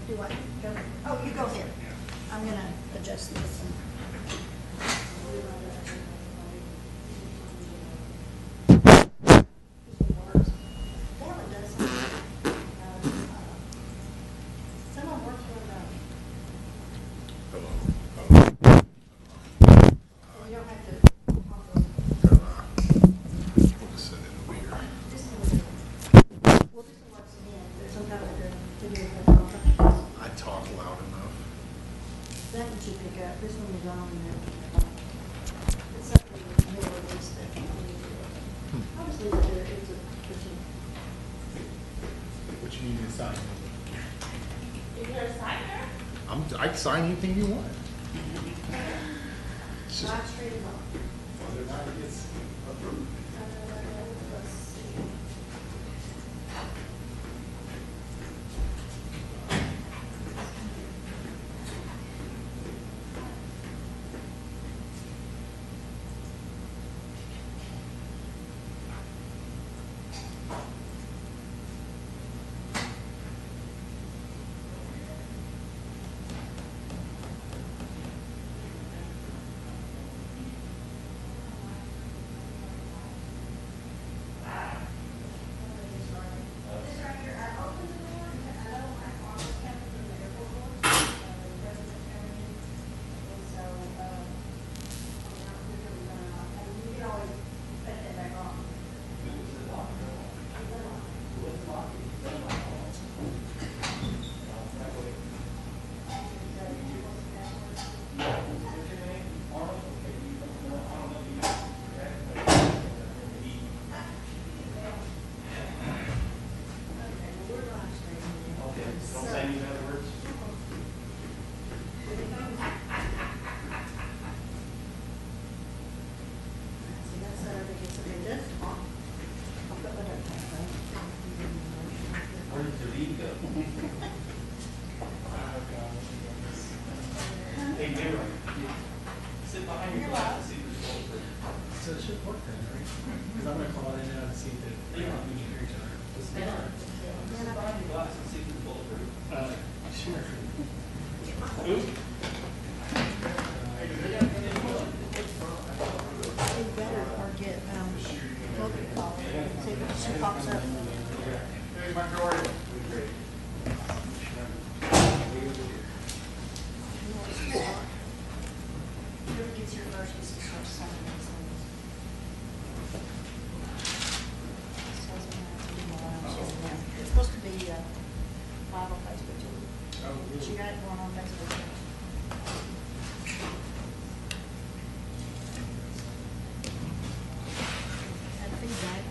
Do I go? Oh, you go ahead. I'm gonna adjust this and. That does. Someone works for Hello. you don't have to. We'll just send it over here. Well, this one works again, but sometimes to do with the phone. I talk loud enough. That one should pick up, this one was on there. It's something in the middle of this that we need to do. I'll just leave it there, it's a, What you need me to sign? Is there a signer? I can sign anything you want. It's just, Live stream on. whether or not it gets approved. Let's see. Don't say any other words. See, that's, I think it's, okay, this, I'll put what Where did the lead go? Hey, Mary, sit behind your glass and see who's going through. So it should work then, right? Because I'm gonna call it in now to see if we can hear each other. Sit behind your glass and see who's going through. Sure. Who? You better or get, Logan call, see if she pops up. Hey, my Jordan. Whoever gets here first gets to start signing these things. It's supposed to be, live on Facebook too. But you got it going on Facebook too. And feedback.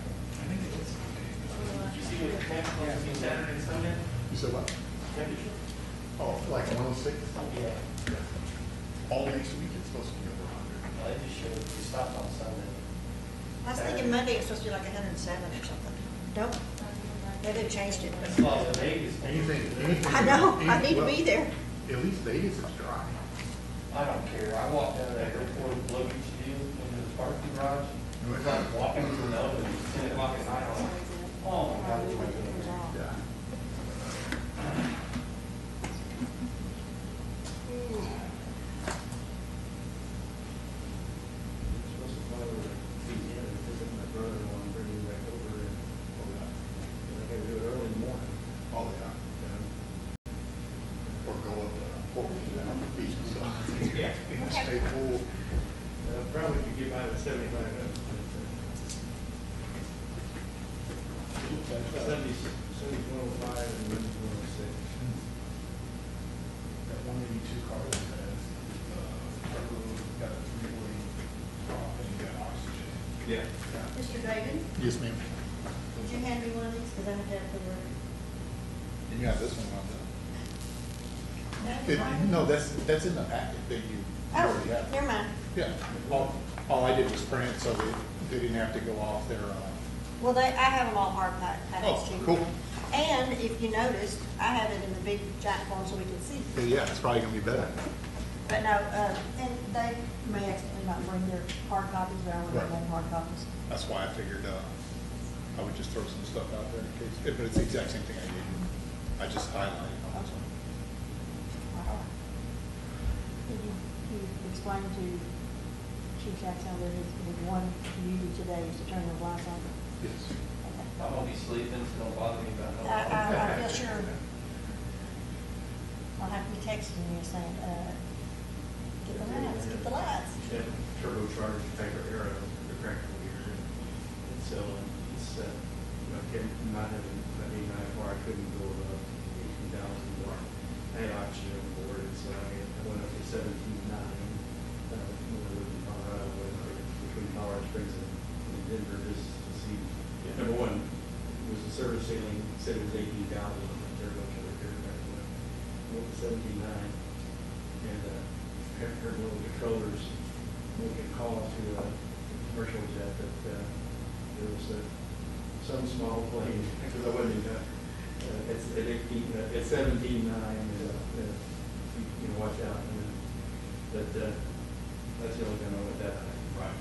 Did you see what the temperature is Saturday and Sunday? You said what? Temperature? Oh, like 106? Yeah. All next week it's supposed to be over 100. Well, they just showed, we stopped on Sunday. I was thinking Monday it's supposed to be like 107 or something. Nope. Maybe they've changed it. That's Las Vegas. Anything. I know, I need to well, be there. At least Vegas is dry. I don't care. I walked down that airport with luggage deal into the parking garage. It was like walking through the oven, 10 o'clock at night. I'm like, oh my God, it's my goodness. Yeah. Supposed to fly over to Louisiana to visit my brother-in-law and bring him back over and, I gotta do it early in the morning. Oh, yeah. Or go up to Portland down the beach and stuff. Yeah. Stay cool. Probably could get by with 75 minutes. 70's 105 and wind's 106. Got 182 cars that has, got a 340 off and you got oxygen. Yeah. Mr. David, Yes, ma'am. would you hand me one of these? Because I'm gonna have to work. And you have this one on the. No, that's in the packet that you already Oh, have. never mind. Yeah, all I did was print it so they didn't have to go off their, Well, I have them all hard packaged too. cool. And if you noticed, I have it in the big giant form so we can see. Yeah, it's probably gonna be better. But no, and they may accidentally not bring their hard copies, but I want to Right. have hard copies. That's why I figured, I would just throw some stuff out there in case, but it's the exact same thing I gave you. I just highlighted on this one. you explained to Chief Jackson that his one duty today is to turn the lights on? Yes. Okay. I'm gonna be sleeping, so don't bother me about no. I feel sure I'll have to be texting you saying, get the lights, get the lights. That turbocharged paper arrow, the cracker gear. And so it's, not having, I mean, I couldn't go above 18,000, but I had oxygen on board, and so I went up to 17.9. When I lived in Colorado, between Colorado Springs and Denver, just to see. Number one, was the service ceiling, said it was 18,000 on the turbocharged aircraft. Went to 17.9. And heard one of the controllers making a call to a commercial jet that there was some small plane, because I wasn't even, it's at 18, at 17.9, watch out. But that's the only time I went that high. Right.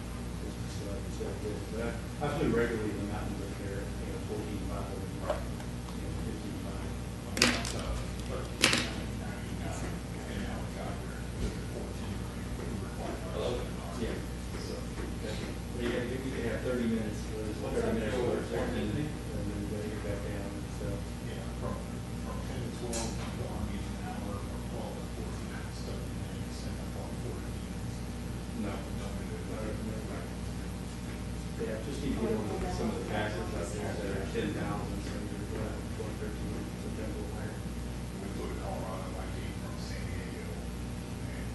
So good. But I flew regularly in the mountains up there, 14.5 and 15.5. Hello? Yeah. So, you can have 30 minutes, What's 30 that minutes for? or something, and then you gotta get back down, so. Yeah, from 10 to 12, kilometers an hour, from 12 to 14, that's stuff, and then you send up on 14. No. Yeah, just need to get over some of the passes out there that are 10,000, some are 12, 13, sometimes a little higher. We flew to Colorado, like from San Diego, and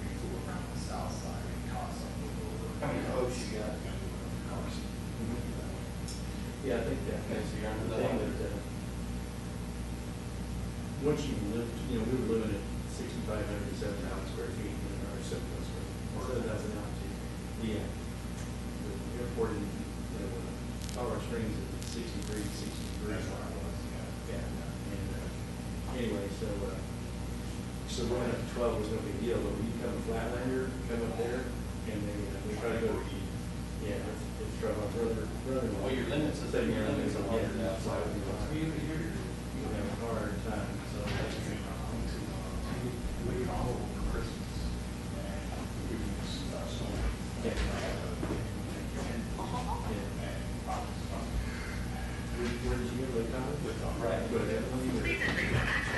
we flew around the south side and caught some over. How many hopes you got? Carson. Yeah, I think that. Okay, so you're under the the thing limit. that, once you live, we were living at 6,500 to 7,000 square feet, or 7,000 altitude. The airport in, Colorado Springs is 63, 63. That's where I was, Yeah, and, anyway, so going up to 12 was no big deal, but when you come Flatlander, come up there, and they try to go, yeah, it's trouble, brother. Well, your limits, is that your limits are hard Yeah, enough, so you have a hard time, so. We got home for Christmas, and we just, so. Yeah. Where did you go, Lake Tahoe? Right. Go to Evelyn,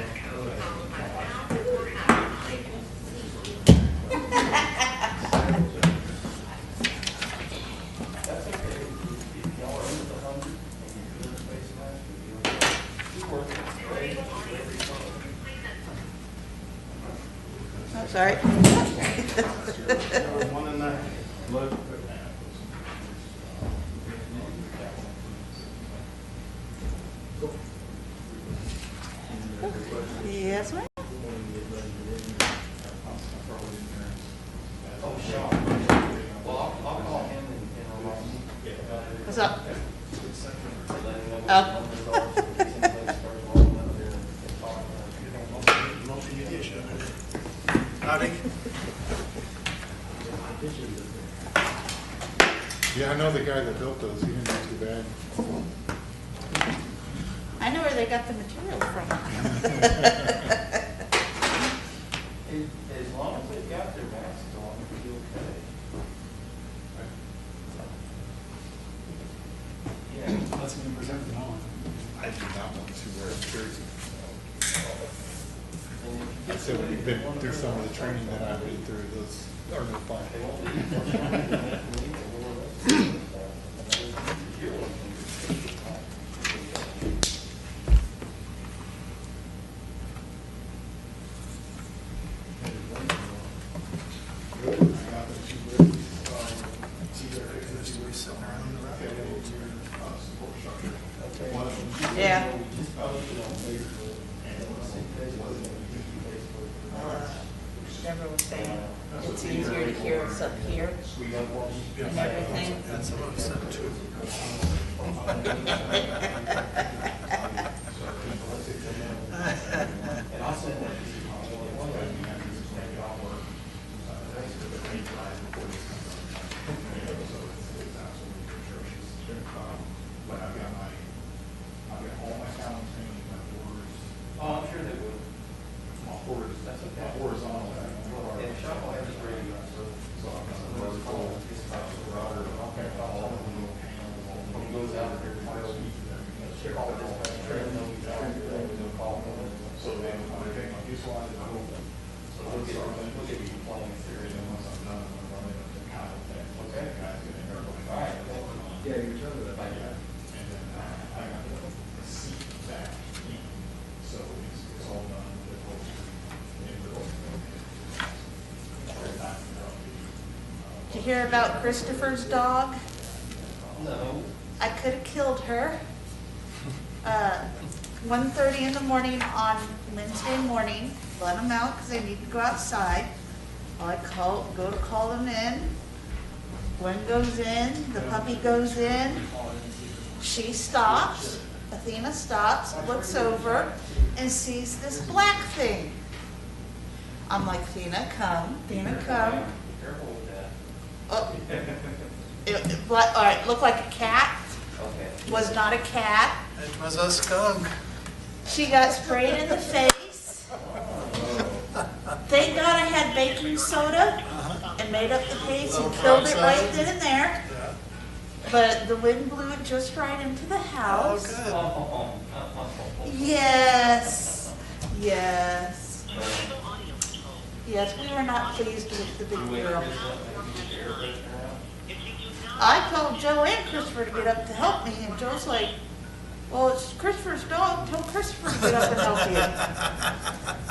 That's okay. If y'all are under the 100 and you're doing space master, you're working straight every time. I'm sorry. 1 and 9. Look. Yes, ma'am. Oh, Sean. Well, I'll call him and What's up? let him know what Oh. the numbers are, so we can start rolling up there and talk. Howdy. Yeah, I know the guy that built those, he didn't do too bad. I know where they got the material from. As long as they've got their masks on, it'll be okay. Yeah. Let's be presented on. I did not want to wear a jersey. And if you I get said, somebody we've that been wants through to- some of the training that I've been through, those are no They fun. won't leave. They'll come in and leave, and we'll arrest them. You're one thing. Yeah. Deborah was saying it's easier to hear us up here and everything. That's what I said too. And I'll send that to you. But I've got all my sound training, my orders, Oh, I'm sure they will. my orders, That's okay. my horizontal, And shop like this radio, so it's called, it's about the router, when he goes out there, he'll call this train, he'll call him. So then, this one is open. So look at you playing theory. Okay. All right. Yeah, you're talking about that. And then I got the seat back in, so it's all done with Did you hear about Christopher's dog? No. I could have killed her. 1:30 in the morning on Wednesday morning, let them out because they need to go outside. I go to call them in. Gwen goes in, the puppy goes in. She stops, Athena stops, looks over, and sees this black thing. I'm like, Athena, come, Athena, come. Be careful with that. Oh, all right, looked like a cat, Okay. was not a cat. It was a skunk. She got sprayed in the face. Thank God I had baking soda and made up the paste and killed it right then and there. Yeah. But the wind blew it just right into the Oh, house. good. Yes, yes. Yes, we were not pleased with the big girl. I told Joe and Christopher to get up to help me, and Joe's like, well, it's Christopher's dog, tell Christopher to get up and help you.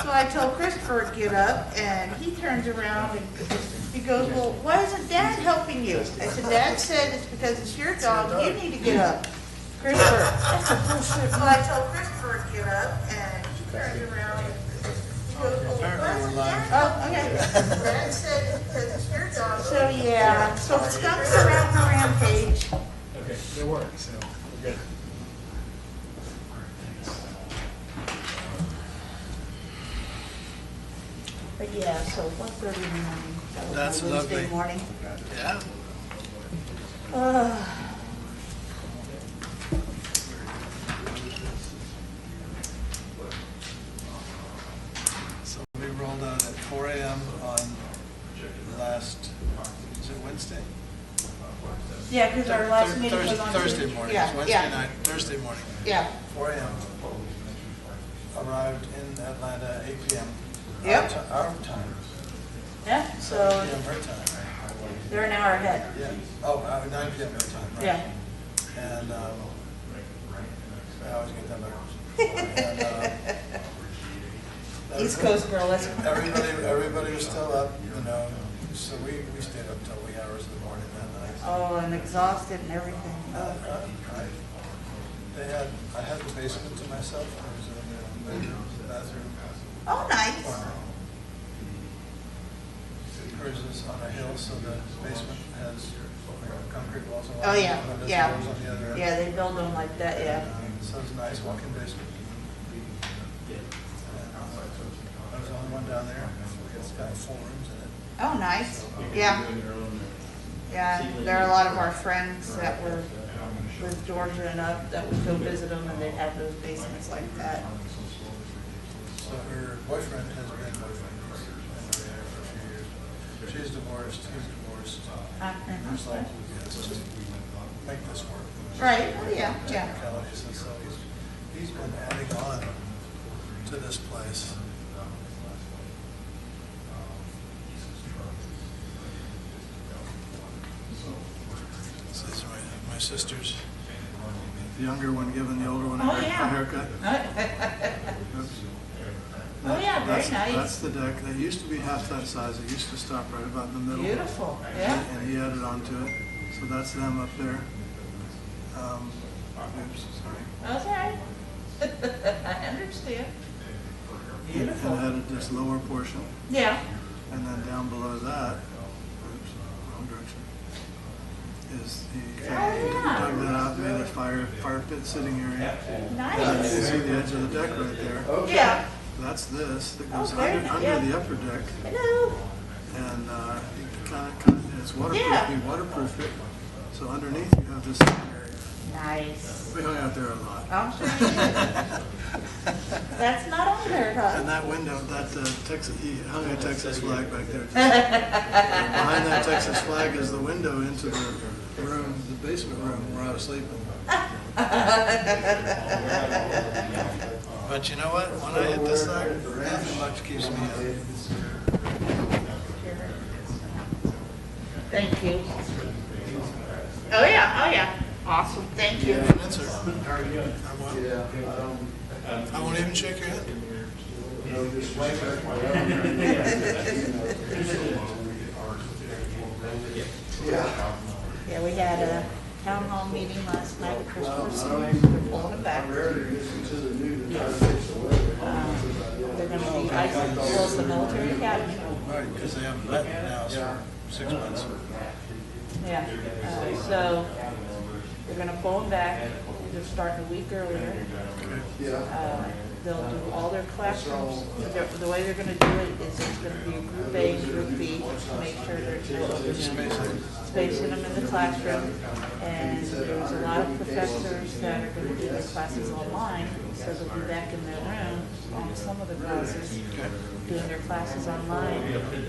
So I told Christopher to get up, and he turns around and he goes, well, why isn't Dad helping you? I said, Dad said it's because it's your dog, you need to get up. Christopher, that's a bullshit. So I told Christopher to get up, and he turns around and he goes, well, why isn't Dad? Oh, okay. Dad said it's because it's your dog. So, yeah, so skunks are out on a rampage. Okay, it worked, so we're good. But yeah, so 1:30 in the morning. That was That's my Wednesday lovely. morning. Yeah. So we rolled out at 4 a.m. on last, is it Wednesday? Yeah, because our last meeting was on Thursday Tuesday. morning, Yeah, it's Wednesday yeah, night, Thursday morning, yeah. 4 a.m. Arrived in Atlanta, 8 p.m. Yep. Our time, Yeah, 7 so p.m. her time. they're an hour ahead. Yeah, oh, 9 p.m. her time, right. Yeah. And, I always get that backwards. And, East Coast girl, let's. everybody was still up, you know, so we stayed up till wee hours in the morning that night. Oh, and exhausted and everything. Oh. I had the basement to myself, there was a bedroom, bathroom. Oh, nice. Hers is on a hill, so the basement has concrete walls on one Oh, end, yeah, and there's yeah. doors on the other end. Yeah, they build them like that, yeah. So it's a nice walk-in basement. And, I was the only one down there, it's got 4 rooms in it. Oh, nice. Yeah. Yeah, there are a lot of our friends that were with Georgia and up that would go visit them and they'd have those basements like that. So her boyfriend has been boyfriend, he's been there for a few years. She's divorced, he's divorced. And it's like, yeah, let's just make this work. Right, oh, yeah, yeah. Kelly says, so he's been adding on to this place. So these are my sisters. The younger one giving the older one a Oh, yeah. haircut. Oops. Oh, yeah, very nice. That's the deck. They used to be half that size. It used to stop right about in the middle. Beautiful, yeah. And he added on to it. So that's them up there. Oops, sorry. That's all right. I understand. And Beautiful. added this lower portion. Yeah, And then down below that, oops, wrong direction, is he kind of yeah. dug that out, made a fire pit sitting area. And you nice. see the edge of the deck right there. Yeah. That's this that goes Oh, very under, nice, yeah. under the upper deck. Hello. And you kind of, it's waterproof, Yeah. you waterproof it. So underneath you have this area. Nice. We hung out there a lot. I'm sure you did. That's not on there, And huh? that window, that Texas, he hung a Texas flag back there. Behind that Texas flag is the window into the room, the basement room where I was sleeping. But you know what? When I hit this thing, nothing much keeps me up. Thank you. Oh, yeah, oh, yeah. Awesome, thank you. That's it. I won't even shake your hand. Yeah, we had a town hall meeting last night at Christopher City. They're pulling it back. They're gonna be, I close the military academy. Right, because they haven't met now for 6 months. Yeah, so they're gonna pull them back. They're starting a week earlier. They'll do all their classrooms. The way they're gonna do it is it's gonna be group A and group B to make sure they're spacing them in the classroom. And there's a lot of professors that are gonna do their classes online, so they'll be back in their room on some of the classes, doing their classes online.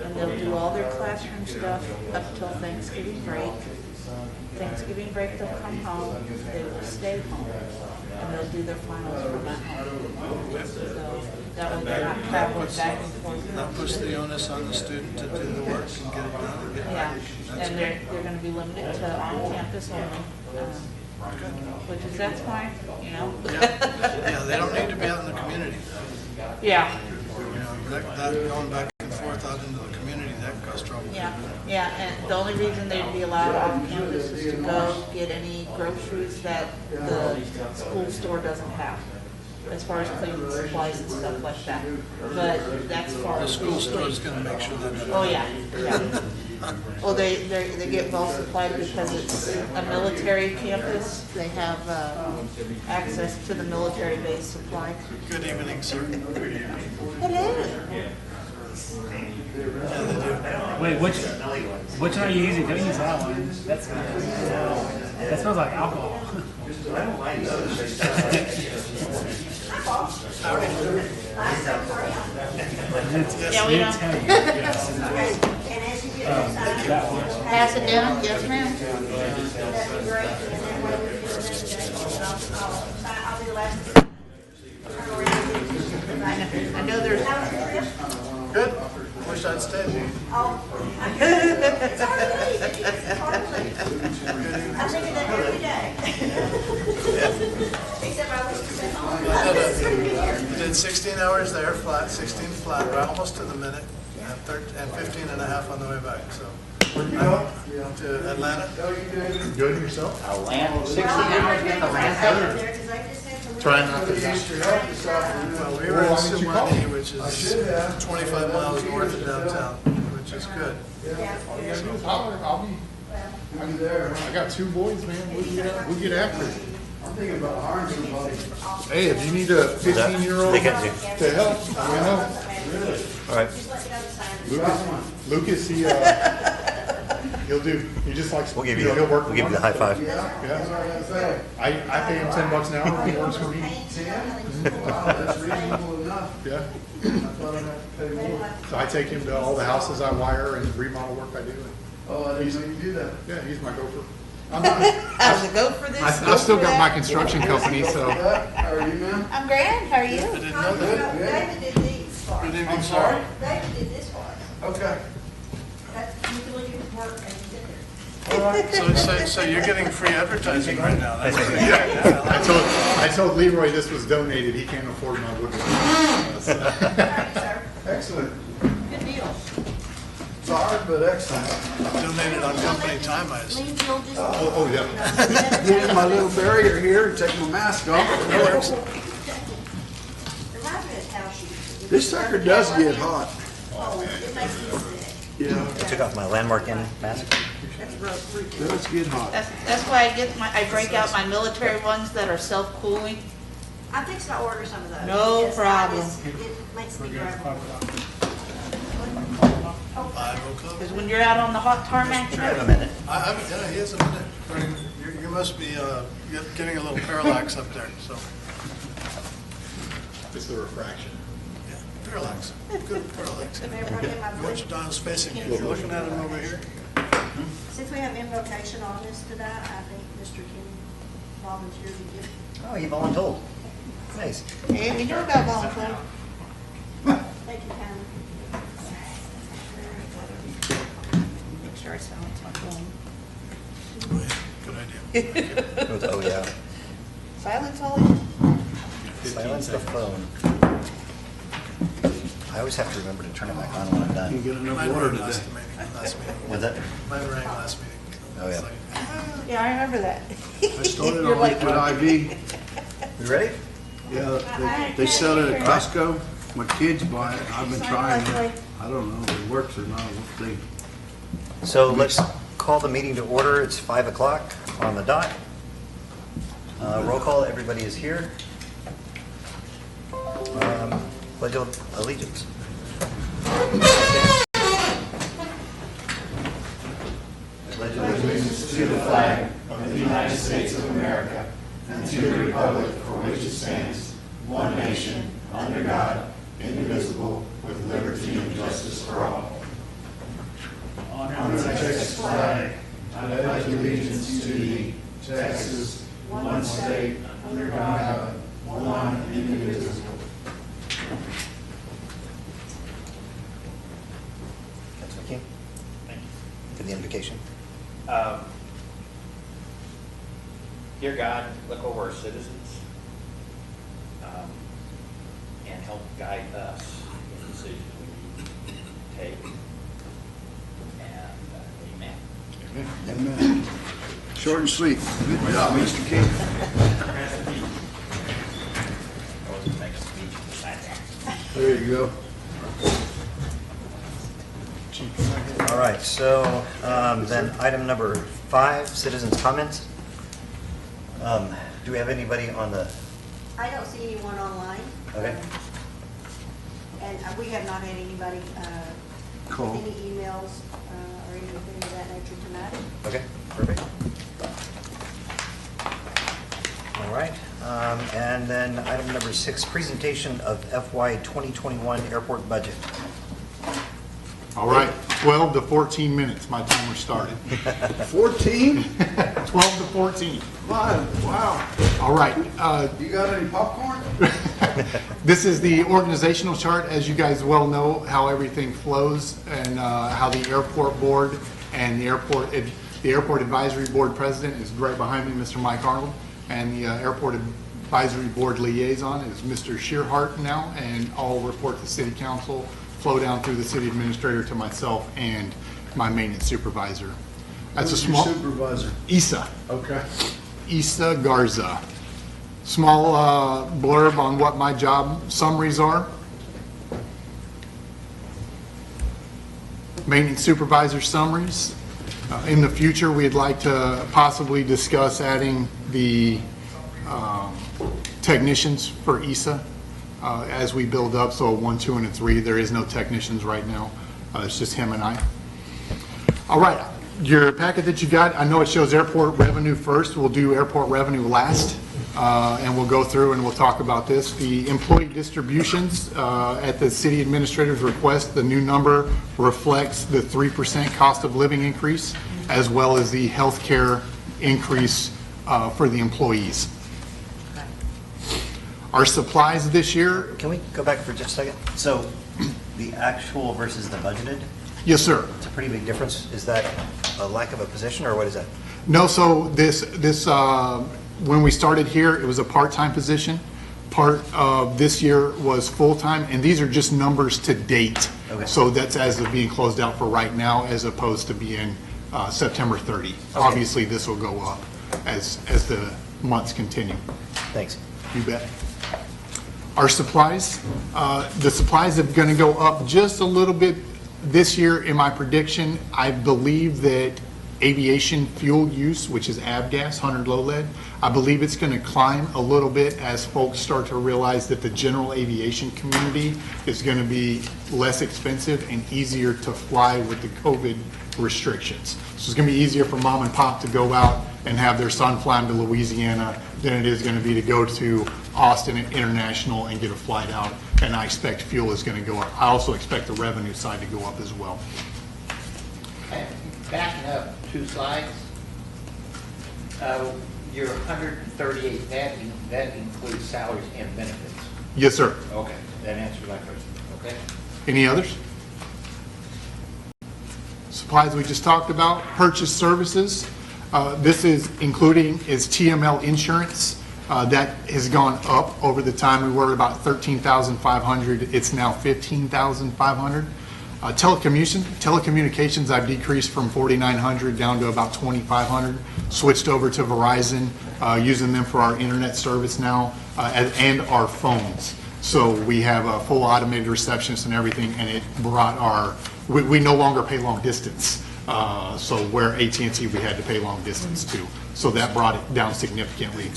And they'll do all their classroom stuff up till Thanksgiving break. Thanksgiving break, they'll come home, they will stay home, and they'll do their finals from at home. So that way they're not traveling back and forth. That puts the onus on the student to do the work and get it done. Yeah, and they're gonna be limited to on campus only, which is, that's fine, you know? Yeah, they don't need to be out in the community. Yeah, You know, that going back and forth out into the community, that causes trouble. yeah, and the only reason they'd be allowed off campus is to go get any groceries that the school store doesn't have, as far as cleaning supplies and stuff like that. But that's far The as. school store is gonna make sure that. Oh, yeah, yeah. Well, they get well supplied because it's a military campus. They have access to the military base supply. Good evening, sir. Hello. Yeah, they do. Wait, which one are you using? Don't use that one. That smells like alcohol. Yeah, we don't. That one. Pass it down, yes, ma'am. That'd be great, and then when we get another day, I'll be the last. I know there's. How was your trip? Good. Wish I'd stayed. Oh. It's hard to believe. It's hard to believe. I'm thinking that every day. Except I wish to stay home. I did 16 hours there, flat, 16 flat, right almost to the minute, and 15 and a half on the way back, so. Where'd you go? To Atlanta. Good yourself? Well, 16 hours in Atlanta. Trying not to. Well, we were in Suwanee, which is 25 miles north of downtown, which is good. I'll be there. I got 2 boys, man. We'll get after it. I'm thinking about hiring somebody. Hey, if you need a 15-year-old to help, let me know. All right. Lucas, he'll do. He just likes. We'll give you. you. He'll work. We'll give you the high five. Yeah. I pay him $10 an hour. He works for me. Yeah. So I take him to all the houses I wire and remodel work I do. Oh, I didn't know you do that. Yeah, he's my gopher. How's it go for this? I still got my construction company, so. How are you, man? I'm grand, how are you? I didn't know that. David did these for us. Good evening, sir. David did this for us. Okay. That's, you can look at his work and sit there. So you're getting free advertising right now. That's great. I told Leroy this was donated. He can't afford my woodwork. All right, sir. Excellent. Good deal. It's hard, but excellent. Donated on company time, I assume. Lean, you'll just. Oh, yeah. Get my little barrier here and take my mask off. It works. Reminds me of how she. This sucker does get hot. Oh, it makes me sick. Yeah, I took off my landmark in mask. That's rough. it does get hot. That's why I break out my military ones that are self-cooling. I'm fixing to order some of those. No Yes, problem. It makes me travel. 5 o'clock. Because when you're out on the hot tarmac, I have a minute. Yeah, he has a minute. You're must be getting a little parallax up there, so, It's the refraction. yeah, parallax, good parallax. Mayor Pro Tem, I believe- Which Don's facing you, you're looking at him over here. Since we have invocation on this today, I think Mr. King volunteered to give. Oh, you voluntold. Nice. Hey, we know about volunteer. Thank you, Pam. Make sure I silence my phone. Oh, yeah, good idea. Goes, oh, yeah. Silence all of you. Silence the phone. I always have to remember to turn it back on when I'm done. get Mine rang last meeting. Was that? Mine rang last meeting. Oh, yeah. It's like, Yeah, I remember that. I started You're on like, liquid IV. You ready? Yeah, they sell it at Costco. My kids buy it. I've been Sign trying right away. it. I don't know if it works or not. We'll see. So let's call the meeting to order. It's 5 o'clock on the dot. Roll call, everybody is here. Pledge of allegiance. Pledge of allegiance To the flag of the United States of America and to the republic for which it stands, one nation, under God, indivisible, with liberty and justice for all. On the Texas flag, I pledge allegiance to thee, Texas, one state, under God, one indivisible. Councilman King? For the invocation. Dear God, look over our citizens and help guide us in the decisions we take. And amen. Amen. Short and sweet. Good job, Mr. King. There you go. All right, so then item number 5, citizens' comments. Do we have anybody on the, I don't see anyone online. Okay. And we have not had anybody, Call. any emails, or anything of that nature tonight. okay, perfect. All right, and then item number 6, presentation of FY 2021 airport budget. All right, 12 to 14 minutes, my timer started. 14? 12 to 14. Wow. All right, You got any popcorn? this is the organizational chart. As you guys well know, how everything flows and how the airport board and the airport advisory board president is right behind me, Mr. Mike Arnold, and the airport advisory board liaison is Mr. Shearhart now, and all report to city council, flow down through the city administrator to myself and my maintenance supervisor. That's a Who's your small, supervisor? Isa. Okay. Isa Garza. Small blurb on what my job summaries are. Maintenance supervisor summaries. In the future, we'd like to possibly discuss adding the technicians for ISA as we build up. So a 1, 2, and a 3. There is no technicians right now. It's just him and I. All right. Your packet that you got, I know it shows airport revenue first. We'll do airport revenue last, and we'll go through and we'll talk about this. The employee distributions, at the city administrator's request, the new number reflects the 3% cost of living increase, as well as the healthcare increase for the employees. Our supplies this year, Can we go back for just a second? So the actual versus the budgeted, yes, sir. it's a pretty big difference. Is that a lack of a position, or what is that? No, so this when we started here, it was a part-time position. Part of this year was full-time, and these are just numbers to date. Okay. So that's as of being closed out for right now, as opposed to being September 30. Obviously, this will go up as the months continue. Thanks. You bet. Our supplies, the supplies are going to go up just a little bit this year in my prediction. I believe that aviation fuel use, which is avgas, 100 low lead. I believe it's going to climb a little bit as folks start to realize that the general aviation community is going to be less expensive and easier to fly with the COVID restrictions. So it's going to be easier for mom and pop to go out and have their son fly to Louisiana than it is going to be to go to Austin International and get a flight out. And I expect fuel is going to go up. I also expect the revenue side to go up as well. Okay, backing up 2 slides. Your 138, that includes salaries and benefits. Yes, sir. Okay, that answers my question. Okay. Any others? Supplies we just talked about, purchase services. This is including is TML insurance. That has gone up over the time. We were about 13,500. It's now 15,500. Telecommunications, I've decreased from 4,900 down to about 2,500. Switched over to Verizon, using them for our internet service now, and our phones. So we have a full automated receptionist and everything, and it brought our, we no longer pay long distance. So where AT&T we had to pay long distance too. So that brought it down significantly.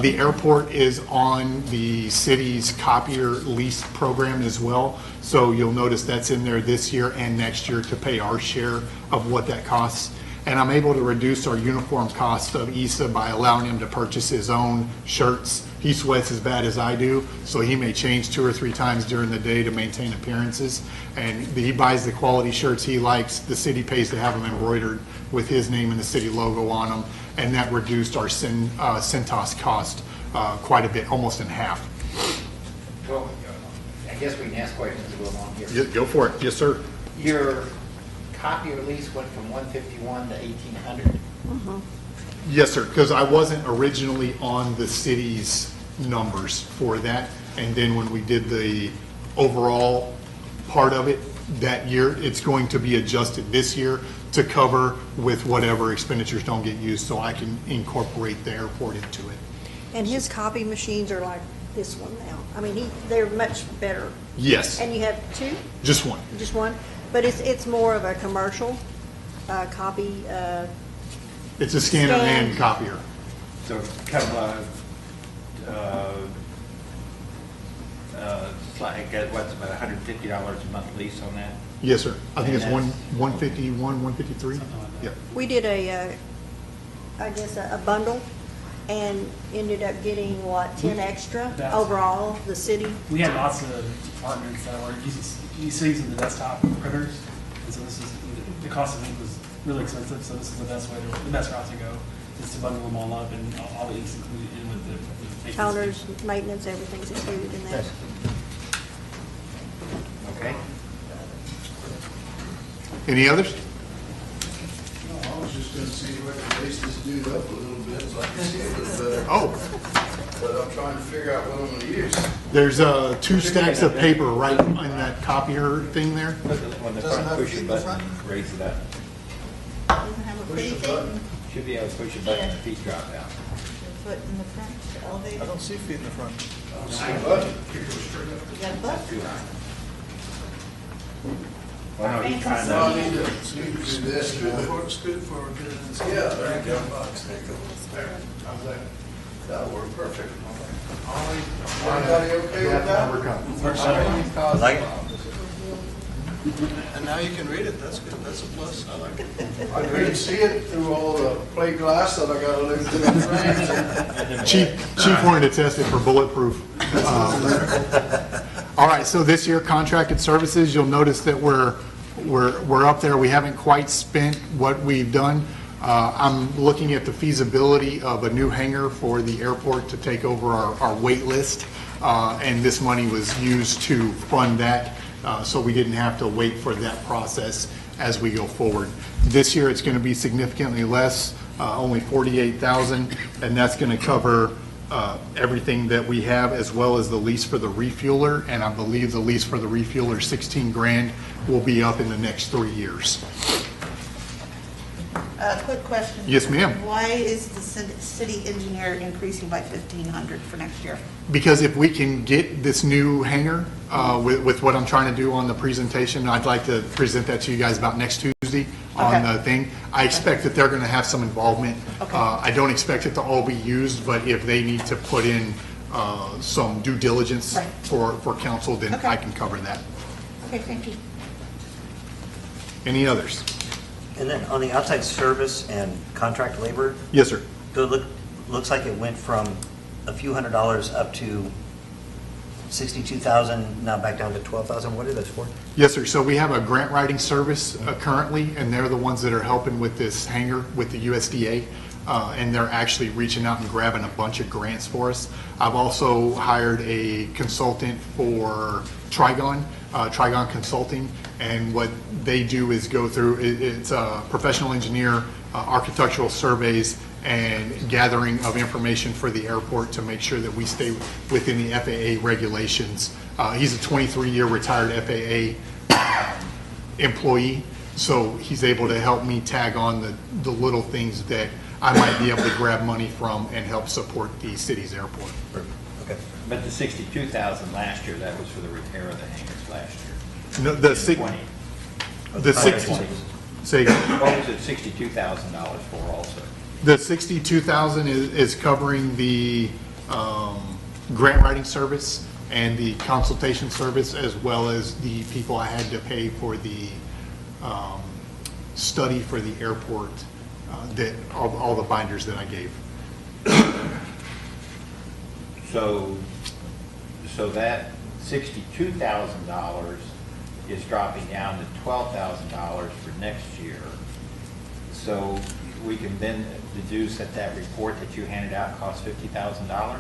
The airport is on the city's copier lease program as well. So you'll notice that's in there this year and next year to pay our share of what that costs. And I'm able to reduce our uniform cost of ISA by allowing him to purchase his own shirts. He sweats as bad as I do, so he may change 2 or 3 times during the day to maintain appearances. And he buys the quality shirts he likes. The city pays to have them embroidered with his name and the city logo on them. And that reduced our Centos cost quite a bit, almost in half. Well, I guess we can ask questions as we go along here. Yeah, go for it. Yes, sir. Your copier lease went from 151 to 1,800. Yes, sir, because I wasn't originally on the city's numbers for that. And then when we did the overall part of it that year, it's going to be adjusted this year to cover with whatever expenditures don't get used, so I can incorporate the airport into it. And his copy machines are like this one now. I mean, they're much better. Yes, And you have 2? just one. Just one? But it's more of a commercial copy. It's a scanner Scan. and copier. So kind of it's like, what's about $150 a month lease on that? Yes, sir. I think it's And that's- 151, 153. Yep. We did I guess a bundle and ended up getting, what, 10 extra That's- overall, the city? We had lots of departments that were using the desktop printers, and so this is, the cost of ink was really expensive, so this is the best route to go, is to bundle them all up and all the inks included in with the maintenance. Counters, maintenance, everything's included in that. Okay. Any others? No, I was just gonna see if I could raise this dude up a little bit so I can see a little better. Oh, But I'm trying to figure out what I'm gonna use. there's 2 stacks of paper right in that copier thing there. On the Doesn't front, have push feet a in the button, front? raise it up. Doesn't have a Push the feet button. Should be able to push a button and the feet drop out. Foot in the front, the I elevator. don't see feet in the front. I don't see a button. You got a butt? Well, no, he's trying No, I to, need to do this. Scoot it forward, get it in. Yeah, there you go. There you go. There. How's that? That'll work perfect. Everybody okay with that? Like it? And now you can read it, that's good, that's a plus, I like it. I couldn't see it through all the plate glass that I gotta look through the frames. Chief wanted to test it for bulletproof. All right, so this year, contracted services, you'll notice that we're up there. We haven't quite spent what we've done. I'm looking at the feasibility of a new hangar for the airport to take over our wait list. And this money was used to fund that, so we didn't have to wait for that process as we go forward. This year, it's going to be significantly less, only $48,000, and that's going to cover everything that we have, as well as the lease for the refueler. And I believe the lease for the refueler, 16 grand, will be up in the next 3 years. Quick question. Yes, ma'am. Why is the city engineer increasing by 1,500 for next year? Because if we can get this new hangar, with what I'm trying to do on the presentation, I'd like to present that to you guys about next Tuesday on Okay. the thing. I expect that they're gonna have some involvement. Okay. I don't expect it to all be used, but if they need to put in, some due diligence Right. for council, then Okay. I can cover that. Okay, thank you. Any others? And then on the outside service and contract labor, Yes, sir. so it looks like it went from a few $100s up to 62,000, now back down to 12,000. What are those for? Yes, sir. So we have a grant writing service currently, and they're the ones that are helping with this hangar with the USDA. And they're actually reaching out and grabbing a bunch of grants for us. I've also hired a consultant for Trigon, Trigon Consulting, and what they do is go through, it's a professional engineer, architectural surveys, and gathering of information for the airport to make sure that we stay within the FAA regulations. He's a 23-year retired FAA employee, so he's able to help me tag on the little things that I might be able to grab money from and help support the city's airport. Okay. But the 62,000 last year, that was for the repair of the hangars last year. No, the six, 20. the 60, say again. What was it $62,000 for also? The 62,000 is covering the grant writing service and the consultation service, as well as the people I had to pay for the study for the airport, that all the binders that I gave. So that $62,000 is dropping down to $12,000 for next year. So we can then deduce that report that you handed out cost $50,000?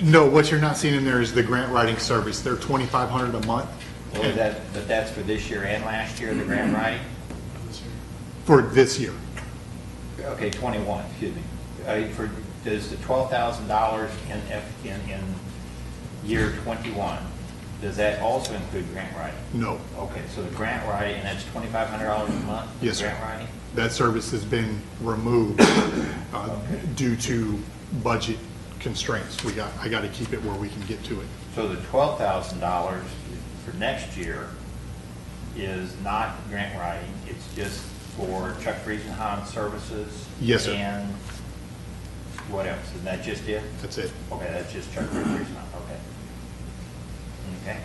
No, what you're not seeing in there is the grant writing service. They're $2,500 a month. Or is but that's for this year and last year, the grant writing? For this year. Okay, 21, excuse me. Does the $12,000 in year 21, does that also include grant writing? No. Okay, so the grant writing, and that's $2,500 a month? Yes, sir. Grant writing? That service has been removed due to budget constraints. I got to keep it where we can get to it. So the $12,000 for next year is not grant writing, it's just for Chuck Friesenhahn services? Yes, sir. And what else? Is that just it? That's it. Okay, that's just Chuck Friesenhahn, okay. Okay.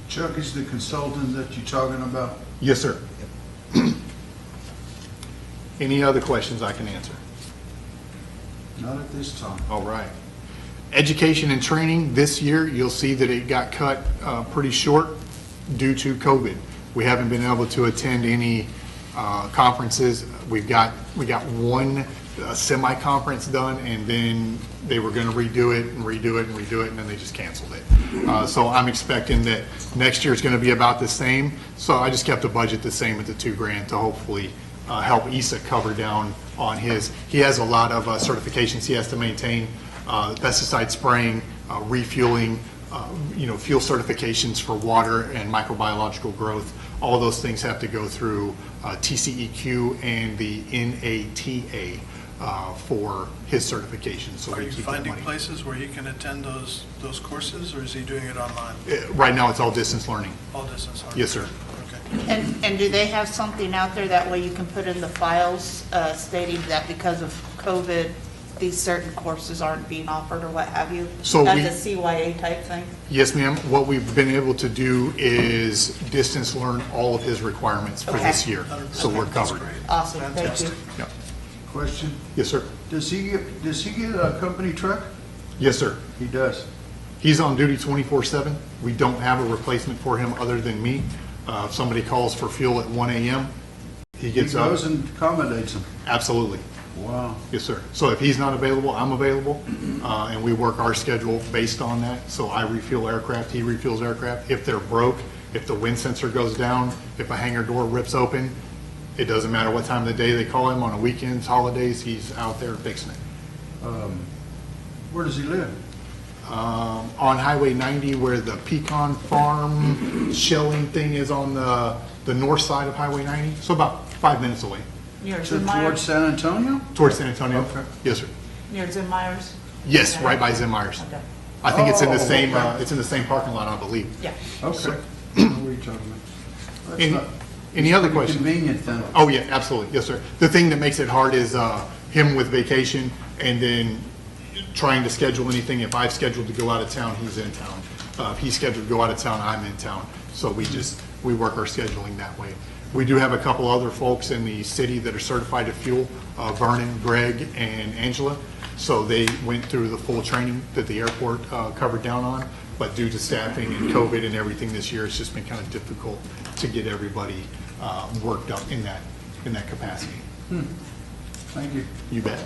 Chuck is the consultant that you're talking about? Yes, sir. Any other questions I can answer? Not at this time. All right. Education and training, this year, you'll see that it got cut pretty short due to COVID. We haven't been able to attend any conferences. We got one semi-conference done, and then they were going to redo it and redo it and redo it, and then they just canceled it. So I'm expecting that next year is going to be about the same. So I just kept the budget the same at the $2,000 to hopefully help Issa cover down on his. He has a lot of certifications he has to maintain, pesticide spraying, refueling, fuel certifications for water and microbiological growth. All those things have to go through TCEQ and the NATA for his certification. So Are we you keep that finding money. places where he can attend those courses, or is he doing it online? Right now, it's all distance learning. All distance learning? Yes, sir. Okay. And do they have something out there that way you can put in the files stating that because of COVID, these certain courses aren't being offered or what have you? So As we- a CYA type thing? Yes, ma'am. What we've been able to do is distance learn all of his requirements for this Okay. year. So we're covered. Awesome, thank you. Fantastic. Yep. Question, Yes, sir. does he get a company truck? Yes, sir. He does. He's on duty 24/7. We don't have a replacement for him other than me. If somebody calls for fuel at 1 a.m., he He gets up. goes and accommodates them. Absolutely. Wow. Yes, sir. So if he's not available, I'm available, and we work our schedule based on that. So I refuel aircraft, he refuels aircraft. If they're broke, if the wind sensor goes down, if a hangar door rips open, it doesn't matter what time of the day they call him, on a weekends, holidays, he's out there fixing it. Where does he live? On Highway 90, where the pecan farm shelling thing is on the north side of Highway 90, so about 5 minutes away. Near So Zen towards San Antonio? Towards San Antonio? Okay. Yes, sir. Near Zen Myers? Yes, right by Zen Myers. Okay. I think it's in the Oh, same, okay. it's in the same parking lot, I believe. Yeah. Okay. I know what you're talking about. That's Any, not- any other pretty questions? Convenient then. Oh, yeah, absolutely. Yes, sir. The thing that makes it hard is him with vacation and then trying to schedule anything. If I've scheduled to go out of town, he's in town. If he's scheduled to go out of town, I'm in town. So we work our scheduling that way. We do have a couple other folks in the city that are certified to fuel, Vernon, Greg, and Angela. So they went through the full training that the airport covered down on. But due to staffing and COVID and everything this year, it's just been kind of difficult to get everybody worked up in that capacity. Thank you. You bet.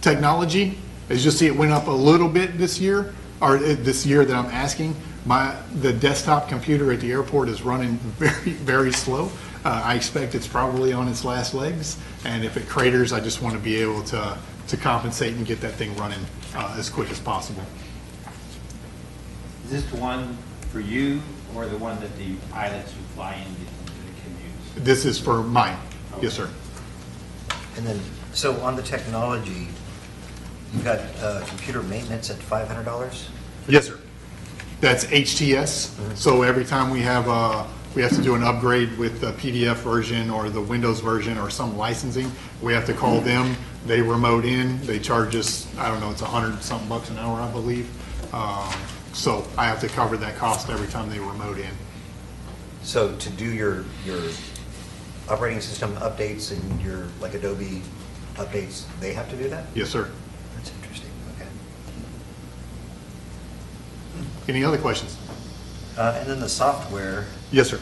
Technology, as you'll see, it went up a little bit this year, or this year that I'm asking. The desktop computer at the airport is running very, very slow. I expect it's probably on its last legs, and if it craters, I just want to be able to compensate and get that thing running as quick as possible. Is this the one for you or the one that the pilots who fly in can use? This is for mine. Yes, sir. And then, so on the technology, you've got computer maintenance at $500? Yes, sir. That's HTS. So every time we have to do an upgrade with the PDF version or the Windows version or some licensing, we have to call them. They remote in. They charge us, I don't know, it's $100-something bucks an hour, I believe. So I have to cover that cost every time they remote in. So to do your operating system updates and your, like Adobe updates, they have to do that? Yes, sir. That's interesting, okay. Any other questions? And then the software, Yes, sir.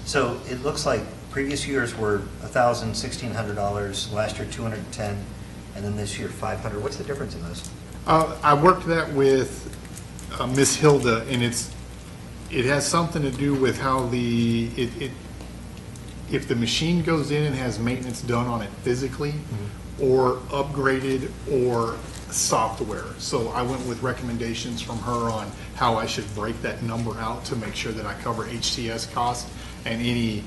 so it looks like previous years were $1,000, $1,600, last year $210, and then this year $500. What's the difference in those? I worked that with Miss Hilda, and it has something to do with how if the machine goes in and has maintenance done on it physically, or upgraded, or software. So I went with recommendations from her on how I should break that number out to make sure that I cover HTS costs and any.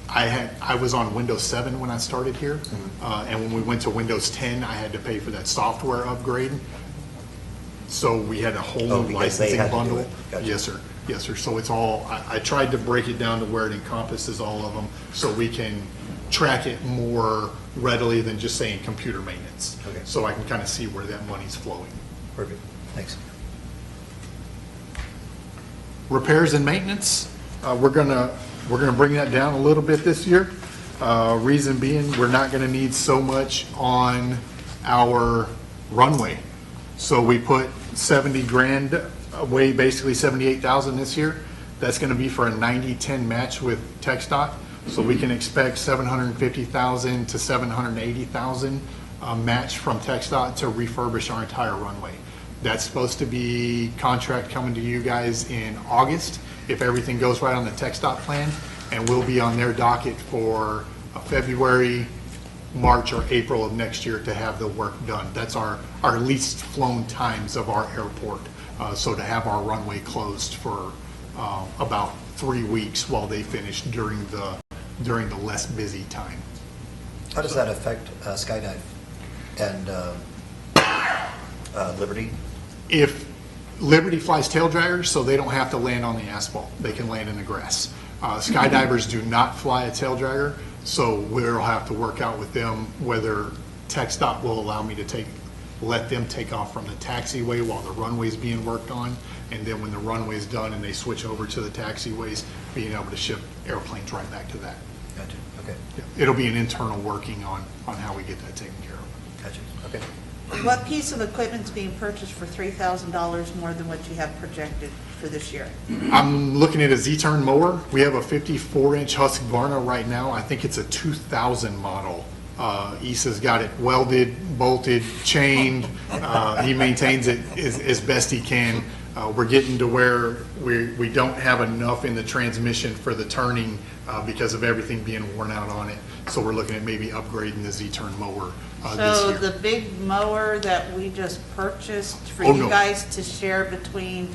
I was on Windows 7 when I started here, and when we went to Windows 10, I had to pay for that software upgrade. So we had a whole new because they licensing had to do bundle. it. Gotcha. Yes, sir. Yes, sir. So it's all, I tried to break it down to where it encompasses all of them so we can track it more readily than just saying computer maintenance. Okay. So I can kind of see where that money's flowing. Perfect, thanks. Repairs and maintenance, we're gonna bring that down a little bit this year. Reason being, we're not gonna need so much on our runway. So we put 70 grand away, basically 78,000 this year. That's gonna be for a 90-10 match with TxDOT. So we can expect 750,000 to 780,000 match from TxDOT to refurbish our entire runway. That's supposed to be contract coming to you guys in August, if everything goes right on the TxDOT plan, and we'll be on their docket for February, March, or April of next year to have the work done. That's our least flown times of our airport. So to have our runway closed for about 3 weeks while they finish during the less busy time. How does that affect Skydive and Liberty? If Liberty flies tail draggers, so they don't have to land on the asphalt. They can land in the grass. Skydivers do not fly a tail dragger, so we'll have to work out with them whether TxDOT will allow me to let them take off from the taxiway while the runway's being worked on, and then when the runway's done and they switch over to the taxiways, being able to ship airplanes right back to that. Gotcha, okay, Yeah, it'll be an internal working on how we get that taken care of. gotcha, okay. What piece of equipment's being purchased for $3,000 more than what you have projected for this year? I'm looking at a Z-turn mower. We have a 54-inch Husqvarna right now. I think it's a 2000 model. Issa's got it welded, bolted, chained. He maintains it as best he can. We're getting to where we don't have enough in the transmission for the turning because of everything being worn out on it. So we're looking at maybe upgrading the Z-turn mower this So year. the big mower that we just purchased for Oh, you no. guys to share between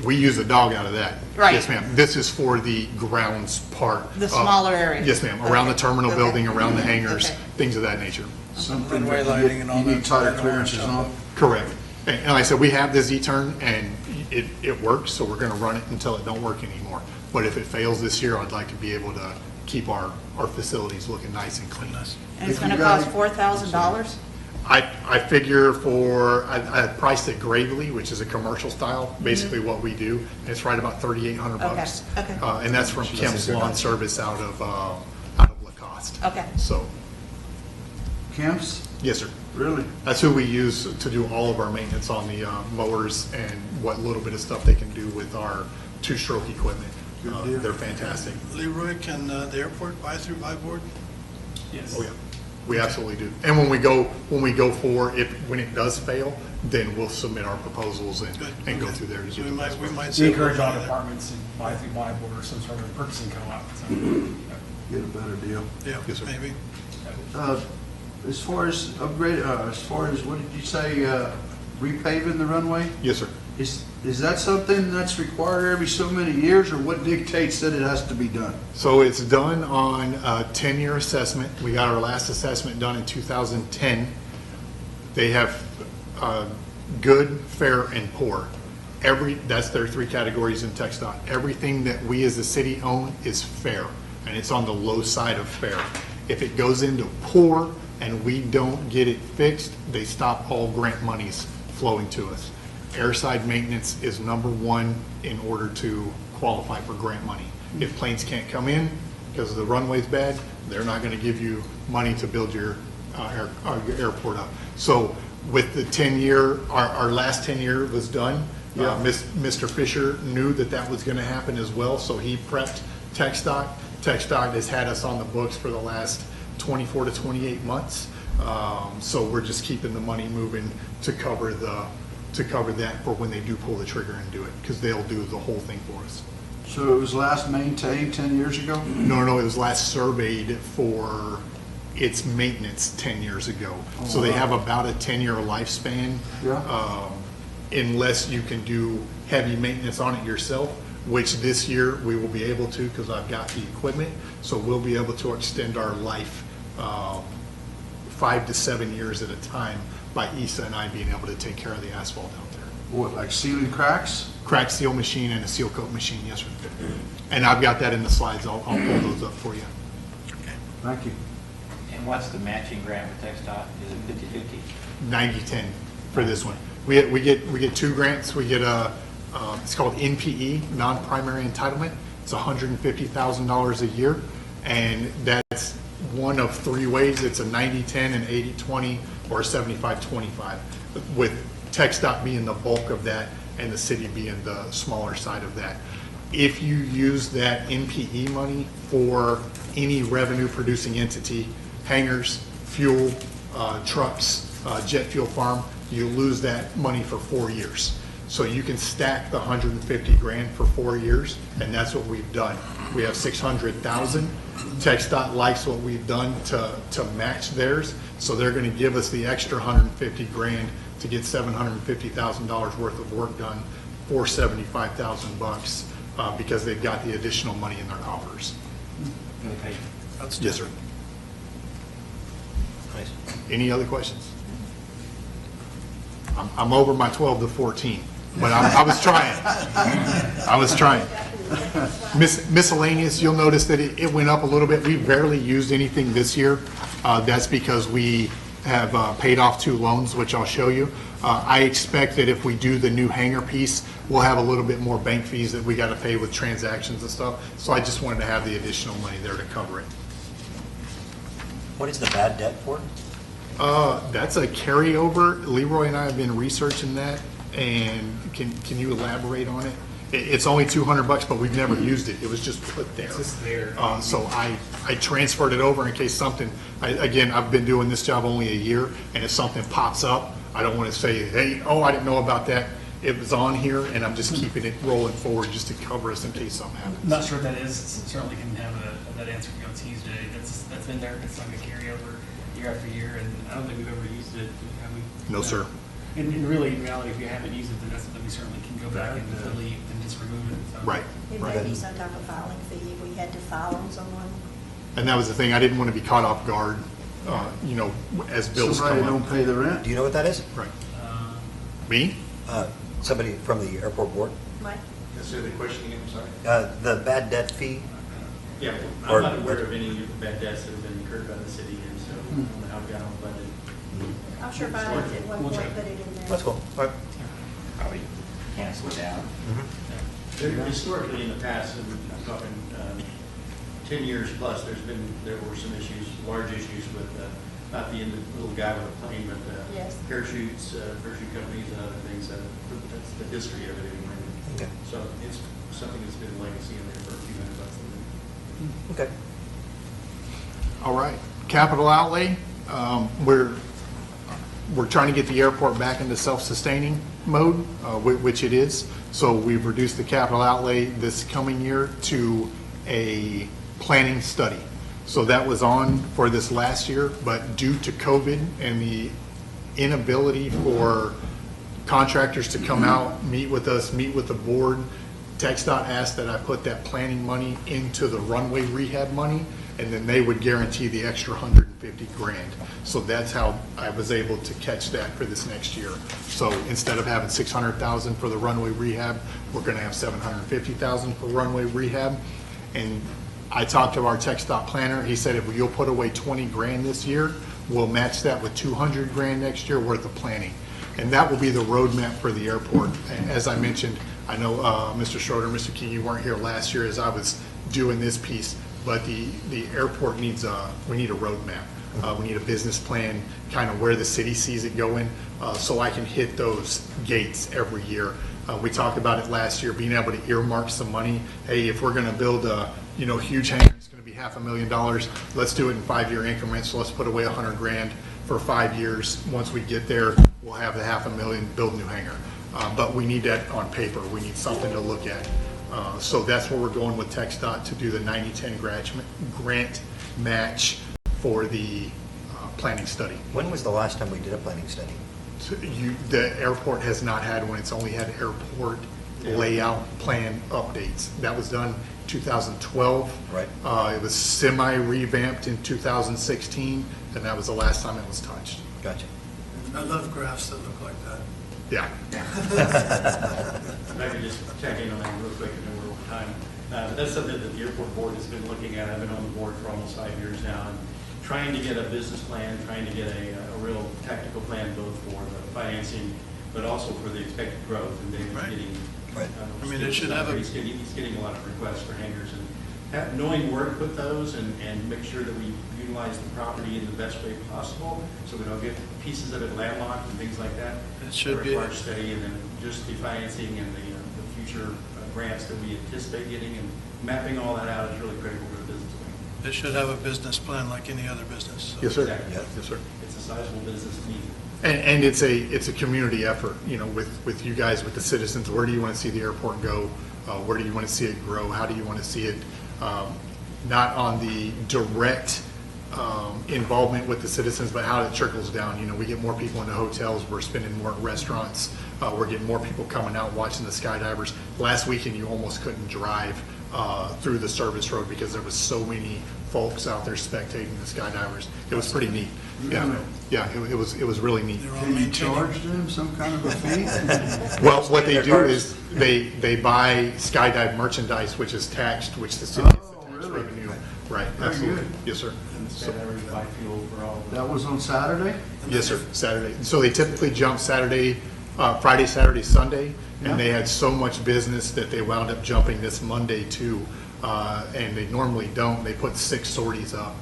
We use a dog out of that. Right. Yes, ma'am. This is for the grounds part. The smaller area. Yes, ma'am. Around the Okay. terminal Okay. building, around the hangars, Okay. things of that nature. Something Runway that lighting and all you that. need tighter clearances on. Correct. And like I said, we have the Z-turn and it works, so we're gonna run it until it don't work anymore. But if it fails this year, I'd like to be able to keep our facilities looking nice and clean. And it's If you gonna got cost $4,000? I figure I priced it Gravely, which is a commercial style, basically what we do. And it's right about $3,800. Okay, okay. And that's from Kemp's Lawn Service out of Lacoste. Okay. So, Camps? yes, sir. Really? That's who we use to do all of our maintenance on the mowers and what little bit of stuff they can do with our two-stroke equipment. Good deal. They're fantastic. Leroy, can the airport buy through buy board? Yes. Oh, yeah. We absolutely do. And when we go for it, when it does fail, then we'll submit our proposals and go through there to So do we the best. might We save encourage all money there. departments to buy through buy board or some sort of purchasing co-op. So, Get a better deal. Yeah, Yes, sir. maybe. As far as upgrade, as far as, what did you say, repaving the runway? Yes, sir. Is that something that's required every so many years, or what dictates that it has to be done? So it's done on a 10-year assessment. We got our last assessment done in 2010. They have good, fair, and poor. That's their three categories in TxDOT. Everything that we as a city own is fair, and it's on the low side of fair. If it goes into poor and we don't get it fixed, they stop all grant monies flowing to us. Airside maintenance is number one in order to qualify for grant money. If planes can't come in because the runway's bad, they're not going to give you money to build your airport up. So with the 10-year, our last 10-year was done. Mr. Fisher knew that was going to happen as well, so he prepped TxDOT. TxDOT has had us on the books for the last 24 to 28 months. So we're just keeping the money moving to cover that for when they do pull the trigger and do it, because they'll do the whole thing for us. So it was last maintained 10 years ago? No, it was last surveyed for its maintenance 10 years ago. So they have about a 10-year lifespan. Yeah. Unless you can do heavy maintenance on it yourself, which this year we will be able to because I've got the equipment. So we'll be able to extend our life 5 to 7 years at a time by Issa and I being able to take care of the asphalt out there. What, like sealing cracks? Crack seal machine and a seal coat machine, yes, sir. And I've got that in the slides. I'll pull those up for you. Thank you. And what's the matching grant with TxDOT? Is it 50/50? 90-10 for this one. We get two grants. We get it's called NPE, non-primary entitlement. It's $150,000 a year, and that's one of three ways. It's a 90-10, an 80-20, or a 75-25, with TxDOT being the bulk of that and the city being the smaller side of that. If you use that NPE money for any revenue-producing entity, hangars, fuel, trucks, jet fuel farm, you lose that money for 4 years. So you can stack the 150 grand for 4 years, and that's what we've done. We have 600,000. TxDOT likes what we've done to match theirs, so they're going to give us the extra 150 grand to get $750,000 worth of work done for $75,000 because they've got the additional money in their coffers. That's Yes, sir. Nice. Any other questions? I'm over my 12 to 14, but I was trying. I was trying. Miscellaneous, you'll notice that it went up a little bit. We barely used anything this year. That's because we have paid off 2 loans, which I'll show you. I expect that if we do the new hangar piece, we'll have a little bit more bank fees that we got to pay with transactions and stuff. So I just wanted to have the additional money there to cover it. What is the bad debt for? That's a carryover. Leroy and I have been researching that, and can you elaborate on it? It's only $200, but we've never used it. It was just put there. It's just there. So I transferred it over in case something, again, I've been doing this job only a year, and if something pops up, I don't want to say, hey, I didn't know about that. It was on here, and I'm just keeping it rolling forward just to cover us in case something happens. Not sure what that is. Certainly can have that answer for you on Tuesday. That's been there. It's like a carryover year after year, and I don't think we've ever used it. Have we? No, sir. And really, in reality, if you haven't used it, then that's something we certainly can go back and delete and just remove it. So. Right, It right. may be some type of filing fee if we had to file on someone. And that was the thing, I didn't want to be caught off guard, you know, as bills come Somebody up. don't pay the rent? Do you know what that is? Right. Um, Me? Somebody from the airport board? Mike? That's the question again, I'm sorry. The bad debt fee? Yeah, Or- I'm not aware of any bad debts that have been incurred by the city, and so I don't know how we got on budget. I'm sure finance at one We'll point check. put it in there. That's cool. All right. Probably cancel it out. Historically, in the past, and I'm talking 10 years plus, there were some issues, large issues with, not the little guy with a plane, but Yes. parachutes, parachute companies and other things. That's the history of it anyway. Okay. So it's something that's been a legacy in there for a few minutes. Okay. All right, capital outlay, we're trying to get the airport back into self-sustaining mode, which it is. So we've reduced the capital outlay this coming year to a planning study. So that was on for this last year, but due to COVID and the inability for contractors to come out, meet with us, meet with the board, TxDOT asked that I put that planning money into the runway rehab money, and then they would guarantee the extra 150 grand. So that's how I was able to catch that for this next year. So instead of having 600,000 for the runway rehab, we're gonna have 750,000 for runway rehab. And I talked to our TxDOT planner, he said if you'll put away 20 grand this year, we'll match that with 200 grand next year worth of planning. And that will be the roadmap for the airport. And as I mentioned, I know Mr. Schroeder, Mr. Key, you weren't here last year as I was doing this piece, but the airport needs we need a roadmap. We need a business plan, kind of where the city sees it going, so I can hit those gates every year. We talked about it last year, being able to earmark some money. Hey, if we're gonna build a huge hangar, it's gonna be $500,000, let's do it in 5-year increments, so let's put away 100 grand for 5 years. Once we get there, we'll have the $500,000, build a new hangar. But we need that on paper. We need something to look at. So that's where we're going with TxDOT to do the 90-10 grant match for the planning study. When was the last time we did a planning study? So the airport has not had one. It's only had airport layout plan updates. That was done 2012. Right. It was semi-revamped in 2016, and that was the last time it was touched. Gotcha. I love graphs that look like that. Yeah. If I could just tag in on that real quick, and then we're over time. That's something that the airport board has been looking at. I've been on the board for almost 5 years now, and trying to get a business plan, trying to get a real tactical plan both for the financing, but also for the expected growth. And David's Right. getting, Right. I mean, it should have a- he's getting a lot of requests for hangars, and knowing where to put those and make sure that we utilize the property in the best way possible, so we don't get pieces of it landlocked and things like that. It should be- Requires study, and then just the financing and the future grants that we anticipate getting, and mapping all that out is really critical for the business plan. It should have a business plan like any other business. Yes, sir. Exactly. Yes, sir. It's a sizable business need. And it's a community effort, with you guys, with the citizens. Where do you want to see the airport go? Where do you want to see it grow? How do you want to see it, not on the direct involvement with the citizens, but how it trickles down. We get more people into hotels, we're spending more at restaurants, we're getting more people coming out watching the skydivers. Last weekend, you almost couldn't drive through the service road because there was so many folks out there spectating the skydivers. It was pretty neat. Yeah, it was really neat. Can you charge them some kind of a fee? Well, what they do is they buy skydive merchandise, which is taxed, which the city gets the tax really? revenue. Right, Very absolutely. good. Yes, sir. And the skydivers buy fuel for all of That was on Saturday? Yes, sir, Saturday. So they typically jump Friday, Saturday, Sunday, Yeah. and they had so much business that they wound up jumping this Monday too. And they normally don't. They put 6 sorties up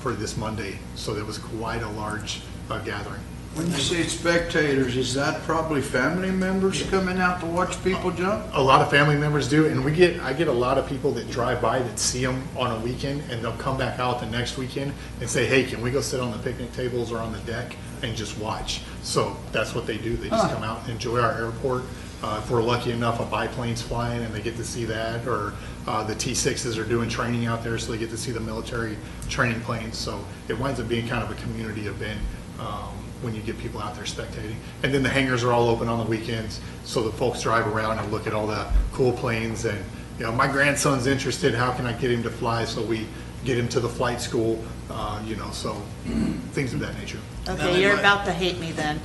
for this Monday, so there was quite a large gathering. When you say spectators, is that probably family members coming out to watch people jump? A lot of family members do, and I get a lot of people that drive by that see them on a weekend, and they'll come back out the next weekend and say, hey, can we go sit on the picnic tables or on the deck and just watch? So that's what they do. They just come out and enjoy our airport. If we're lucky enough, a biplane's flying and they get to see that, or the T-6s are doing training out there, so they get to see the military training planes. So it winds up being kind of a community event. when you get people out there spectating. And then the hangars are all open on the weekends, so the folks drive around and look at all the cool planes. And you know, my grandson's interested. How can I get him to fly? So we get him to the flight school. You know, so things of that nature. Okay, you're about to hate me then.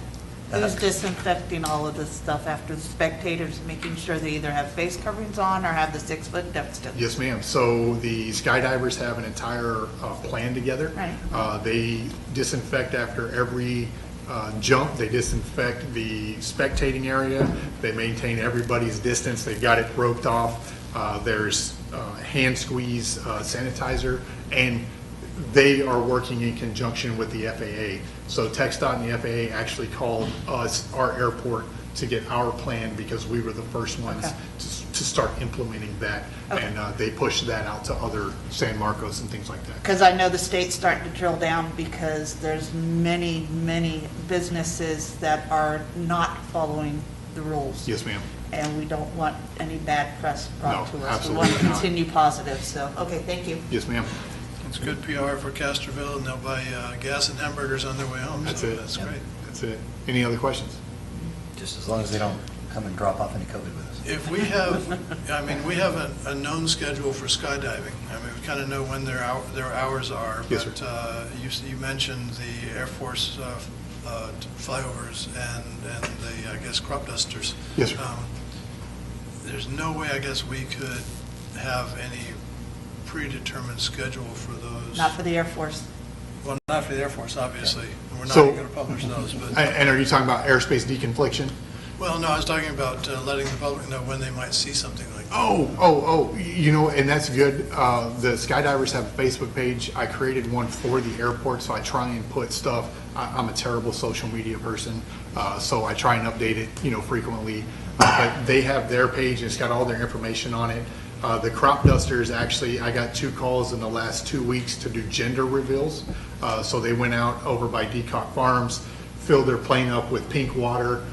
Who's disinfecting all of this stuff after the spectators, making sure they either have face coverings on or have the 6-foot distance? Yes, ma'am. So the skydivers have an entire plan together. Right. They disinfect after every jump. They disinfect the spectating area. They maintain everybody's distance. They've got it roped off. There's hand squeeze sanitizer, and they are working in conjunction with the FAA. So TxDOT and the FAA actually called us, our airport, to get our plan because we were the first ones to start implementing that. Okay. And they pushed that out to other San Marcos and things like that. Because I know the state's starting to drill down because there's many, many businesses that are not following the rules. Yes, ma'am. And we don't want any bad press brought No, to us. We want to absolutely not. continue positive, so, okay, thank you. Yes, ma'am. It's good PR for Castroville, and they'll buy gas and hamburgers on their way home. That's so it. That's great. That's it. Any other questions? Just as long as they don't come and drop off any COVID with us. If we have, I mean, we have a known schedule for skydiving. I mean, we kind of know when their hours are. Yes, but sir. you mentioned the Air Force flyovers and the, I guess, crop dusters. Yes, sir. There's no way, I guess, we could have any predetermined schedule for those. Not for the Air Force. Well, not for the Air Force, obviously. We're not So- going to publish those, but. And are you talking about airspace deconfliction? Well, no, I was talking about letting the public know when they might see something like that. Oh, you know, and that's good. The skydivers have a Facebook page. I created one for the airport, so I try and put stuff. I'm a terrible social media person, so I try and update it, you know, frequently. But they have their page, and it's got all their information on it. The crop dusters, actually, I got 2 calls in the last 2 weeks to do gender reveals. So they went out over by Decock Farms, filled their plane up with pink water,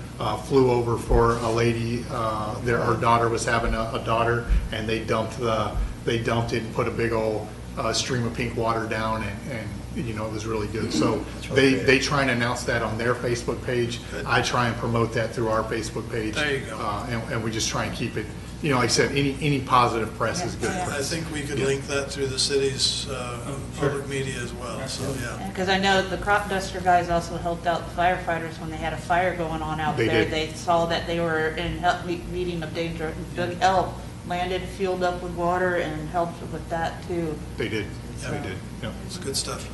flew over for a lady. Her daughter was having a daughter, and they dumped it and put a big old stream of pink water down, and you know, it was really good. So they try and announce that on their Facebook page. I try and promote that through our Facebook page. There you go. And we just try and keep it, you know, like I said, any positive press is good I press. think we could link that through the city's public media as well, so, yeah. Because I know the crop duster guys also helped out the firefighters when they had a fire going on out They there. did. They saw that they were in meeting of danger. Doug L. landed, fueled up with water, and helped with that too. They did, So- they did, yeah. It's good stuff.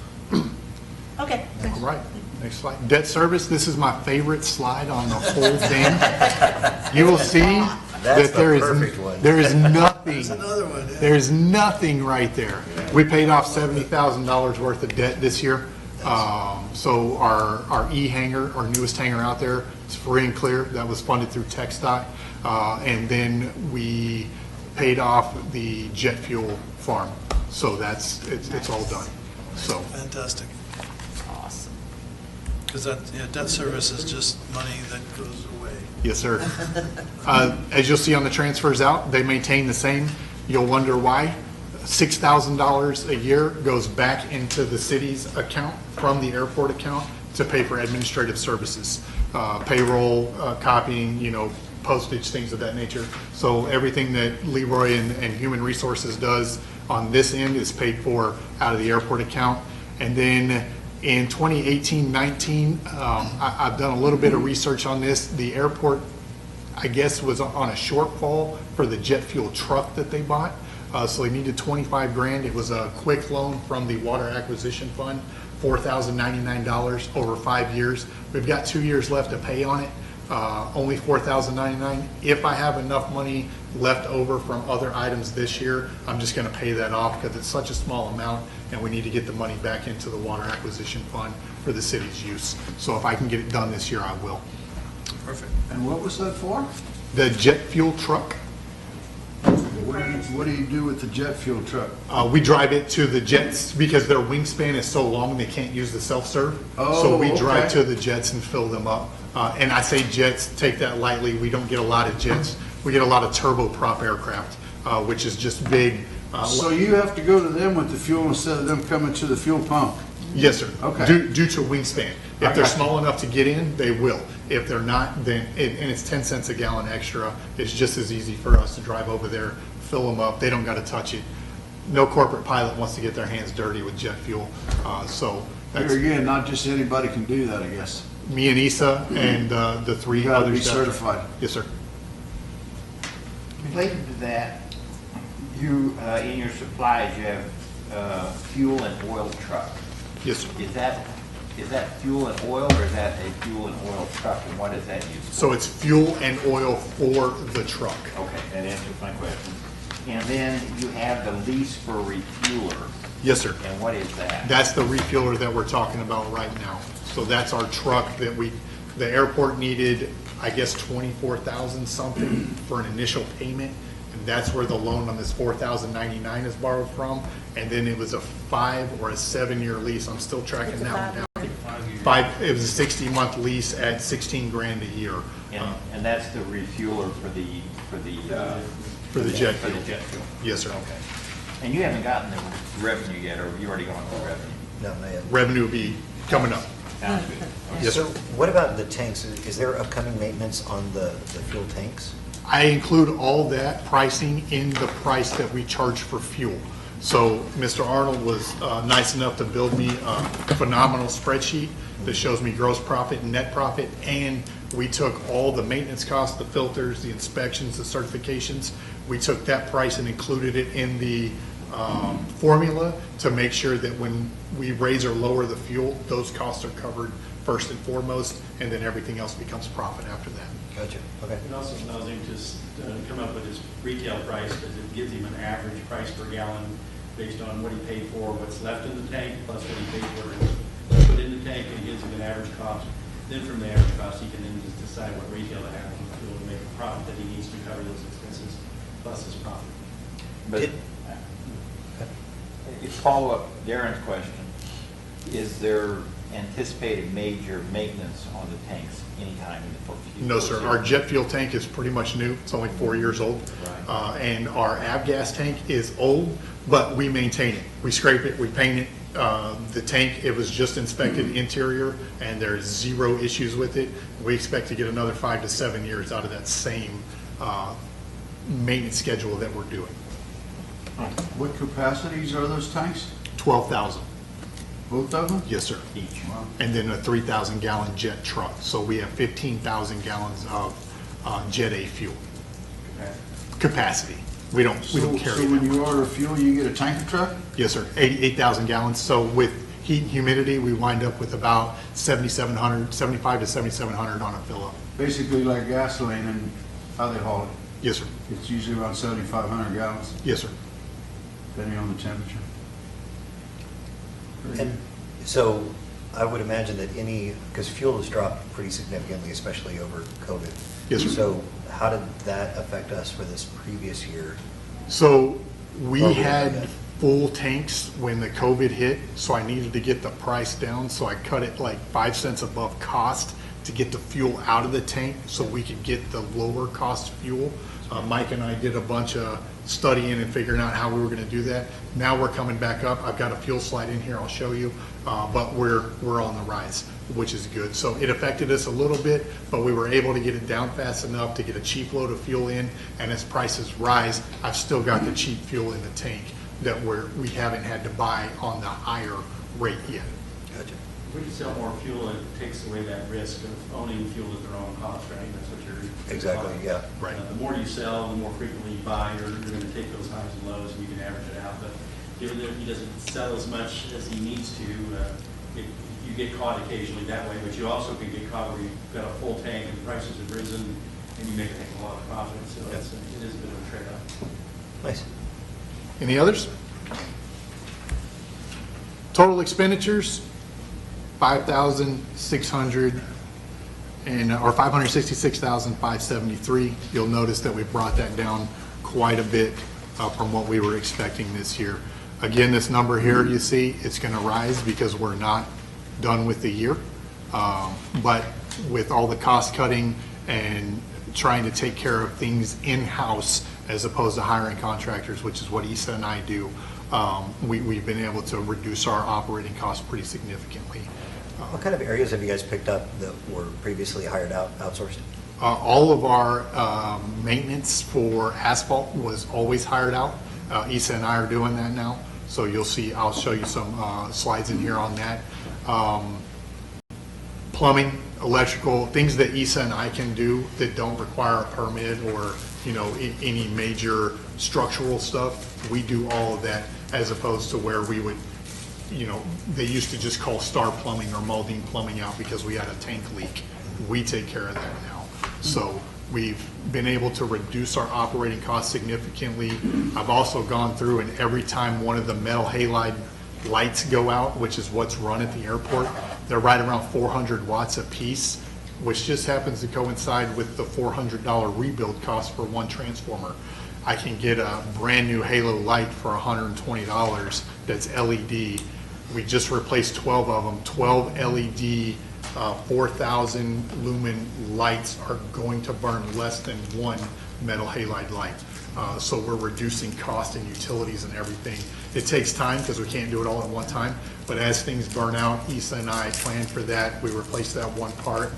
Okay, thanks. All right, next slide. Debt service, this is my favorite slide on the whole thing. You will see That's that there the perfect one. is nothing. There's another one, yeah. There's nothing right there. We paid off $70,000 worth of debt this year. So our E-hangar, our newest hangar out there, is free and clear. That was funded through TxDOT. And then we paid off the jet fuel farm. So it's all done. So, Fantastic. Awesome. Because debt service is just money that goes away. yes, sir. As you'll see on the transfers out, they maintain the same. You'll wonder why. $6,000 a year goes back into the city's account from the airport account to pay for administrative services, payroll, copying, you know, postage, things of that nature. So everything that Leroy and Human Resources does on this end is paid for out of the airport account. And then in 2018-19, I've done a little bit of research on this. The airport, I guess, was on a shortfall for the jet fuel truck that they bought. So they needed 25 grand. It was a quick loan from the Water Acquisition Fund, $4,099 over 5 years. We've got 2 years left to pay on it. Only $4,099. If I have enough money left over from other items this year, I'm just going to pay that off because it's such a small amount, and we need to get the money back into the Water Acquisition Fund for the city's use. So if I can get it done this year, I will. Perfect. And what was that for? The jet fuel truck, What do you do with the jet fuel truck? we drive it to the jets because their wingspan is so long they can't use the self-serve. So Oh, we drive okay. to the jets and fill them up. And I say jets, take that lightly. We don't get a lot of jets. We get a lot of turboprop aircraft, which is just big. So you have to go to them with the fuel instead of them coming to the fuel pump? Yes, sir. Okay. Due to wingspan. If they're small enough to get in, they will. If they're not, then, and it's 10 cents a gallon extra, it's just as easy for us to drive over there, fill them up, they don't gotta touch it. No corporate pilot wants to get their hands dirty with jet fuel, so that's Here again, not just anybody can do that, I guess. me and Issa and the three You gotta others. be certified. Yes, sir. Related to that, you, in your supplies, you have fuel and oil truck. Yes, sir. Is that fuel and oil, or is that a fuel and oil truck, and what is that used for? So it's fuel and oil for the truck. Okay, that answers my question. And then you have the lease for refueler, Yes, sir. and what is that? That's the refueler that we're talking about right now. So that's our truck that the airport needed, I guess, 24,000 something for an initial payment. And that's where the loan on this 4,099 is borrowed from. And then it was a 5 or a 7-year lease. I'm still tracking that one down. It was a 60-month lease at 16 grand a year. And that's the refueler for the jet For the fuel. jet fuel. Yes, sir. Okay. And you haven't gotten the revenue yet, or you already gone through revenue? No, not yet. Revenue will be coming up. Sounds good. Yes, So sir. what about the tanks? Is there upcoming maintenance on the fuel tanks? I include all that pricing in the price that we charge for fuel. So Mr. Arnold was nice enough to build me a phenomenal spreadsheet that shows me gross profit and net profit, and we took all the maintenance costs, the filters, the inspections, the certifications. We took that price and included it in the formula to make sure that when we raise or lower the fuel, those costs are covered first and foremost, and then everything else becomes profit after that. Gotcha, okay. It also allows him to come up with his retail price, because it gives him an average price per gallon based on what he paid for, what's left in the tank, plus what he paid for and put in the tank, and it gives him an average cost. Then from the average cost, he can then just decide what retail to have on the fuel to make a profit that he needs to cover those expenses, plus his profit. But follow up Darren's question, is there anticipated major maintenance on the tanks anytime in the future? No, sir. Our jet fuel tank is pretty much new. It's only 4 years old. Right. And our avgas tank is old, but we maintain it. We scrape it, we paint it. The tank, it was just inspected interior, and there's 0 issues with it. We expect to get another 5 to 7 years out of that same maintenance schedule that we're doing. What capacities are those tanks? 12,000. Both of them? Yes, sir. Each. And then a 3,000 gallon jet truck. So we have 15,000 gallons of Jet A fuel capacity. We don't carry So it. when you order fuel, you get a tanker truck? Yes, sir. 8,000 gallons. So with heat and humidity, we wind up with about 7,700, 75 to 7,700 on a fill up. Basically like gasoline and how they haul it. Yes, sir. It's usually around 7,500 gallons, Yes, sir. depending on the temperature. And so I would imagine that because fuel has dropped pretty significantly, especially over COVID. Yes, sir. So how did that affect us for this previous year? So we Well, had yeah. full tanks when the COVID hit, so I needed to get the price down. So I cut it like 5 cents above cost to get the fuel out of the tank so we could get the lower cost fuel. Mike and I did a bunch of studying and figuring out how we were going to do that. Now we're coming back up. I've got a fuel slide in here, I'll show you, but we're on the rise, which is good. So it affected us a little bit, but we were able to get it down fast enough to get a cheap load of fuel in. And as prices rise, I've still got the cheap fuel in the tank that we haven't had to buy on the higher rate yet. Gotcha. If we can sell more fuel, it takes away that risk of owning fuel at their own cost, right? That's what you're. Exactly, yeah. Right. The more you sell, the more frequently you buy, you're going to take those highs and lows, and you can average it out. But given that he doesn't sell as much as he needs to, you get caught occasionally that way, but you also can get caught where you've got a full tank and prices have risen, and you make a lot of profit. So it is a bit of a trade-off. Nice. Any others? Total expenditures, 5,600 or 566,573. You'll notice that we brought that down quite a bit from what we were expecting this year. Again, this number here, you see, it's going to rise because we're not done with the year. But with all the cost cutting and trying to take care of things in-house as opposed to hiring contractors, which is what Issa and I do, we've been able to reduce our operating costs pretty significantly. What kind of areas have you guys picked up that were previously hired out, outsourced? All of our maintenance for asphalt was always hired out. Issa and I are doing that now, so you'll see, I'll show you some slides in here on that. Plumbing, electrical, things that Issa and I can do that don't require a permit or, you know, any major structural stuff, we do all of that, as opposed to where we would, you know, they used to just call Star Plumbing or Maldine Plumbing out because we had a tank leak. We take care of that now. So we've been able to reduce our operating costs significantly. I've also gone through, and every time one of the metal halide lights go out, which is what's run at the airport, they're right around 400 watts a piece, which just happens to coincide with the $400 rebuild cost for one transformer. I can get a brand new halo light for $120 that's LED. We just replaced 12 of them. 12 LED 4,000 lumen lights are going to burn less than one metal halide light. So we're reducing cost and utilities and everything. It takes time because we can't do it all at one time, but as things burn out, Issa and I planned for that. We replaced that one part.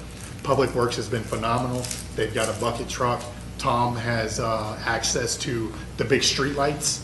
Public Works has been phenomenal. They've got a bucket truck. Tom has access to the big street lights.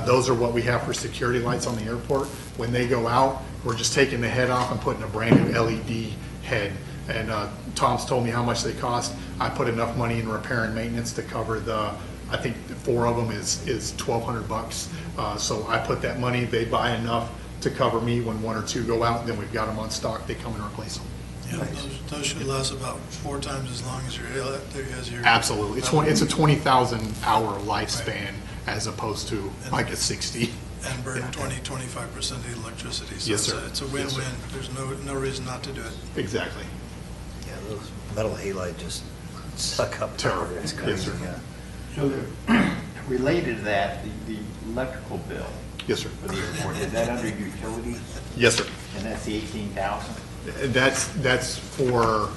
Those are what we have for security lights on the airport. When they go out, we're just taking the head off and putting a brand new LED head. And Tom's told me how much they cost. I put enough money in repair and maintenance to cover the, I think 4 of them is $1,200. So I put that money, they buy enough to cover me when 1 or 2 go out, and then we've got them on stock, they come and replace them. Yeah, those should last about 4 times as long as your. Absolutely. It's a 20,000 hour lifespan as opposed to like a 60. And burn 20-25% of the electricity. So Yes, sir. It's a win-win. Yes, sir. There's no reason not to do it. Exactly. Yeah, those metal halide just suck up Terrible. power. It's Yes, crazy. sir. Yeah. So related to that, the electrical bill Yes, sir. for the airport, is that under utilities? Yes, sir. And that's the 18,000? That's for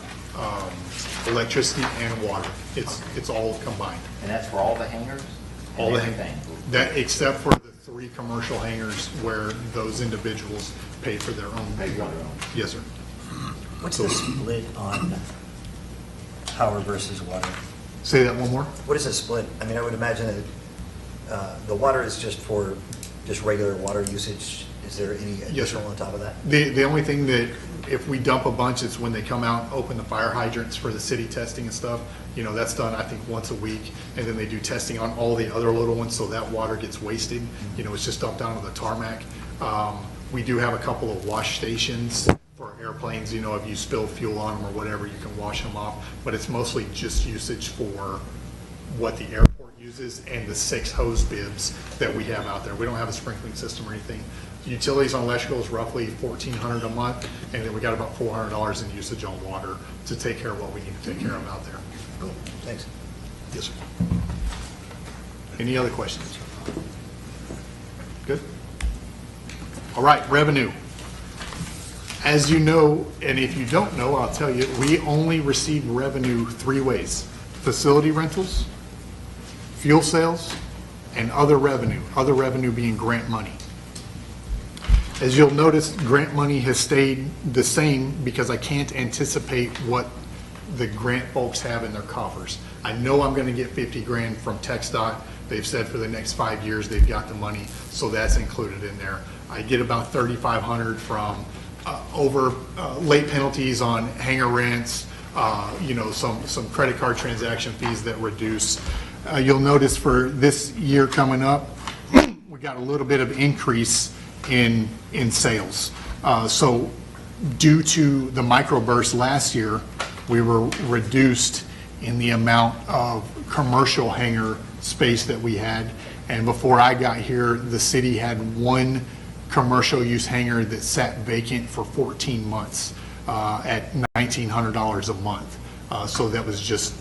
electricity and water. It's all combined. And that's for all the hangars? All the Everything? that except for the 3 commercial hangars where those individuals pay for their own. Pay for their own. Yes, sir. What's the split on power versus water? Say that one more. What is the split? I mean, I would imagine that the water is just for just regular water usage. Is there any Yes, sir. additional on top of that? The only thing that, if we dump a bunch, it's when they come out and open the fire hydrants for the city testing and stuff. You know, that's done, I think, once a week. And then they do testing on all the other little ones, so that water gets wasted. You know, it's just dumped down to the tarmac. We do have a couple of wash stations for airplanes. You know, if you spill fuel on them or whatever, you can wash them off. But it's mostly just usage for what the airport uses and the 6 hose bibs that we have out there. We don't have a sprinkling system or anything. Utilities on electrical is roughly $1,400 a month, and then we got about $400 in usage on water to take care of what we need to take care of out there. Cool, thanks. Yes, sir. Any other questions? Good? All right, revenue. As you know, and if you don't know, I'll tell you, we only receive revenue 3 ways: facility rentals, fuel sales, and other revenue being grant money. As you'll notice, grant money has stayed the same because I can't anticipate what the grant folks have in their coffers. I know I'm going to get 50 grand from TxDOT. They've said for the next 5 years they've got the money, so that's included in there. I get about 3,500 from late penalties on hangar rents, you know, some credit card transaction fees that reduce. You'll notice for this year coming up, we got a little bit of increase in sales. So due to the microburst last year, we were reduced in the amount of commercial hangar space that we had. And before I got here, the city had 1 commercial use hangar that sat vacant for 14 months at $1,900 a month. So that was just,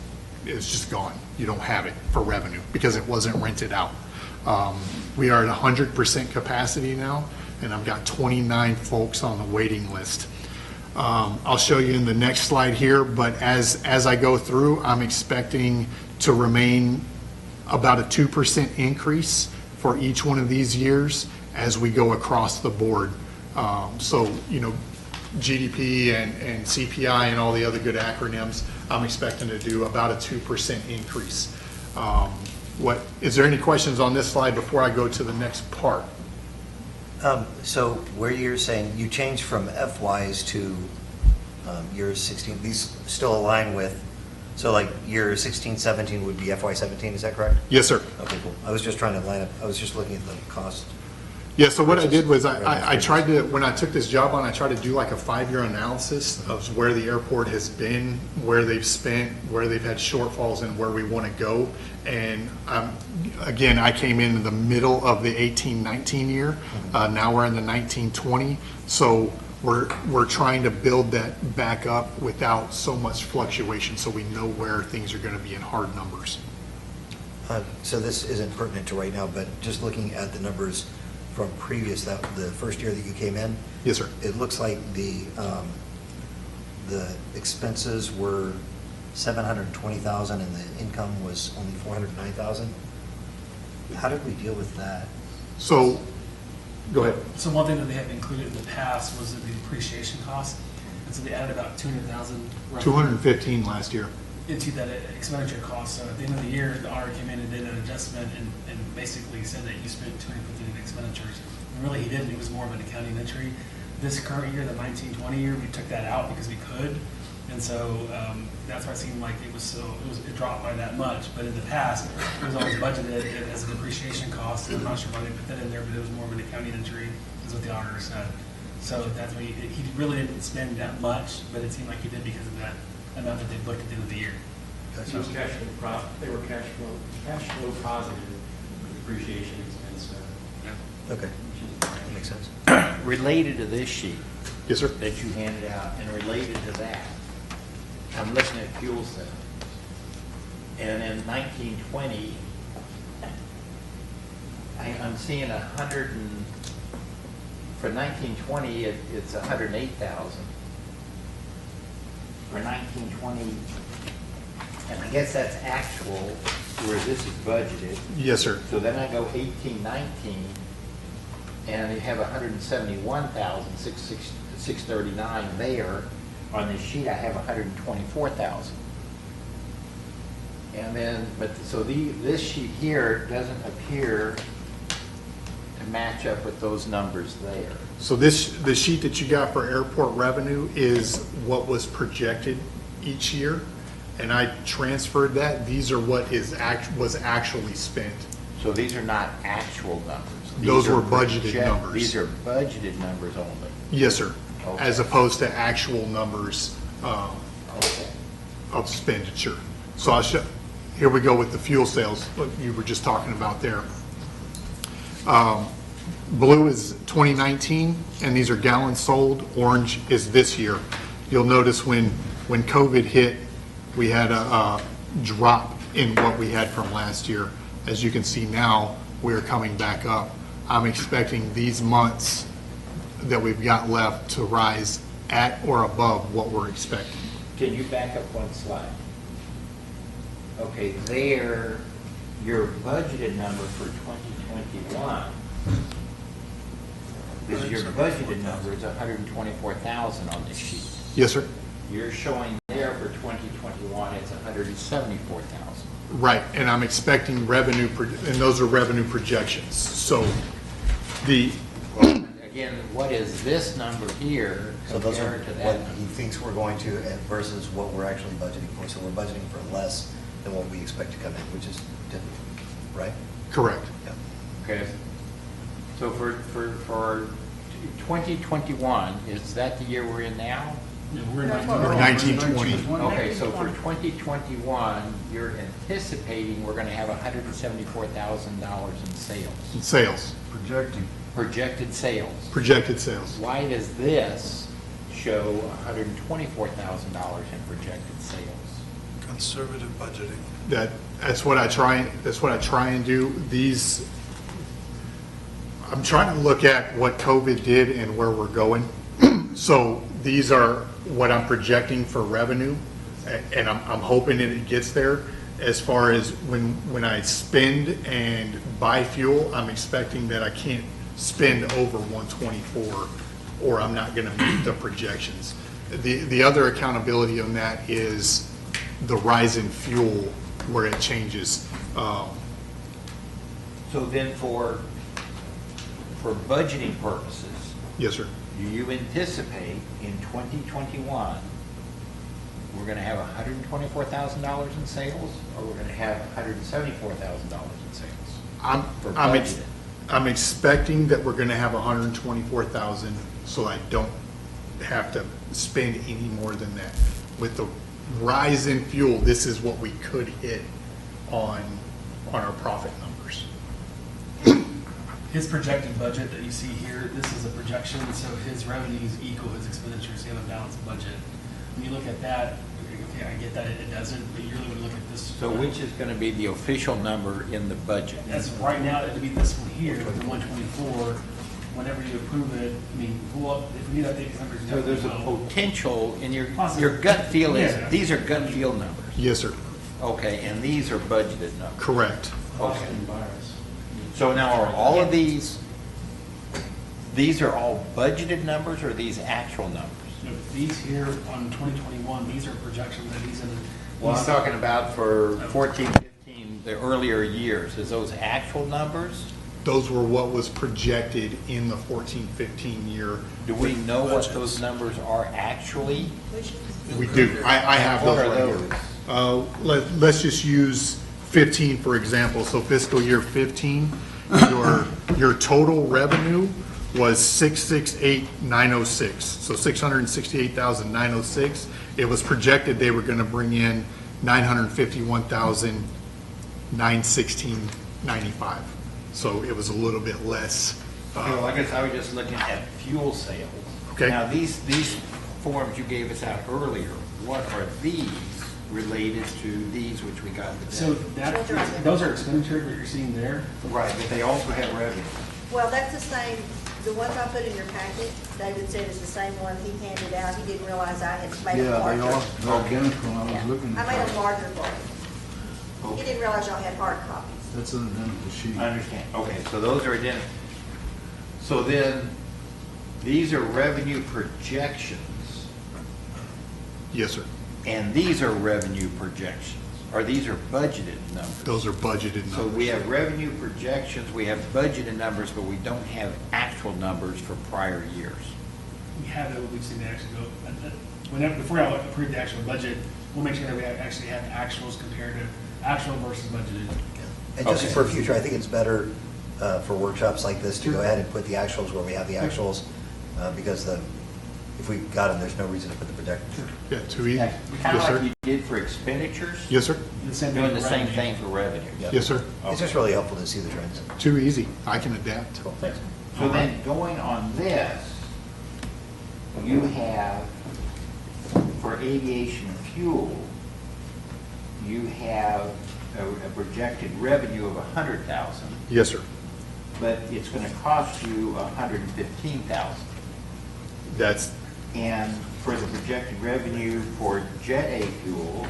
it's just gone. You don't have it for revenue because it wasn't rented out. We are at 100% capacity now, and I've got 29 folks on the waiting list. I'll show you in the next slide here, but as I go through, I'm expecting to remain about a 2% increase for each one of these years as we go across the board. So, you know, GDP and CPI and all the other good acronyms, I'm expecting to do about a 2% increase. Is there any questions on this slide before I go to the next part? So where you're saying you changed from FYs to years 16, these still align with, so like year 16, 17 would be FY 17, is that correct? Yes, sir. Okay, cool. I was just trying to line up, I was just looking at the cost. Yeah, so what I did was I tried to, when I took this job on, I tried to do like a 5-year analysis of where the airport has been, where they've spent, where they've had shortfalls, and where we want to go. And again, I came in the middle of the 18-19 year. Now we're in the 19-20. So we're trying to build that back up without so much fluctuation, so we know where things are going to be in hard numbers. So this isn't pertinent to right now, but just looking at the numbers from previous, the first year that you came in. Yes, sir. It looks like the expenses were $720,000 and the income was only $409,000. How did we deal with that? So, go ahead. So one thing that they had included in the past was the depreciation cost, and so they added about $200,000. 215 last year. Into that expenditure cost. So at the end of the year, the auditor came in and did an adjustment and basically said that you spent $250 in expenditures. And really he didn't, it was more of an accounting entry. This current year, the 19-20 year, we took that out because we could. And so that's why it seemed like it dropped by that much. But in the past, it was always budgeted as a depreciation cost. I'm not sure why they put that in there, but it was more of an accounting entry, is what the auditor said. So that's why he really didn't spend that much, but it seemed like he did because of that amount that they booked at the end of the year. It was cash flow profit, they were cash flow positive depreciation expense. Okay, that makes sense. Related to this sheet Yes, sir. that you handed out, and related to that, I'm looking at fuel cells. And in 1920, I'm seeing for 1920, it's 108,000. For 1920, and I guess that's actual, where this is budgeted. Yes, sir. So then I go 18, 19, and you have 171,639 there. On this sheet, I have 124,000. And then, so this sheet here doesn't appear to match up with those numbers there. So the sheet that you got for airport revenue is what was projected each year, and I transferred that. These are what was actually spent. So these are not actual numbers. Those were budgeted numbers. These are budgeted numbers only. Yes, sir. Okay. As opposed to actual numbers Okay. of expenditure. So here we go with the fuel sales, what you were just talking about there. Blue is 2019, and these are gallons sold. Orange is this year. You'll notice when COVID hit, we had a drop in what we had from last year. As you can see now, we're coming back up. I'm expecting these months that we've got left to rise at or above what we're expecting. Can you back up one slide? Okay, there, your budgeted number for 2021, your budgeted number is 124,000 on this sheet. Yes, sir. You're showing there for 2021, it's 174,000. Right, and I'm expecting revenue, and those are revenue projections. So Again, what is this number here So those are compared to what that? he thinks we're going to versus what we're actually budgeting for. So we're budgeting for less than what we expect to come in, which is typical, right? correct. Yeah. Okay. So for 2021, is that the year we're in now? Yeah, we're in Or 1920. Okay, so for 2021, you're anticipating we're going to have $174,000 in sales, Sales, projected sales. projected sales. Why does this show $124,000 in projected sales? Conservative budgeting. That's what I try and do. I'm trying to look at what COVID did and where we're going. So these are what I'm projecting for revenue, and I'm hoping that it gets there. As far as when I spend and buy fuel, I'm expecting that I can't spend over 124 or I'm not gonna meet the projections. The other accountability on that is the rise in fuel where it changes. So then for budgeting purposes, Yes, sir. do you anticipate in 2021, we're going to have $124,000 in sales, or we're going to have $174,000 in sales? For budgeted. I'm expecting that we're gonna have 124,000, so I don't have to spend any more than that. With the rise in fuel, this is what we could hit on our profit numbers. His projected budget that you see here, this is a projection, so his revenues equal his expenditures, he have a balanced budget. When you look at that, okay, I get that it doesn't, but you really would look at this. So which is going to be the official number in the budget? That's right now, it'd be this one here, the 124. Whenever you approve it, I mean, if we need to update these numbers. So there's a definitely will. potential, in your Possible. gut feel is, Yeah. these are gut feel numbers. Yes, sir. Okay, and these are budgeted numbers. Correct. Okay. So now are all of these are all budgeted numbers, or are these actual numbers? So these here on 2021, these are projections, and these are the. Well, I'm talking about for 14, 15, the earlier years. Is those actual numbers? Those were what was projected in the 14-15 year. Do we know what those numbers are actually? We do. I have those What are right here. Let's just use 15 for example. So fiscal year 15, your total revenue was 668,906. So 668,906. It was projected they were going to bring in 951,916.95. So it was a little bit less. Well, I guess I was just looking at fuel sales. Okay. Now, these forms you gave us out earlier, what are these related to these which we got today? So those are expenditures that you're seeing there. Right, but they also have revenue. Well, that's the same, the ones I put in your packet, David said it's the same one he handed out. He didn't realize I had made them larger. they're identical, I Yeah. I made them larger for him. He didn't realize y'all had hard copies. That's an identical sheet. I understand. Okay, so those are identical. So then, these are revenue projections, Yes, sir. and these are revenue projections, or these are budgeted numbers. Those are budgeted numbers. So we have revenue projections, we have budgeted numbers, but we don't have actual numbers for prior years. We have it, we've seen the actual go. Whenever, before I approve the actual budget, we'll make sure that we actually have actuals compared to actual versus budgeted. And just Okay. for future, I think it's better for workshops like this to go ahead and put the actuals where we have the actuals, because if we've got them, there's no reason to put the projections. Yeah, too easy. Kind Yes, of like sir. you did for expenditures? Yes, sir. Doing the same thing for revenue? Yes, sir. It's just really helpful to see the trends. Too easy. I can adapt. So then, going on this, you have, for aviation fuel, you have a projected revenue of 100,000, Yes, sir. but it's going to cost you 115,000. That's, And for the projected revenue for Jet A fuel,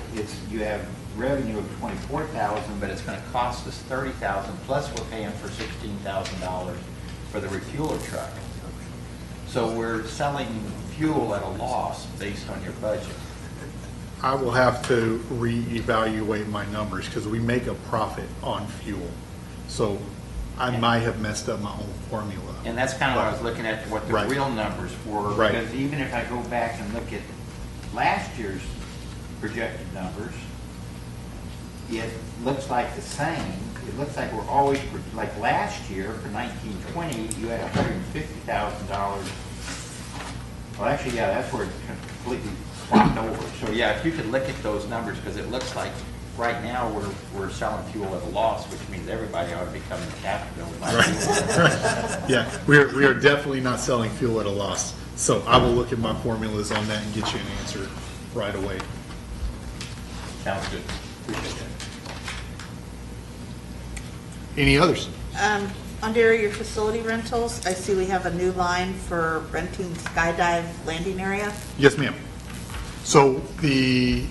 you have revenue of 24,000, but it's going to cost us 30,000, plus we're paying for $16,000 for the refueler truck. So we're selling fuel at a loss based on your budget. I will have to reevaluate my numbers because we make a profit on fuel. So I might have messed up my own formula. And that's kind of what I was looking at, what the Right. real numbers were. Right. Because even if I go back and look at last year's projected numbers, it looks like the same. It looks like we're always, like last year for 1920, you had $150,000. Well, actually, yeah, that's where it completely swapped over. So yeah, if you could look at those numbers, because it looks like right now we're selling fuel at a loss, which means everybody ought to be coming to Capitol. Yeah, we are definitely not selling fuel at a loss. So I will look at my formulas on that and get you an answer right away. Sounds good. Appreciate that. Any others? Under your facility rentals, I see we have a new line for renting skydive landing area. Yes, ma'am. So the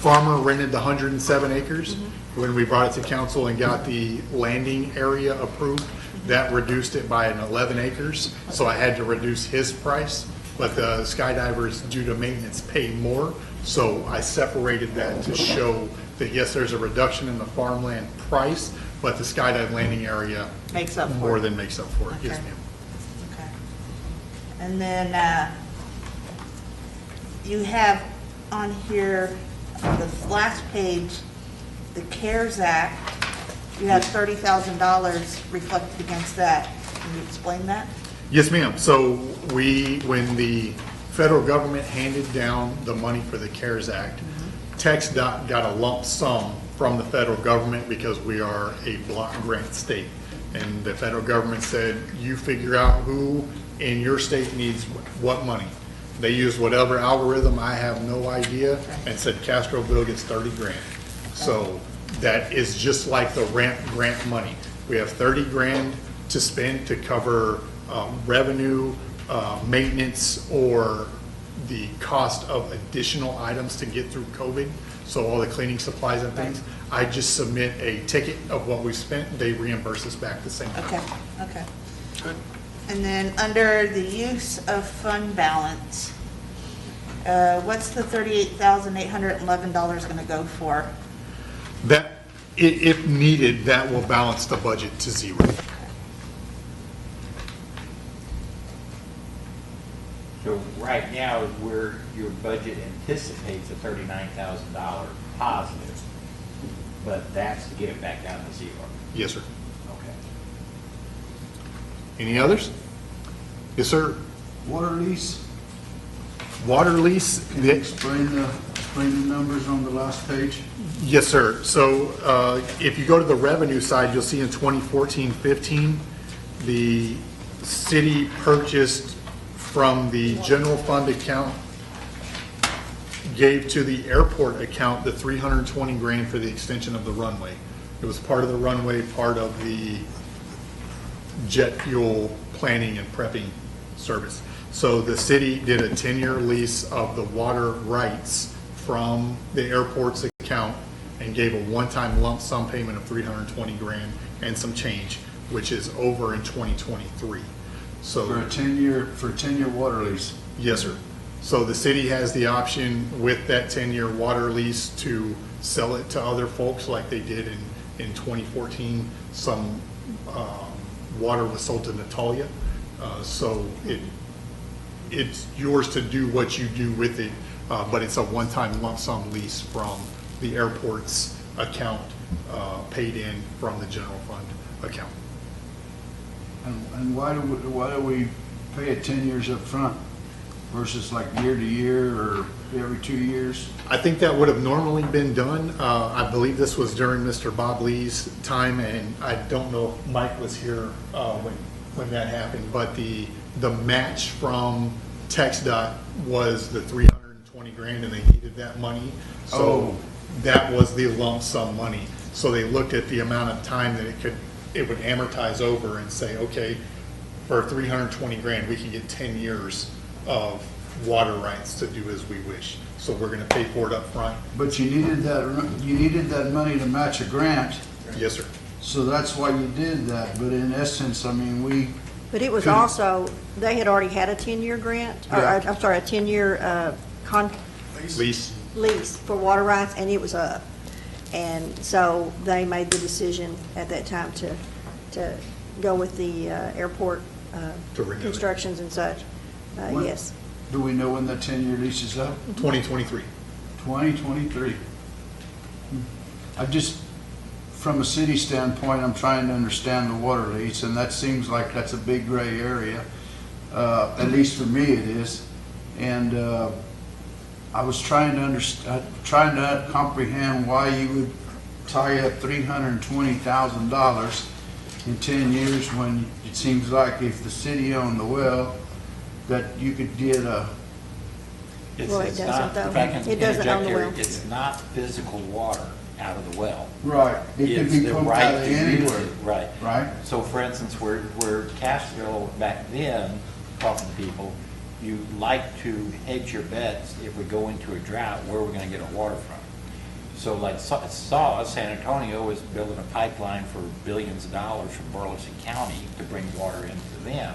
farmer rented the 107 acres. When we brought it to council and got the landing area approved, That reduced it by 11 acres, so I had to reduce his price. But the skydivers, due to maintenance, pay more. So I separated that to show that, yes, there's a reduction in the farmland price, but the skydive landing area Makes up for more it. than makes up for it. Yes, Okay. ma'am. Okay. And then, you have on here, on the last page, the CARES Act, you have $30,000 reflected against that. Can you explain that? Yes, ma'am. So when the federal government handed down the money for the CARES Act, TxDOT got a lump sum from the federal government because we are a block grant state. And the federal government said, you figure out who in your state needs what money. They used whatever algorithm, I have no idea, and said Castroville gets 30 grand. So that is just like the ramp grant money. We have 30 grand to spend to cover revenue, maintenance, or the cost of additional items to get through COVID. So all the cleaning supplies and things. I just submit a ticket of what we spent. They reimburse us back the same time. Okay. And then under the use of fund balance, what's the $38,811 gonna go for? That, if needed, that will balance the budget to zero. So right now, your budget anticipates a $39,000 positive, but that's to get it back down to zero. Yes, sir. Okay. Any others? Yes, sir. Water lease, Water lease, can you explain the numbers on the last page? yes, sir. So if you go to the revenue side, you'll see in 2014-15, the city purchased from the general fund account, gave to the airport account the 320 grand for the extension of the runway. It was part of the runway, part of the jet fuel planning and prepping service. So the city did a 10-year lease of the water rights from the airport's account and gave a one-time lump sum payment of 320 grand and some change, which is over in 2023. So For a 10-year water lease? yes, sir. So the city has the option with that 10-year water lease to sell it to other folks like they did in 2014. Some water was sold to Natalia. So it's yours to do what you do with it, but it's a one-time lump sum lease from the airport's account, paid in from the general fund account. And why do we pay it 10 years up front versus like year to year or every 2 years? I think that would have normally been done. I believe this was during Mr. Bob Lee's time, and I don't know if Mike was here when that happened, but the match from TxDOT was the 320 grand, and they needed that money. So that was the lump sum money. So they looked at the amount of time that it would amortize over and say, okay, for 320 grand, we can get 10 years of water rights to do as we wish. So we're going to pay for it up front. But you needed that money to match a grant, Yes, sir. so that's why you did that. But in essence, I mean, But it was Could- also, they had already had a 10-year grant, or, Yeah. I'm sorry, a 10-year Lease. lease for water rights, and it was up. And so they made the decision at that time to go with the airport To renew it. constructions and such. When- Yes. do we know when the 10-year lease is up? 2023. 2023. I just, from a city standpoint, I'm trying to understand the water lease, and that seems like that's a big gray area. At least for me it is. And I was trying to comprehend why you would tie up $320,000 in 10 years when it seems like if the city owned the well, that you could get a, Well, it It's doesn't, not, though. if I can It doesn't interject own the here, well. it's not physical water out of the well. right, it could It's be the pumped right out of to use anywhere, it, right. right? So for instance, where Castroville back then, talking to people, you like to hedge your bets if we go into a drought, where we're gonna get our water from. So like saw San Antonio is building a pipeline for billions of dollars from Burleson County to bring water into them.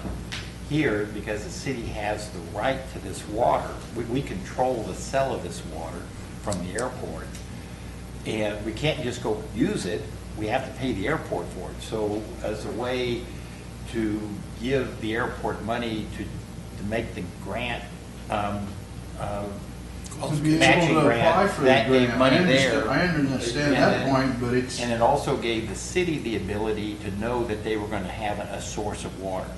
Here, because the city has the right to this water, we control the sell of this water from the airport. And we can't just go use it, we have to pay the airport for it. So as a way to give the airport money to make the grant, To be matching able to apply grant, for the that gave grant. money I there. I understand And that then- point, but it's, And it also gave the city the ability to know that they were going to have a source of water.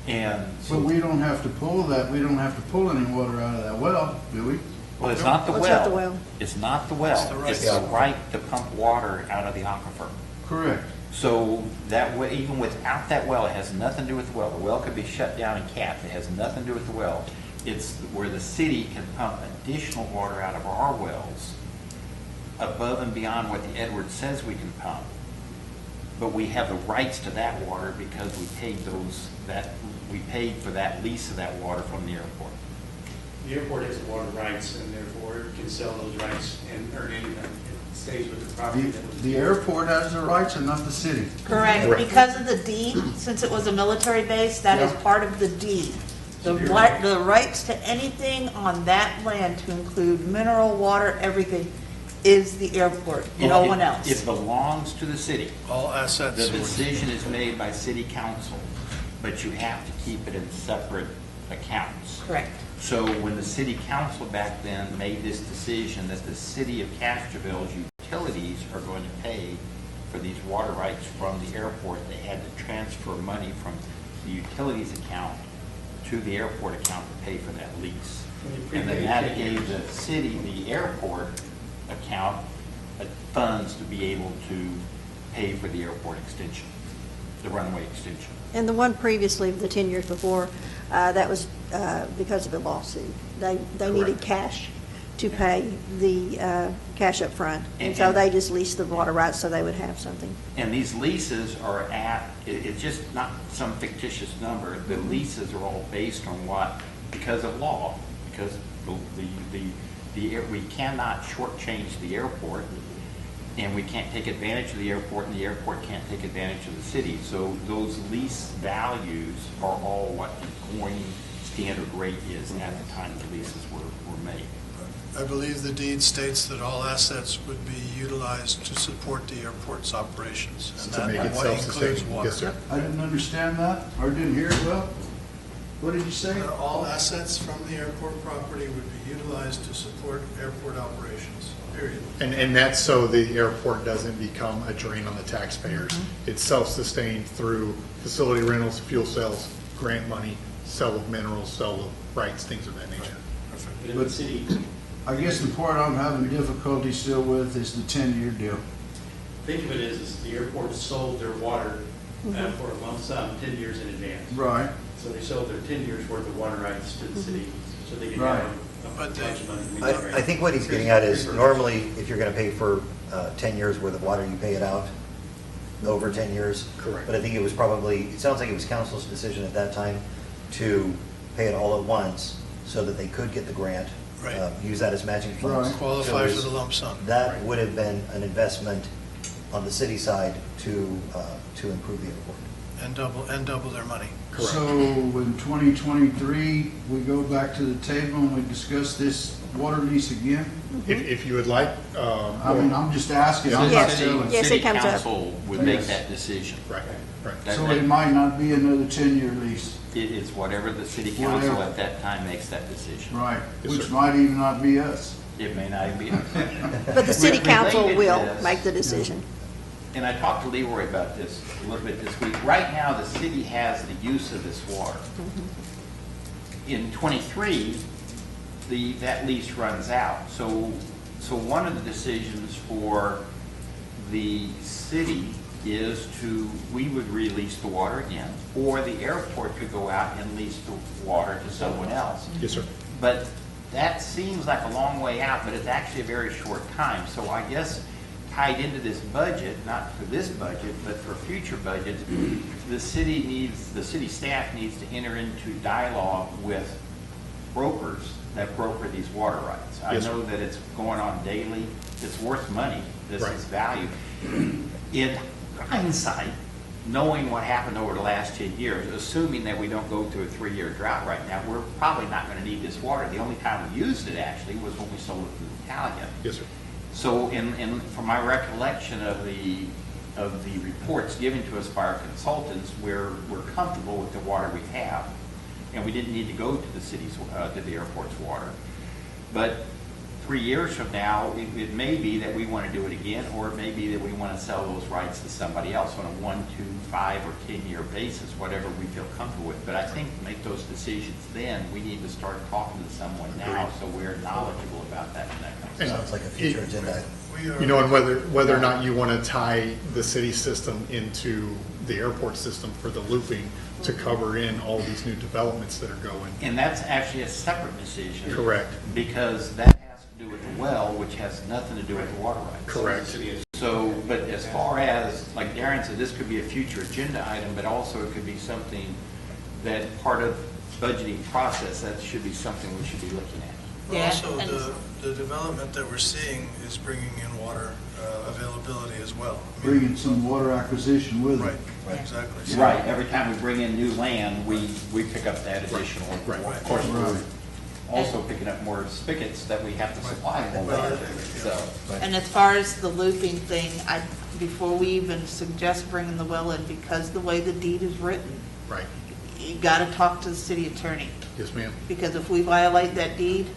And so, but we don't have to pull that, we don't have to pull any water out of that well, do we? well, it's not the What's not the well. well? It's not the well. It's the right to pump water out of the aquifer. Correct. So that way, even without that well, it has nothing to do with the well. The well could be shut down and capped. It has nothing to do with the well. It's where the city can pump additional water out of our wells above and beyond what the Edwards says we can pump. But we have the rights to that water because we paid we paid for that lease of that water from the airport. The airport has the water rights, and therefore it can sell those rights and earn income. It stays with the property. that was- The airport has the rights and not the city. Correct, because of the deed, since it was a military base, that is Yeah. part of the deed. The rights to anything on that land, to include mineral, water, everything, is the airport, no one else. It belongs to the city. All The assets. decision is made by city council, but you have to keep it in separate accounts. Correct. So when the city council back then made this decision that the city of Castroville's utilities are going to pay for these water rights from the airport, they had to transfer money from the utilities account to the airport account to pay for that lease. And then that gave the city, the airport account, funds to be able to pay for the airport extension, the runway extension. And the one previously, the 10 years before, that was because of a lawsuit. They needed Correct. cash to pay the cash up front. And so And- they just leased the water rights so they would have something. And these leases are it's just not some fictitious number. The leases are all based on what, because of law, because we cannot shortchange the airport, and we can't take advantage of the airport, and the airport can't take advantage of the city. So those lease values are all what the going standard rate is at the time the leases were made. I believe the deed states that all assets would be utilized to support the airport's operations. And To make it that includes self-sustaining. water. Yes, sir. I didn't understand that, or didn't hear it well. What did you say? That all assets from the airport property would be utilized to support airport operations, period. And that's so the airport doesn't become a drain on the taxpayers. It's self-sustained through facility rentals, fuel sales, grant money, sale of minerals, sale of rights, things of that nature. But in the city, I guess the part I'm having difficulty still with is the 10-year deal. think of it as the airport sold their water for a lump sum 10 years in advance. Right. So they sold their 10 years worth of water rights to the city, so they could Right. have a bunch of money. to make it I think what he's getting at is normally if you're going to pay for 10 years worth of water, you pay it out over 10 years. Correct. But I think it sounds like it was council's decision at that time to pay it all at once so that they could get the grant, Right. use that as matching funds. Right. Qualify So for the lump sum. That would have been an investment on the city side to improve the airport. And double their money. Correct. So in 2023, we go back to the table and we discuss this water lease again? If you would like, I mean, I'm just asking, I'm not Yes. telling. Yes, it City comes up. council would make Yes. that decision. right, right. That- So it might not be another 10-year lease, It's whatever the city council Whatever. at that time makes that decision. right? Yes, Which sir. might even not be us. It may not even be. But the city council Related will to this, make the decision. And I talked to Leroy about this a little bit this week. Right now, the city has the use of this water. In '23, that lease runs out. So one of the decisions for the city is we would release the water again, or the airport could go out and lease the water to someone else. Yes, sir. But that seems like a long way out, but it's actually a very short time. So I guess tied into this budget, not for this budget, but for future budgets, the city staff needs to enter into dialogue with brokers that broker these water rights. I Yes, sir. know that it's going on daily, it's worth money. This Right. is value. In hindsight, knowing what happened over the last 10 years, assuming that we don't go through a 3-year drought right now, we're probably not going to need this water. The only time we used it actually was when we sold it to Italia. Yes, sir. So from my recollection of the reports given to us by our consultants, we're comfortable with the water we have. And we didn't need to go to the city's, to the airport's water. But 3 years from now, it may be that we want to do it again, or it may be that we want to sell those rights to somebody else on a 1, 2, 5, or 10-year basis, whatever we feel comfortable with. But I think to make those decisions then, we need to start talking to someone now, so we're knowledgeable about that when that comes up. Sounds like a future agenda item. You know, and whether or not you want to tie the city system into the airport system for the looping to cover in all these new developments that are going. And that's actually a separate decision. Correct. Because that has to do with the well, which has nothing to do with the water rights. Correct. So, but as far as, like Darren said, this could be a future agenda item, but also it could be something that part of budgeting process, that should be something we should be looking at. Yeah, Also, and- the development that we're seeing is bringing in water availability as well. Bringing some water acquisition with Right, it. exactly. Right, every time we bring in new land, we pick up that additional. Right. Of course, we're Right. also picking up more spigots that we have to supply more water to, so. And as far as the looping thing, before we even suggest bringing the well in, because the way the deed is written, Right. you gotta talk to the city attorney, Yes, ma'am. because if we violate that deed,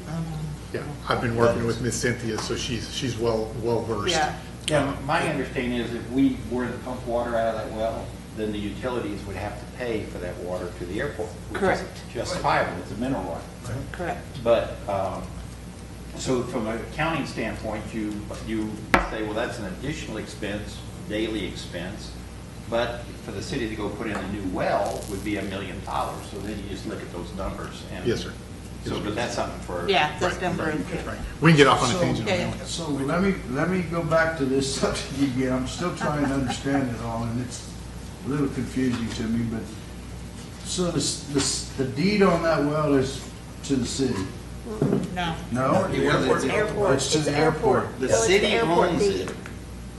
Yeah, I've been working with Miss Cynthia, so she's well versed. yeah. Yeah, my understanding is if we were to pump water out of that well, then the utilities would have to pay for that water to the airport. Which is Correct. justifiable, it's a mineral right. Correct. But, so from an accounting standpoint, you say, well, that's an additional expense, daily expense, but for the city to go put in a new well would be $1 million. So then you just look at those numbers. And Yes, sir. So, but that's something for. Yeah, that's Right. done very Right. We can get off on a So- tangent on Yeah, that one. So let me go back to this subject again. I'm still trying to understand it all, and it's a little confusing to me, but, so the deed on that well is to the city? No. No? Airport. It's to the airport. The So it's city airport owns deed. it,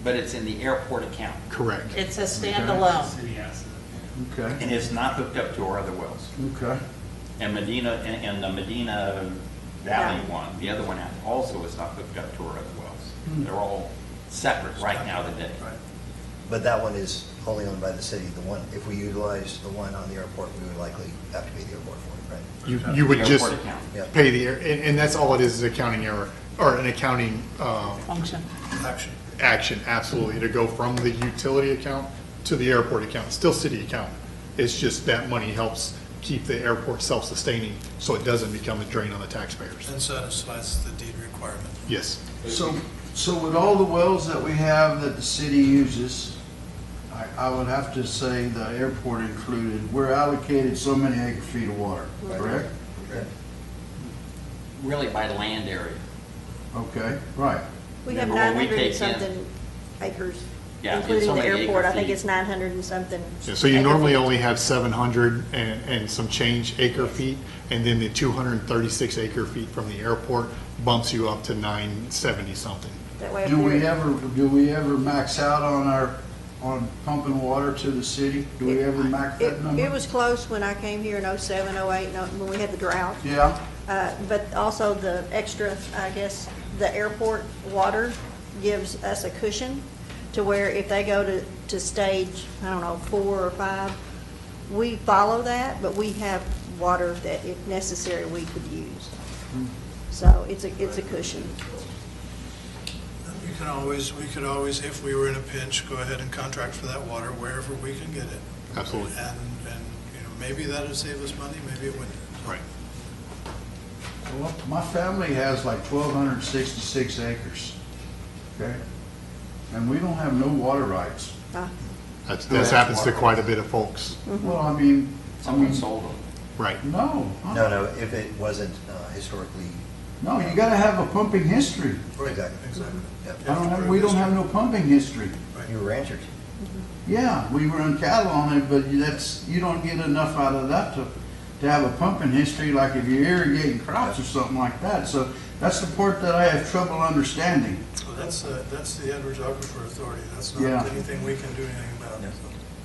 but it's in the airport account. Correct. It's a standalone. City asset. Okay, And it's not hooked up to our other wells. okay. And Medina, and the Medina Valley one, the other one also is not hooked up to our other wells. They're all separate right now today. But that one is wholly owned by the city. The one, if we utilize the one on the airport, we would likely have to pay the airport for it, right? You would The just airport account. Yeah. pay the, and that's all it is accounting error, or an accounting Function. action, absolutely, to go from the utility account to the airport account, still city account. It's just that money helps keep the airport self-sustaining, so it doesn't become a drain on the taxpayers. And satisfies the deed requirement. Yes. So with all the wells that we have that the city uses, I would have to say the airport included, we're allocated so many acre feet of water, correct? Really by land area. Okay, right. We have Remember when we 900 and take in- something acres, Yeah, it's including so the many airport. acre I think feet. it's 900 and something. Yeah, so you acre normally feet. only have 700 and some change acre feet, and then the 236 acre feet from the airport bumps you up to 970 something. That way if Do we we're- ever max out on pumping water to the city? Do we ever max that number? It was close when I came here in 07, 08, when we had the drought. Yeah, But also the extra, I guess, the airport water gives us a cushion to where if they go to stage, I don't know, 4 or 5, we follow that, but we have water that if necessary, we could use. So it's a cushion. We could always, if we were in a pinch, go ahead and contract for that water wherever we can get it. Absolutely. And, maybe that'd save us money, maybe it wouldn't. Right. well, my family has like 1,266 acres, okay? And we don't have no water rights. Ah, That happens to quite a bit of folks. Well, I mean, Someone sold them. Right. no. No, if it wasn't historically. No, you gotta have a pumping history. Exactly. We don't have no pumping history. You were ranchers. Yeah, we run cattle on it, but you don't get enough out of that to to have a pumping history, like if you're irrigating crops or something like that. So that's the part that I have trouble understanding. Well, that's the Edwards Aquifer Authority. That's Yeah. not anything we can do anything about.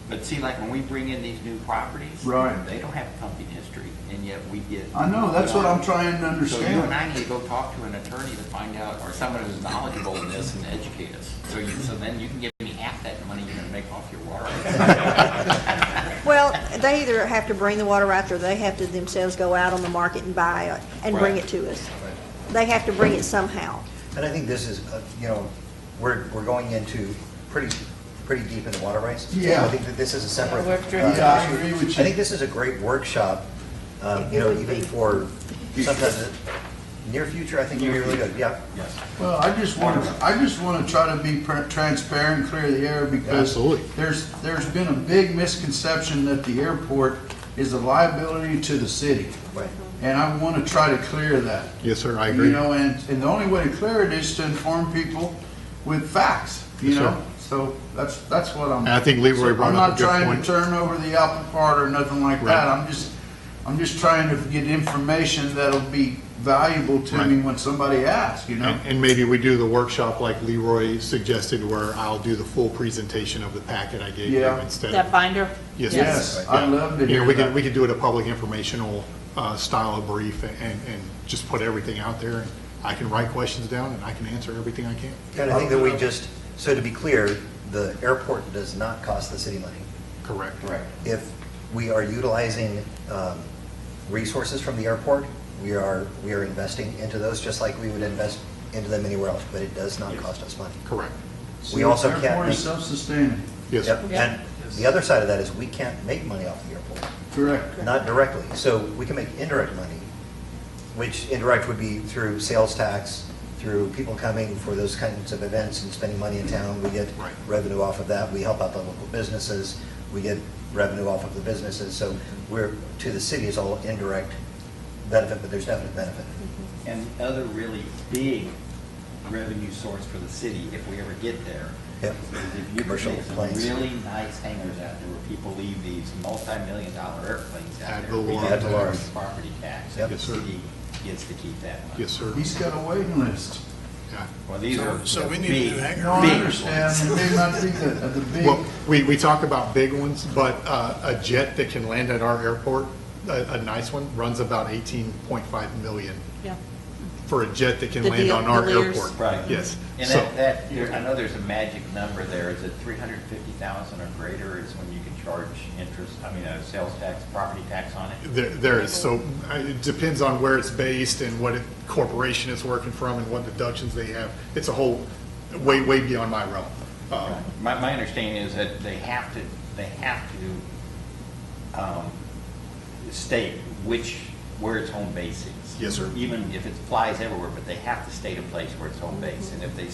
But see, like when we bring in these new properties. Right. They don't have a pumping history, and yet we get. I know, that's what I'm trying to So you and understand. I need to go talk to an attorney to find out, or someone who's knowledgeable in this and educate us. So then you can give me half that money you're gonna make off your water. Well, they either have to bring the water rights or they have to themselves go out on the market and buy it and bring Right. it to us. They have to bring it somehow. And I think this is, we're going into pretty deep in the water rights. Yeah. I think that this is a separate. Yeah, I agree with you. I think this is a great workshop, even for sometimes near future, I think it'd be really good, yeah. Yes. Well, I just want to try to be transparent, clear the air, because Absolutely. there's been a big misconception that the airport is a liability to the city. Right. And I want to try to clear that. Yes, sir, I You agree. know, and the only way to clear it is to inform people with facts, you Yes, sir. know? So that's what I'm. And I think Leroy brought up a good I'm not point. trying to turn over the apple cart or nothing like Right. that. I'm just trying to get information that'll be valuable to me Right. when somebody asks, you know? And maybe we do the workshop like Leroy suggested, where I'll do the full presentation of the packet I gave you Yeah. instead That of. binder? Yes, Yes, yeah. I'd love to You know, hear we that. could do it a public informational style of brief and just put everything out there. And I can write questions down and I can answer everything I can. And I think that we just, so to be clear, the airport does not cost the city money. Correct. Correct. If we are utilizing resources from the airport, we are investing into those just like we would invest into them anywhere else, but it does not cost us money. Correct. We also The can't airport is make, self-sustaining. Yes, yep, sir. and the other side of that is we can't make money off the airport, Correct. not directly. So we can make indirect money, which indirect would be through sales tax, through people coming for those kinds of events and spending money in town. We get Right. revenue off of that. We help out the local businesses. We get revenue off of the businesses. So we're, to the city, is all indirect benefit, but there's definite benefit. And the other really big revenue source for the city, if we ever get there, Yep. is if you can Commercial make some planes. really nice hangars out there where people leave these multi-million-dollar airplanes out Ad there. We valorem get tax. property tax, Yep. and the Yes, sir. city gets to keep that money. Yes, sir. He's got a waiting list. Yeah. Well, these are So we the need a new big, hangar. No, I big understand, ones. and they might be the big. Well, we talk about big ones, but a jet that can land at our airport, a nice one, runs about 18.5 million Yeah. for a jet that can The land deal- on our the Lears. airport. Right. Yes. And So, I know there's a magic number there. Is it 350,000 or greater is when you can charge interest, sales tax, property tax on it? there is, so it depends on where it's based and what corporation it's working from and what deductions they have. It's a whole, way beyond my realm. My understanding is that they have to state where its home base is. Yes, sir. Even if it flies everywhere, but they have to state a place where its home base. And if they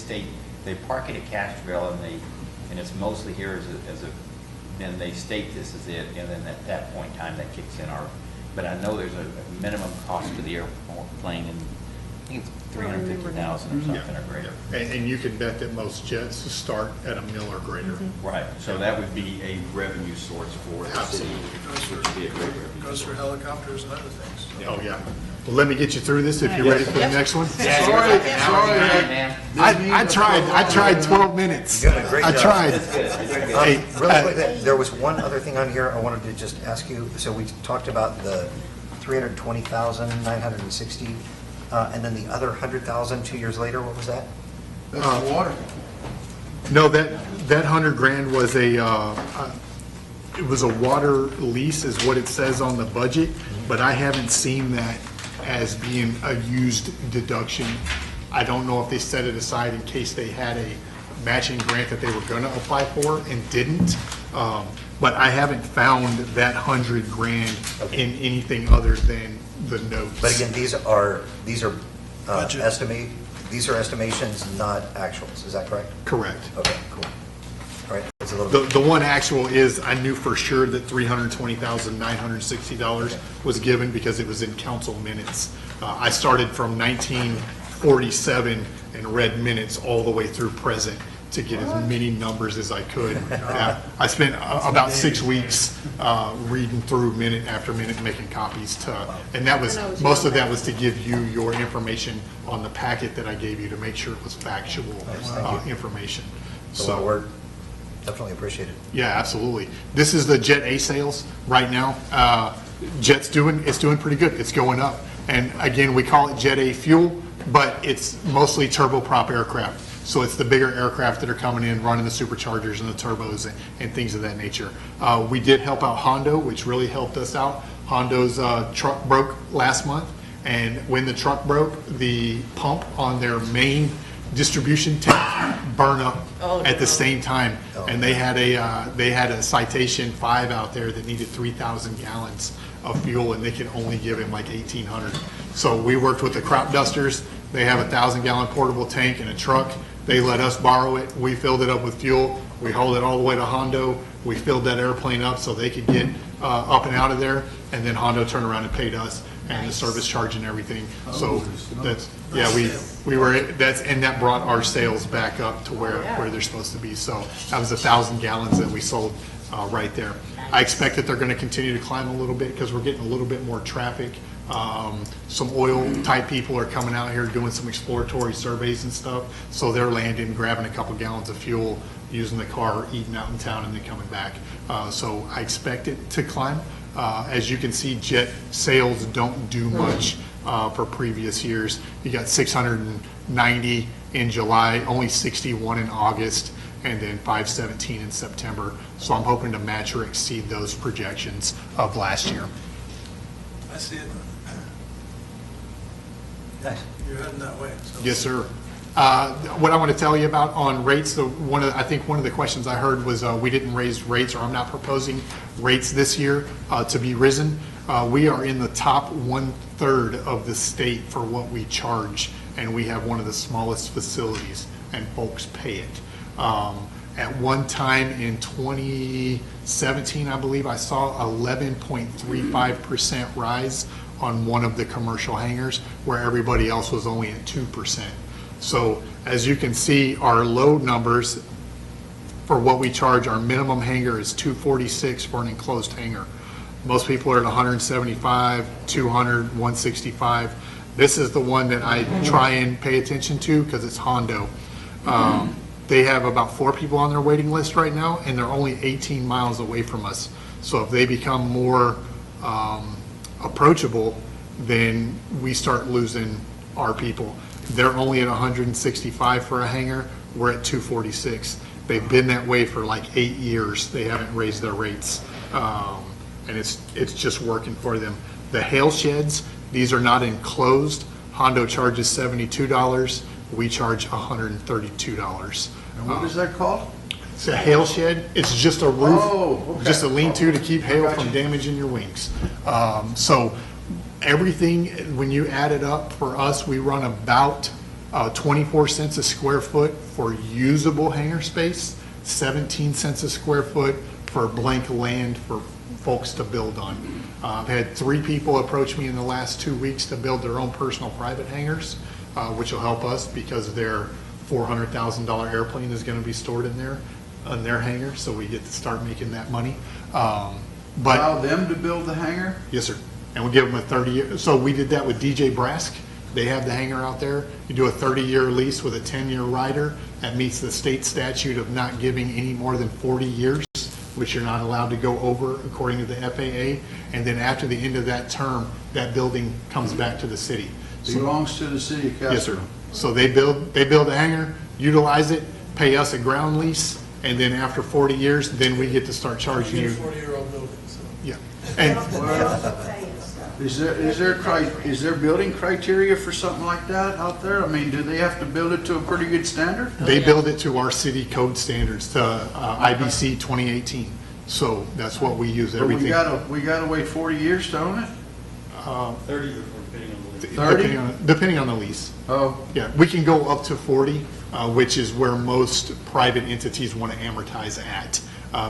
park it at Castroville and it's mostly here then they state this is it, and then at that point in time, that kicks in but I know there's a minimum cost to the airplane, and I think it's 350,000 or something or greater. And you can bet that most jets start at a mil or greater. Right, so that would be a revenue source for the city, Absolutely. which would be a great revenue. Goes for helicopters and other things. Oh, yeah. Well, let me get you through this if you're ready for the next one. Sorry, man. I tried 12 minutes. You did a great I job. tried. Hey, Really quick, there was one other thing on here I wanted to just ask you. So we talked about the 320,960, and then the other 100,000 2 years later, what was that? That's the water. No, that 100 grand was it was a water lease is what it says on the budget, but I haven't seen that as being a used deduction. I don't know if they set it aside in case they had a matching grant that they were gonna apply for and didn't. But I haven't found that 100 grand in anything other than the notes. But again, these are Budget. these are estimations, not actuals. Is that correct? Correct. Okay, cool. All right, it's a little bit. The one actual is, I knew for sure that $320,960 was given because it was in council minutes. I started from 1947 and read minutes all the way through present, to get as many numbers as I could. Yeah, I spent about 6 weeks reading through minute after minute, making copies and that was, most of that was to give you your information on the packet that I gave you to make sure it was factual information. It's a lot of work. Definitely appreciate it. Yeah, absolutely. This is the Jet A sales right now. It's doing pretty good. It's going up. And again, we call it Jet A fuel, but it's mostly turboprop aircraft. So it's the bigger aircraft that are coming in, running the superchargers and the turbos and things of that nature. We did help out Hondo, which really helped us out. Hondo's truck broke last month, and when the truck broke, the pump on their main distribution tank burned up at the same time, and they had a Citation 5 out there that needed 3,000 gallons of fuel, and they could only give him like 1,800. So we worked with the crop dusters. They have a 1,000-gallon portable tank in a truck. They let us borrow it. We filled it up with fuel. We hauled it all the way to Hondo. We filled that airplane up so they could get up and out of there, and then Hondo turned around and paid us and the service charge and everything. So that's, yeah, we were, and that brought our sales back up to where they're supposed to be. So that was 1,000 gallons that we sold right there. I expect that they're going to continue to climb a little bit because we're getting a little bit more traffic. Some oil type people are coming out here doing some exploratory surveys and stuff. So they're landing, grabbing a couple gallons of fuel, using the car, eating out in town, and then coming back. So I expect it to climb. As you can see, jet sales don't do much for previous years. You got 690 in July, only 61 in August, and then 517 in September. So I'm hoping to match or exceed those projections of last year. I see it. Nice. You're heading that way. So. Yes, sir. What I want to tell you about on rates, I think one of the questions I heard was we didn't raise rates, or I'm not proposing rates this year to be risen. We are in the top 1/3 of the state for what we charge, and we have one of the smallest facilities, and folks pay it. At one time in 2017, I believe, I saw 11.35% rise on one of the commercial hangars, where everybody else was only at 2%. So as you can see, our load numbers for what we charge, our minimum hangar is $246 for an enclosed hangar. Most people are at $175, $200, $165. This is the one that I try and pay attention to because it's Hondo. They have about 4 people on their waiting list right now, and they're only 18 miles away from us. So if they become more approachable, then we start losing our people. They're only at 165 for a hangar. We're at 246. They've been that way for like 8 years. They haven't raised their rates, and it's just working for them. The hail sheds, these are not enclosed. Hondo charges $72. We charge $132. And what is that called? It's a hail shed. It's just a roof, okay. just a lean-to to keep hail from damaging your wings. So everything, when you add it up for us, we run about 24 cents a square foot for usable hangar space, 17 cents a square foot for blank land for folks to build on. I've had 3 people approach me in the last 2 weeks to build their own personal private hangars, which will help us because their $400,000 airplane is going to be stored in there, on their hangar, so we get to start making that money. But Allow them to build the hangar? yes, sir. And we'll give them a 30-year. So we did that with DJ Brask. They have the hangar out there. You do a 30-year lease with a 10-year rider. That meets the state statute of not giving any more than 40 years, which you're not allowed to go over according to the FAA. And then after the end of that term, that building comes back to the city. Belongs to the city of Castro? Yes, sir. So they build a hangar, utilize it, pay us a ground lease, and then after 40 years, then we get to start charging you. 40-year-old building, so. Yeah. And Is there building criteria for something like that out there? I mean, do they have to build it to a pretty good standard? they build it to our city code standards, to IBC 2018. So that's what we use But everything. we gotta wait 40 years to own it? 30 or 40, depending on the lease. 30? Depending on the lease. Oh, Yeah, we can go up to 40, which is where most private entities want to amortize at,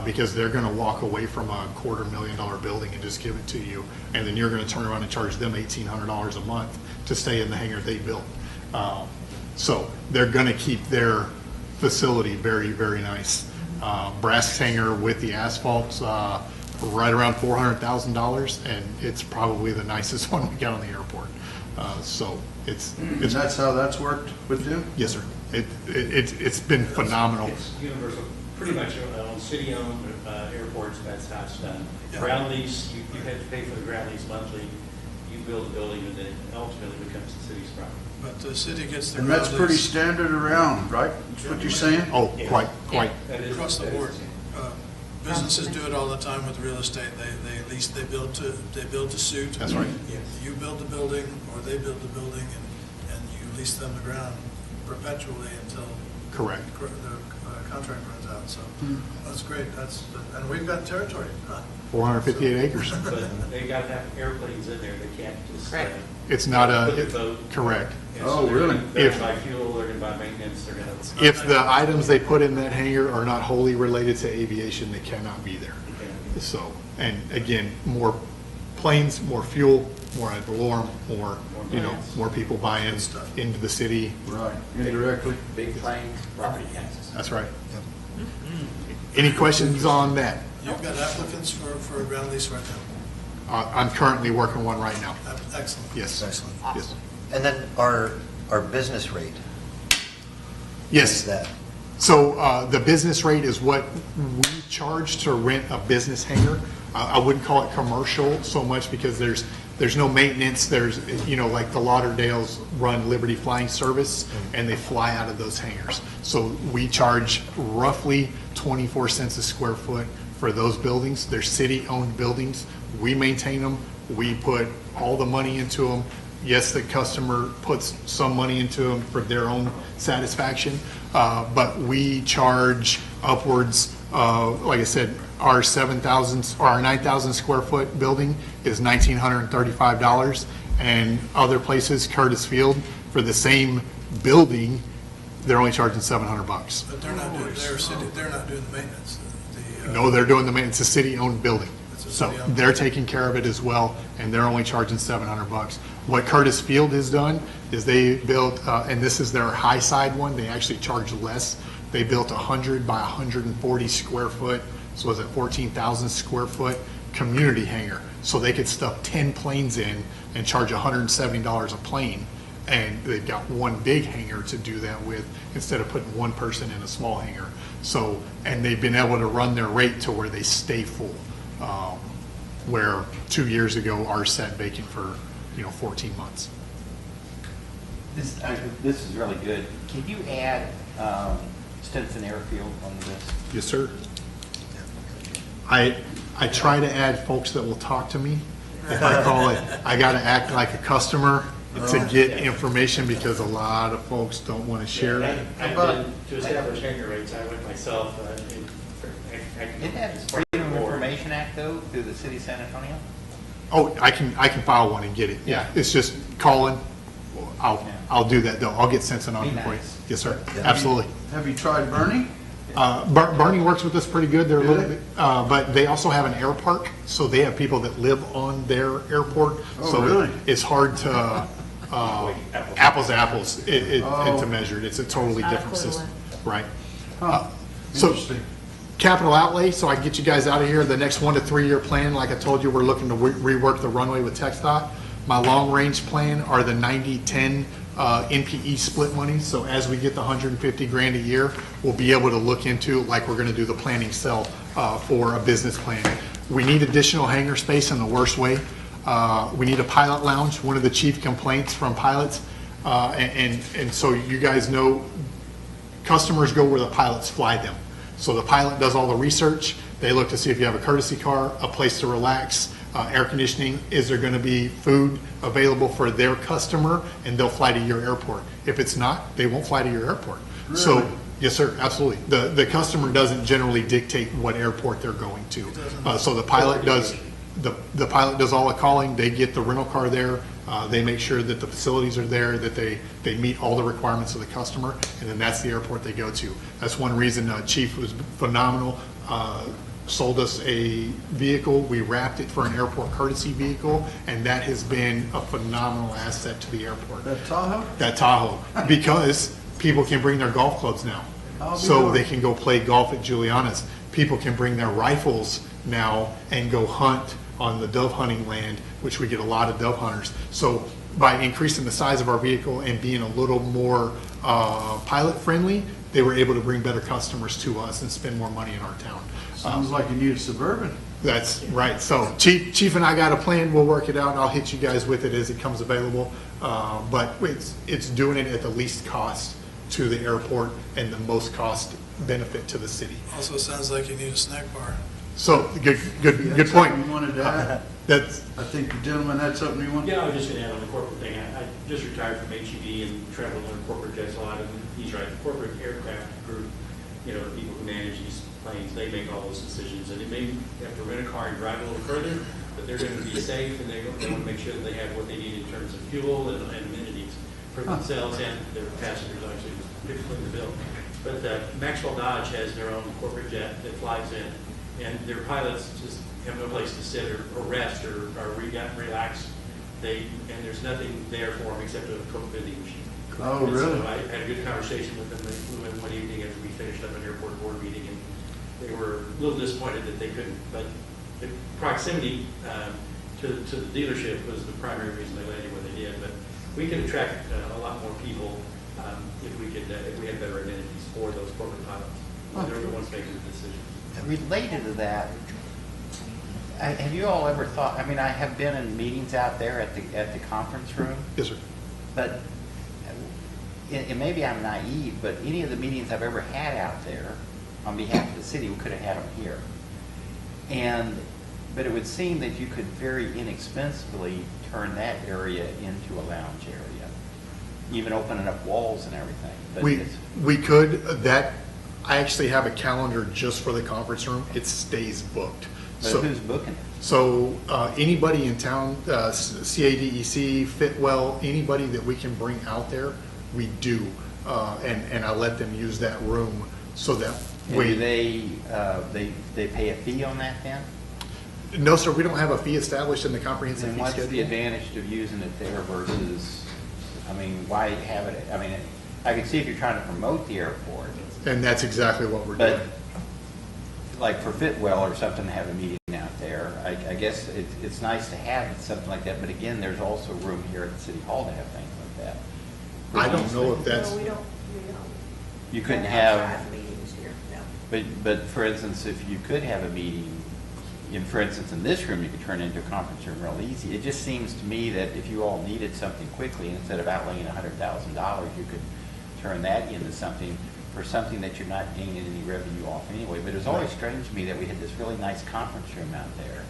because they're going to walk away from a $250,000 building and just give it to you, and then you're going to turn around and charge them $1,800 a month to stay in the hangar they built. So they're going to keep their facility, very, very nice. Brass hangar with the asphalt, right around $400,000, and it's probably the nicest one we got on the airport. So it's And that's how that's worked with them? yes, sir. It's been phenomenal. It's universal, pretty much on city-owned airports, that's how it's done. Ground lease, you have to pay for the ground lease monthly. You build a building and then it ultimately becomes the city's property. But the city gets the And ground that's pretty lease standard around, right? That's what you're saying? Oh, quite. That is- across the that is- board. Businesses do it all the time with real estate. They lease, they build to suit. That's right. You build the building, or they build the building, and you lease them the ground perpetually until Correct. the contract runs out. So that's great. And we've got territory. 458 acres. But they gotta have airplanes in there, they can't just. It's not put the boat. correct. And so Oh, they're really? gonna- They're If- gonna buy fuel, they're gonna buy maintenance, they're gonna. If the items they put in that hangar are not wholly related to aviation, they cannot be there. So, and again, more planes, more fuel, more ad valorem, more people buying into the city. Right, indirectly. Big planes, property taxes. That's right. Any questions on that? You've got applicants for a ground lease right now. I'm currently working one right now. Excellent. Yes. Excellent. Yes. And then our business rate, Yes. is that? So the business rate is what we charge to rent a business hangar. I wouldn't call it commercial so much because there's no maintenance. There's, like the Lauderdales run Liberty Flying Service and they fly out of those hangars. So we charge roughly 24 cents a square foot for those buildings. They're city-owned buildings. We maintain them. We put all the money into them. Yes, the customer puts some money into them for their own satisfaction, but we charge upwards, like I said, our 7,000 or our 9,000 square foot building is $1,935, and other places, Curtis Field, for the same building, they're only charging $700. But they're not doing the maintenance. No, they're doing the maintenance. It's a city-owned building. It's a So city-owned they're taking care of it as well, and they're only charging $700. What Curtis Field has done is they built, and this is their high side one, they actually charge less. They built 100 by 140 square foot, so was it 14,000 square foot community hangar. So they could stuff 10 planes in and charge $170 a plane. And they've got one big hangar to do that with instead of putting one person in a small hangar. So, and they've been able to run their rate to where they stay full. Where 2 years ago, ours sat vacant for, 14 months. This is really good. Can you add Stinson Airfield on this? Yes, sir. I try to add folks that will talk to me. If I call it, I got to act like a customer to get information because a lot of folks don't want to share. To establish hangar rates, I went myself, Isn't that Freedom of Information Act though, through the city of San Antonio? Oh, I can file one and get it. Yeah, it's just calling. I'll do that though. I'll get Sensen on Be it for you. nice. Yes, sir. Absolutely. Have you tried Bernie? Bernie works with us pretty good. They're a Do little they? bit, but they also have an air park, so they have people that live on their airport. Oh, So really? it's hard to apples to apples and to measure it. It's a totally different system, right? So Interesting. capital outlay, so I can get you guys out of here. The next 1 to 3 year plan, like I told you, we're looking to rework the runway with TxDOT. My long range plan are the 90-10 NPE split money. So as we get the 150 grand a year, we'll be able to look into, like we're going to do the planning cell for a business plan. We need additional hangar space in the worst way. We need a pilot lounge. One of the chief complaints from pilots, and so you guys know, customers go where the pilots fly them. So the pilot does all the research. They look to see if you have a courtesy car, a place to relax, air conditioning. Is there going to be food available for their customer? And they'll fly to your airport. If it's not, they won't fly to your airport. Really? So, yes, sir, absolutely. The customer doesn't generally dictate what airport they're going to. So the pilot does. The pilot does all the calling. They get the rental car there. They make sure that the facilities are there, that they meet all the requirements of the customer, and then that's the airport they go to. That's one reason Chief was phenomenal. Sold us a vehicle. We wrapped it for an airport courtesy vehicle, and that has been a phenomenal asset to the airport. That Tahoe? That Tahoe, because people can bring their golf clubs now. so they can go play golf at Juliana's. People can bring their rifles now and go hunt on the dove hunting land, which we get a lot of dove hunters. So by increasing the size of our vehicle and being a little more pilot friendly, they were able to bring better customers to us and spend more money in our town. Sounds like you need a Suburban. That's right. So Chief and I got a plan. We'll work it out. I'll hit you guys with it as it comes available. But it's doing it at the least cost to the airport and the most cost benefit to the city. Also sounds like you need a snack bar. So good point. You wanted to add? That's I think the gentleman had something he wanted. Yeah, I was just gonna add on the corporate thing. I just retired from HEB and traveled on corporate jets a lot, and he's right, the corporate aircraft group, you know, the people who manage these planes, they make all those decisions, and they may have to rent a car and drive a little further, but they're gonna be safe, and they want to make sure that they have what they need in terms of fuel and amenities for themselves and their passengers, actually, particularly the bill. But Maxwell Dodge has their own corporate jet that flies in, and their pilots just have no place to sit or rest or relax. And there's nothing there for them except a Coke vending machine. Oh, And really? So I had a good conversation with them. They flew in one evening after we finished up an airport board meeting, and they were a little disappointed that they couldn't. But the proximity to the dealership was the primary reason they landed where they did. But we could attract a lot more people if we had better amenities for those corporate pilots. They're the ones making the decisions. Related to that, have you all ever thought, I mean, I have been in meetings out there at the conference room, yes, sir. but, and maybe I'm naive, but any of the meetings I've ever had out there on behalf of the city, we could have had them here. But it would seem that you could very inexpensively turn that area into a lounge area, even opening up walls and everything. But We could. I actually have a calendar just for the conference room. It stays booked. But who's booking it? So anybody in town, CADEC, Fitwell, anybody that we can bring out there, we do. And I let them use that room so that way. Do they pay a fee on that then? No, sir, we don't have a fee established in the comprehensive Then fee what's schedule. the advantage of using it there versus, I mean, why have it, I mean, I can see if you're trying to promote the airport. And that's exactly what we're But doing. like for Fitwell or something to have a meeting out there, I guess it's nice to have something like that, but again, there's also room here at the city hall to have things like that. I don't know if that's, No, we don't. You couldn't have meetings here, no. But for instance, if you could have a meeting, for instance, in this room, you could turn it into a conference room real easy. It just seems to me that if you all needed something quickly, instead of outlaying $100,000, you could turn that into something for something that you're not gaining any revenue off anyway. But it was always strange to me that we had this really nice conference room out there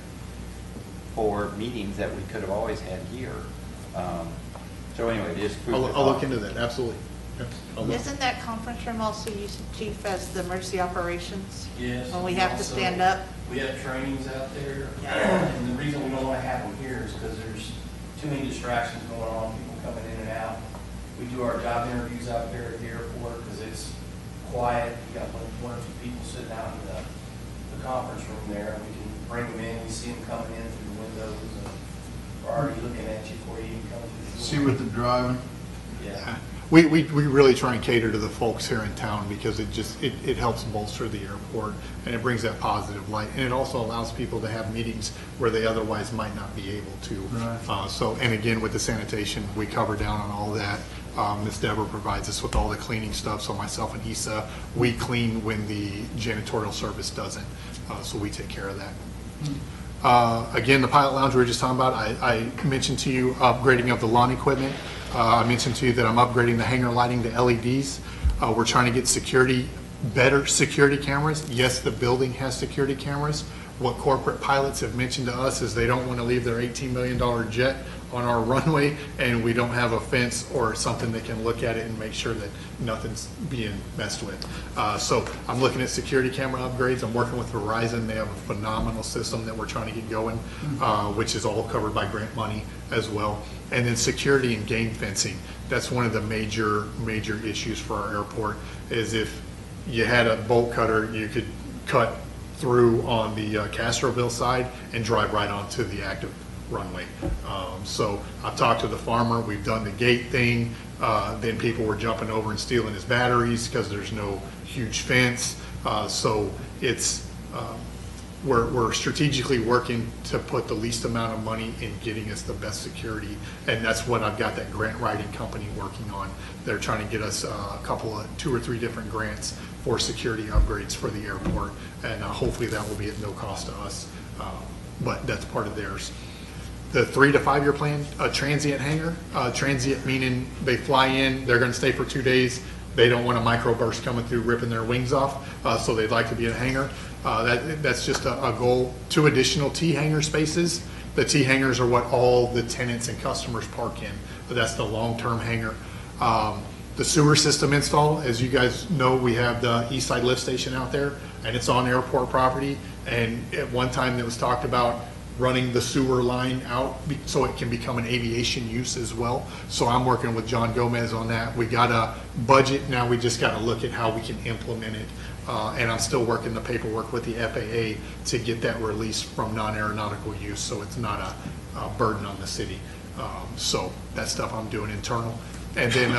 for meetings that we could have always had here. So anyway, just food for I'll thought. look into that, absolutely. Yep, I'll look. Isn't that conference room also used, Chief, as the emergency operations? Yes. When we have to Also, stand up? We have trainings out there, and the reason we don't want to have them here is because there's too many distractions going on, people coming in and out. We do our job interviews out there at the airport because it's quiet. You got one or two people sitting out in the conference room there, and we can bring them in, we see them coming in through the windows, and we're already looking at you before you even come through the door. See what they're driving. Yeah. We really try and cater to the folks here in town because it helps bolster the airport and it brings that positive light. And it also allows people to have meetings where they otherwise might not be able to. Right. And again, with the sanitation, we cover down on all that. Ms. Deborah provides us with all the cleaning stuff. So myself and Issa, we clean when the janitorial service doesn't. So we take care of that. Again, the pilot lounge we were just talking about, I mentioned to you upgrading of the lawn equipment. I mentioned to you that I'm upgrading the hangar lighting to LEDs. We're trying to get better security cameras. Yes, the building has security cameras. What corporate pilots have mentioned to us is they don't want to leave their $18 million jet on our runway and we don't have a fence or something that can look at it and make sure that nothing's being messed with. So I'm looking at security camera upgrades. I'm working with Verizon. They have a phenomenal system that we're trying to get going, which is all covered by grant money as well. And then security and game fencing. That's one of the major issues for our airport is if you had a bolt cutter, you could cut through on the Castroville side and drive right onto the active runway. So I've talked to the farmer, we've done the gate thing, then people were jumping over and stealing his batteries because there's no huge fence. So it's, we're strategically working to put the least amount of money in getting us the best security. And that's what I've got that grant writing company working on. They're trying to get us a couple of 2 or 3 different grants for security upgrades for the airport. And hopefully that will be at no cost to us. But that's part of theirs. The 3 to 5 year plan, a transient hangar, transient meaning they fly in, they're going to stay for 2 days. They don't want a microburst coming through ripping their wings off, so they'd like to be in a hangar. That's just a goal. 2 additional T hangar spaces. The T hangars are what all the tenants and customers park in. That's the long-term hangar. The sewer system install, as you guys know, we have the East Side Lift Station out there, and it's on airport property. And at one time, it was talked about running the sewer line out so it can become an aviation use as well. So I'm working with John Gomez on that. We got a budget, now we just got to look at how we can implement it. And I'm still working the paperwork with the FAA to get that released from non-aeronautical use so it's not a burden on the city. So that stuff I'm doing internal. And then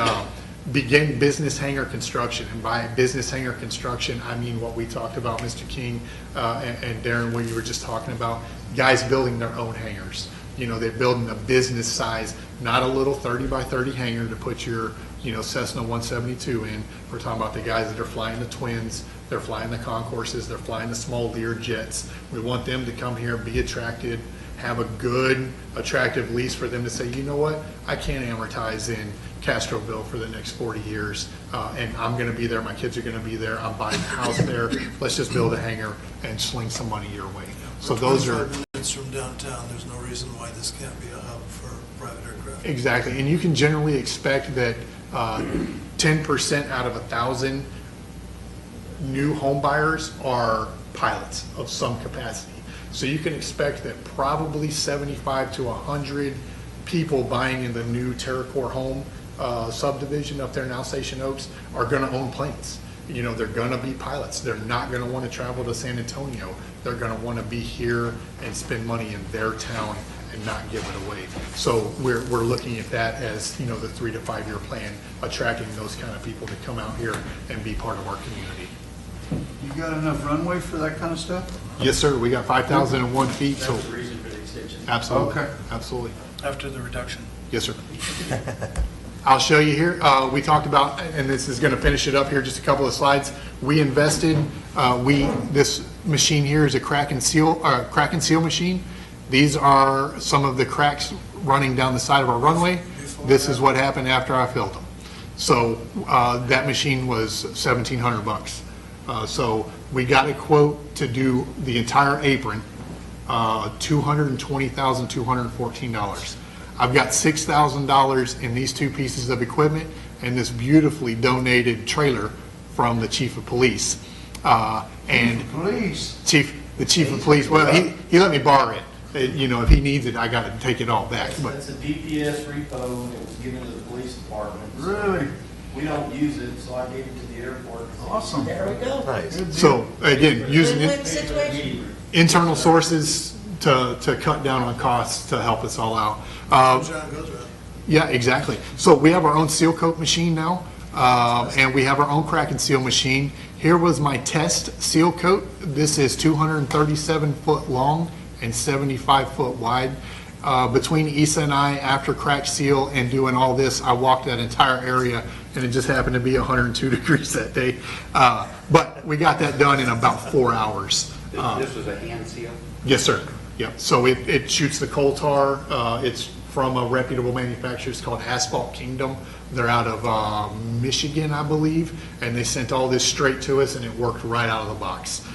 begin business hangar construction. And by business hangar construction, I mean what we talked about, Mr. King and Darren, when you were just talking about guys building their own hangars. You know, they're building a business size, not a little 30 by 30 hangar to put your, you know, Cessna 172 in. We're talking about the guys that are flying the Twins, they're flying the Concourses, they're flying the small Lear jets. We want them to come here, be attracted, have a good, attractive lease for them to say, you know what, I can't amortize in Castroville for the next 40 years, and I'm going to be there, my kids are going to be there, I'm buying a house there, let's just build a hangar and sling some money your way. So those are... 25 minutes from downtown, there's no reason why this can't be a hub for private aircraft. Exactly, and you can generally expect that 10% out of 1,000 new home buyers are pilots of some capacity. So you can expect that probably 75 to 100 people buying in the new TerraCore home subdivision up there in Alsatian Oaks are going to own planes. You know, they're going to be pilots. They're not going to want to travel to San Antonio. They're going to want to be here and spend money in their town and not give it away. So we're looking at that as, you know, the 3 to 5 year plan, attracting those kind of people to come out here and be part of our community. You got enough runway for that kind of stuff? Yes, sir. We got 5,001 feet. That's So the reason for the extension. absolutely, Okay. absolutely. After the reduction. Yes, sir. I'll show you here. We talked about, and this is going to finish it up here, just a couple of slides. We invested, this machine here is a crack and seal machine. These are some of the cracks running down the side of our runway. This is what happened after I filled them. So that machine was $1,700. So we got a quote to do the entire apron, $220,214. I've got $6,000 in these 2 pieces of equipment and this beautifully donated trailer from the chief of police. And the chief of police, well, he let me borrow it. You know, if he needs it, I got to take it all back. But It's a DPS repo that was given to the police department. So Really? we don't use it, so I gave it to the airport. Awesome. There we go. Nice. so again, using Win-win it, situation. internal sources to cut down on costs to help us all out. John goes around. Yeah, exactly. So we have our own seal coat machine now, and we have our own crack and seal machine. Here was my test seal coat. This is 237 foot long and 75 foot wide. Between Issa and I, after crack seal and doing all this, I walked that entire area, and it just happened to be 102 degrees that day. But we got that done in about 4 hours. This was a hand seal? Yes, sir. Yep. So it shoots the coal tar. It's from a reputable manufacturer. It's called Asphalt Kingdom. They're out of Michigan, I believe, and they sent all this straight to us, and it worked right out of the box.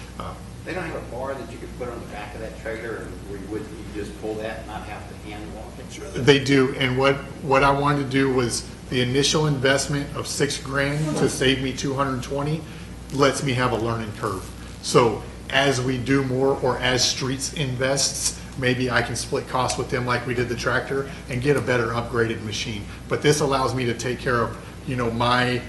They don't have a bar that you could put on the back of that trailer, and where you wouldn't, you just pull that and not have to hand walk it? They do, and what I wanted to do was the initial investment of $6,000 to save me 220 lets me have a learning curve. So as we do more, or as Streets invests, maybe I can split costs with them like we did the tractor and get a better upgraded machine. But this allows me to take care of, you know, my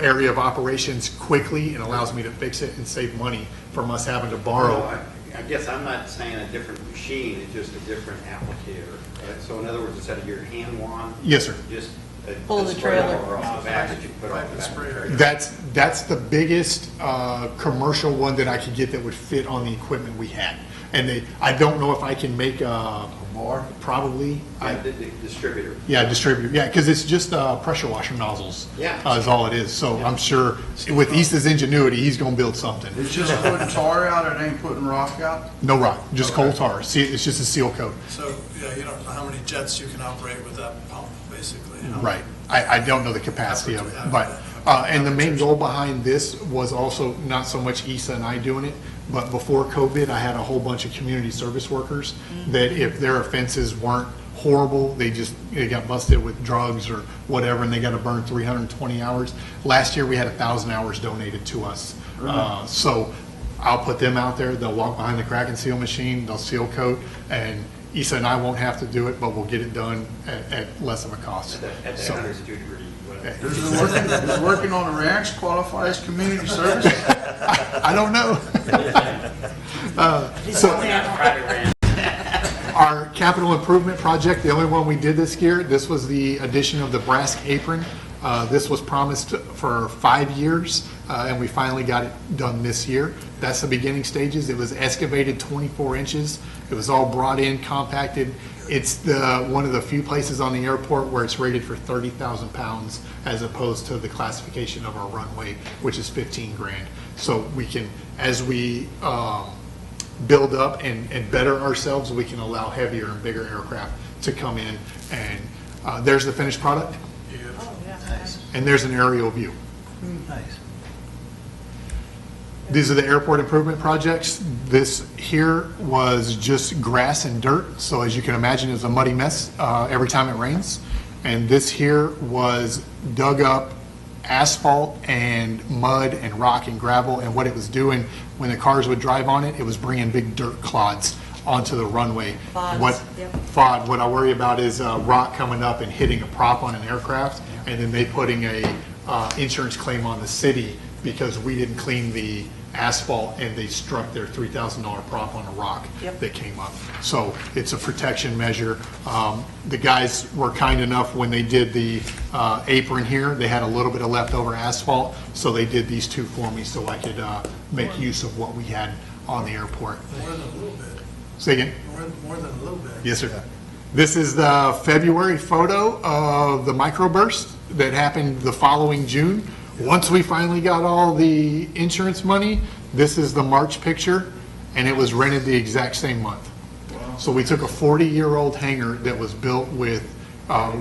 area of operations quickly, and allows me to fix it and save money from us having to borrow. Well, I guess I'm not saying a different machine, it's just a different applicator. So in other words, instead of your hand wand, Yes, sir. just Pull the trailer. Or off the back that you put off the back of the trailer. That's the biggest commercial one that I could get that would fit on the equipment we had. And I don't know if I can make more, probably. The distributor. Yeah, distributor, yeah, because it's just pressure washer nozzles. Yeah. Is all it is. So I'm sure with East's ingenuity, he's going to build something. It's just putting tar out, it ain't putting rock out? No rock, just coal tar. See, it's just a seal coat. So, yeah, you don't know how many jets you can operate with that pump, basically. you know? Right. I don't know the capacity of it, but, and the main goal behind this was also not so much Issa and I doing it, but before COVID, I had a whole bunch of community service workers that if their offenses weren't horrible, they got busted with drugs or whatever, and they got to burn 320 hours. Last year, we had 1,000 hours donated to us. So I'll put them out there. They'll walk behind the crack and seal machine. They'll seal coat, and Issa and I won't have to do it, but we'll get it done at less of a cost. At the 102 degree. Does working on a ranch qualify as community service? I don't know. So our capital improvement project, the only one we did this year, this was the addition of the brass apron. This was promised for 5 years, and we finally got it done this year. That's the beginning stages. It was excavated 24 inches. It was all brought in, compacted. It's one of the few places on the airport where it's rated for 30,000 pounds as opposed to the classification of our runway, which is 15 grand. So we can, as we build up and better ourselves, we can allow heavier and bigger aircraft to come in. And there's the finished product. Nice. And there's an aerial view. Nice. These are the airport improvement projects. This here was just grass and dirt. So as you can imagine, it's a muddy mess every time it rains. And this here was dug up asphalt and mud and rock and gravel. And what it was doing when the cars would drive on it, it was bringing big dirt clods onto the runway. FOD. What I worry about is rock coming up and hitting a prop on an aircraft, and then they putting a insurance claim on the city because we didn't clean the asphalt and they struck their $3,000 prop on a rock that came up. So it's a protection measure. The guys were kind enough when they did the apron here, they had a little bit of leftover asphalt, so they did these two for me so I could make use of what we had on the airport. More than a little bit. Say again? More than a little bit. Yes, sir. This is the February photo of the microburst that happened the following June. Once we finally got all the insurance money, this is the March picture, and it was rented the exact same month. So we took a 40-year-old hangar that was built with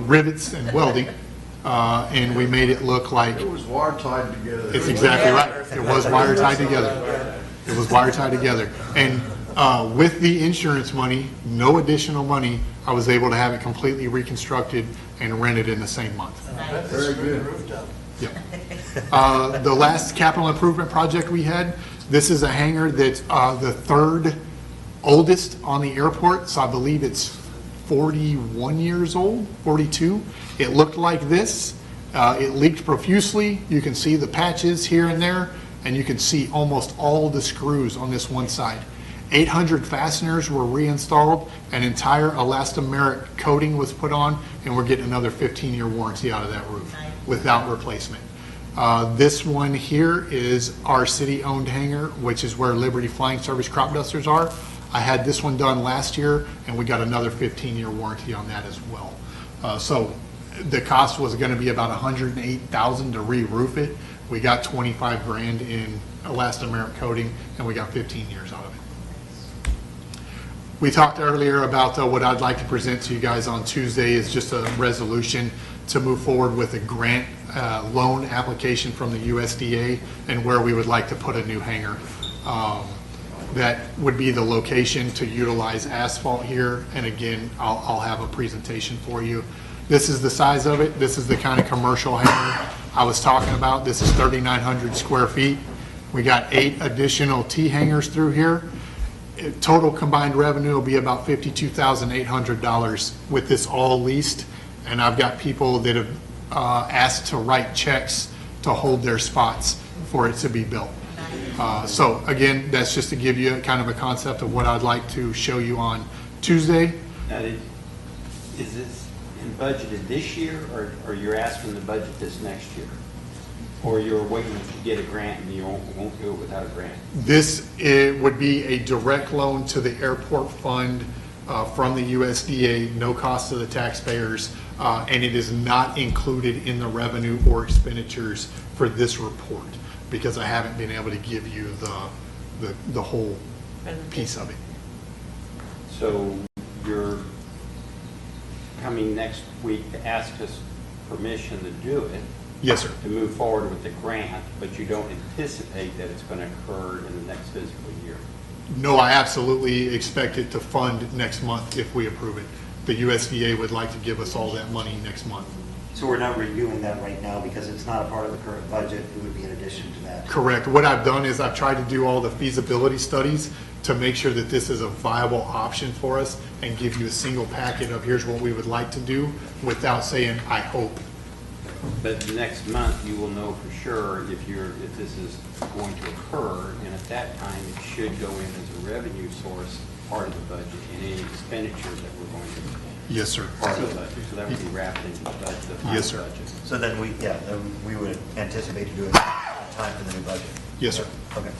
rivets and welding, and we made it look like... It was wire tied together. It's exactly right. It was wire tied together. It was wire tied together. And with the insurance money, no additional money, I was able to have it completely reconstructed and rented in the same month. Very good. Yep. The last capital improvement project we had, this is a hangar that's the third oldest on the airport, so I believe it's 41 years old, 42. It looked like this. It leaked profusely. You can see the patches here and there, and you can see almost all the screws on this one side. 800 fasteners were reinstalled, an entire elastomeric coating was put on, and we're getting another 15-year warranty out of that roof without replacement. This one here is our city-owned hangar, which is where Liberty Flying Service crop dusters are. I had this one done last year, and we got another 15-year warranty on that as well. So the cost was going to be about $108,000 to re-roof it. We got 25 grand in elastomeric coating, and we got 15 years out of it. We talked earlier about what I'd like to present to you guys on Tuesday is just a resolution to move forward with a grant loan application from the USDA and where we would like to put a new hangar. That would be the location to utilize asphalt here. And again, I'll have a presentation for you. This is the size of it. This is the kind of commercial hangar I was talking about. This is 3,900 square feet. We got 8 additional T hangars through here. Total combined revenue will be about $52,800 with this all leased. And I've got people that have asked to write checks to hold their spots for it to be built. So again, that's just to give you kind of a concept of what I'd like to show you on Tuesday. Now, is and budgeted this year, or you're asking to budget this next year? Or you're waiting to get a grant and you won't do it without a grant? This, it would be a direct loan to the airport fund from the USDA, no cost to the taxpayers, and it is not included in the revenue or expenditures for this report, because I haven't been able to give you the whole piece of it. So you're coming next week to ask us permission to do it? Yes, sir. To move forward with the grant, but you don't anticipate that it's going to occur in the next fiscal year? No, I absolutely expect it to fund next month if we approve it. The USDA would like to give us all that money next month. So we're not reviewing that right now because it's not a part of the current budget. It would be in addition to that. Correct. What I've done is I've tried to do all the feasibility studies to make sure that this is a viable option for us and give you a single packet of here's what we would like to do without saying, I hope. But next month, you will know for sure if this is going to occur, and at that time, it should go in as a revenue source, part of the budget, and any expenditures that we're going to. Yes, sir. Part of the budget, so that would be wrapped into the budget, the final Yes, sir. budget. So then we would anticipate to do it in time for the new budget. Yes, sir. Okay.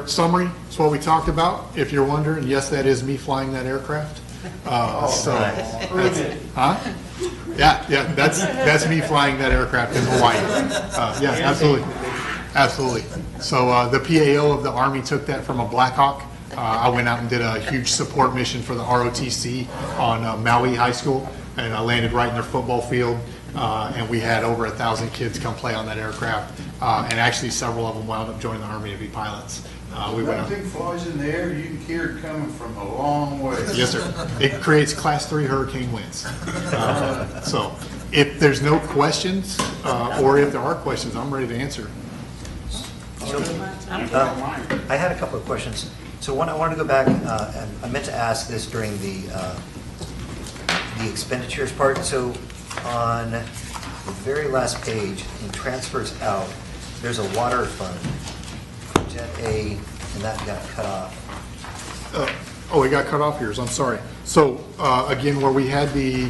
Summary, that's what we talked about. If you're wondering, yes, that is me flying that aircraft. Yeah, that's me flying that aircraft in Hawaii. Yeah, absolutely. So the PAO of the Army took that from a Black Hawk. I went out and did a huge support mission for the ROTC on Maui High School, and I landed right in their football field. And we had over 1,000 kids come play on that aircraft, and actually several of them wound up joining the Army to be pilots. We went That out. thing flies in the air, you can hear it coming from a long way. Yes, sir. It creates Class 3 hurricane winds. So if there's no questions, or if there are questions, I'm ready to answer. I had a couple of questions. So one, I wanted to go back, and I meant to ask this during the expenditures part. So on the very last page, in transfers out, there's a water fund, Jet A, and that got cut off. Oh, it got cut off yours, I'm sorry. So again, where we had the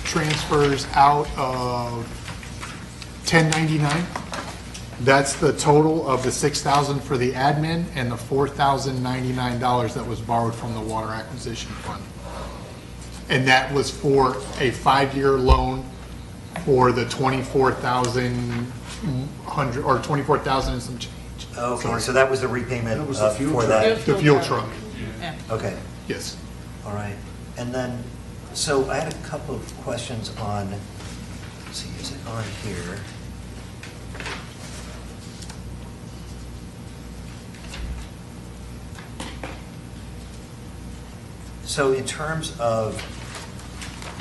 transfers out of 1099, that's the total of the $6,000 for the admin and the $4,099 that was borrowed from the water acquisition fund. And that was for a 5-year loan for the 24,100 or 24,000 and some change. Okay, Sorry. so that was the repayment for that? The fuel truck, Okay, yes. all right. And then, so I had a couple of questions on, let's see, is it on here? So in terms of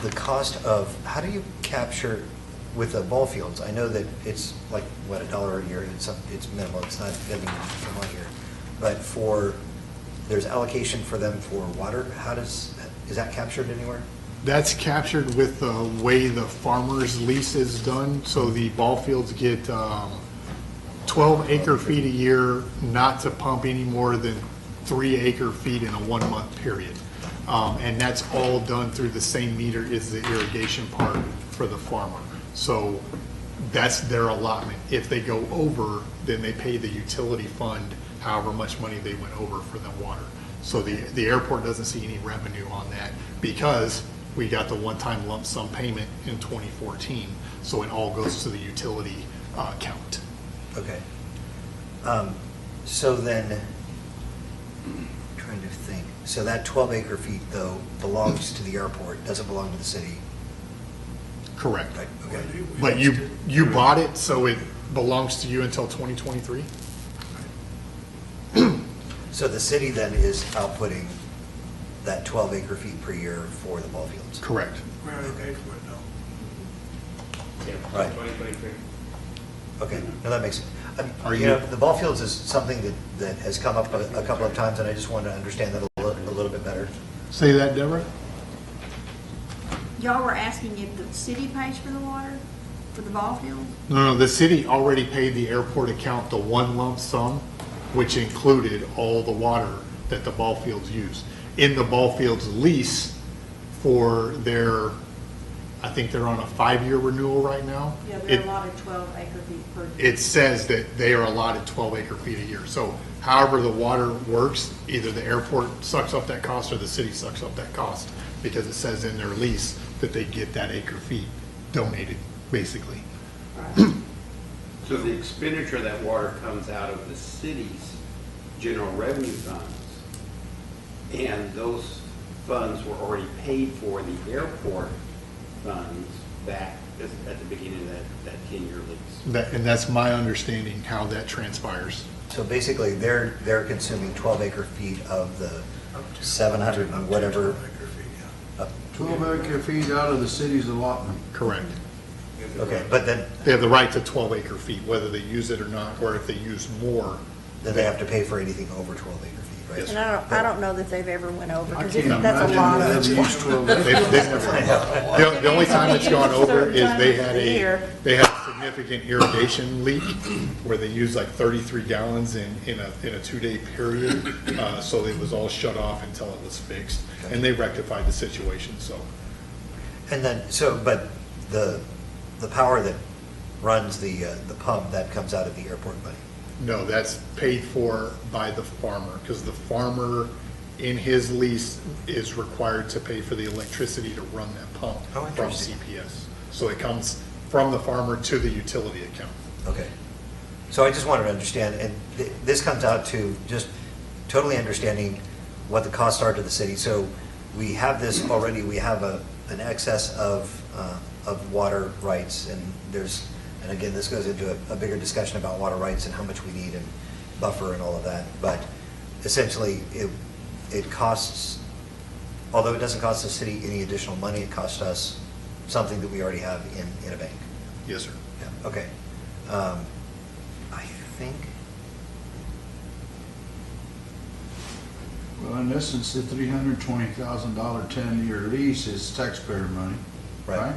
the cost of, how do you capture with the ball fields? I know that it's like, what, $1 a year, it's minimal, it's not getting from on here. But there's allocation for them for water, is that captured anywhere? That's captured with the way the farmer's lease is done. So the ball fields get 12 acre feet a year, not to pump any more than 3 acre feet in a 1 month period. And that's all done through the same meter as the irrigation part for the farmer. So that's their allotment. If they go over, then they pay the utility fund however much money they went over for the water. So the airport doesn't see any revenue on that because we got the one-time lump sum payment in 2014. So it all goes to the utility account. Okay. So then, trying to think, so that 12 acre feet though belongs to the airport, doesn't belong to the city? Correct. Right, okay. But you bought it, so it belongs to you until 2023? So the city then is outputting that 12 acre feet per year for the ball fields? Correct. We already paid for it, though. Right. 2023. Okay, no, that makes sense. Are You you- know, the ball fields is something that has come up a couple of times, and I just wanted to understand that a little bit better. Say that, Deborah? Y'all were asking if the city pays for the water, for the ball field? No, the city already paid the airport account the one lump sum, which included all the water that the ball fields use. In the ball fields lease, for their, I think they're on a 5-year renewal right now. Yeah, It- they're allotted 12 acre feet per. It says that they are allotted 12 acre feet a year. So however the water works, either the airport sucks up that cost or the city sucks up that cost, because it says in their lease that they get that acre feet donated, basically. So the expenditure of that water comes out of the city's general revenue funds, and those funds were already paid for the airport funds back at the beginning of that 10-year lease. And that's my understanding how that transpires. So basically, they're consuming 12 acre feet of the 700 and whatever. 12 acre feet out of the city's allotment. Correct. Okay, but then, They have the right to 12 acre feet, whether they use it or not, or if they use more. then they have to pay for anything over 12 acre feet, right? Yes. And I don't know that they've ever went over, I because can't that's a imagine lot that of. they've used 12 They've never- The only time it's gone over is they had Here. a significant irrigation leak where they used like 33 gallons in a 2-day period. So it was all shut off until it was fixed, and they rectified the situation, so. And then, but the power that runs the pump, that comes out of the airport money? No, that's paid for by the farmer, because the farmer in his lease is required to pay for the electricity to run that pump Oh, from interesting. CPS. So it comes from the farmer to the utility account. Okay. So I just wanted to understand, and this comes out to just totally understanding what the costs are to the city. So we have this already, we have an excess of water rights, and and again, this goes into a bigger discussion about water rights and how much we need and buffer and all of that. But essentially, it costs, although it doesn't cost the city any additional money, it costs us something that we already have in a bank. Yes, sir. Yeah, okay. I think, Well, in essence, the $320,000 10-year lease is taxpayer money, Right. right?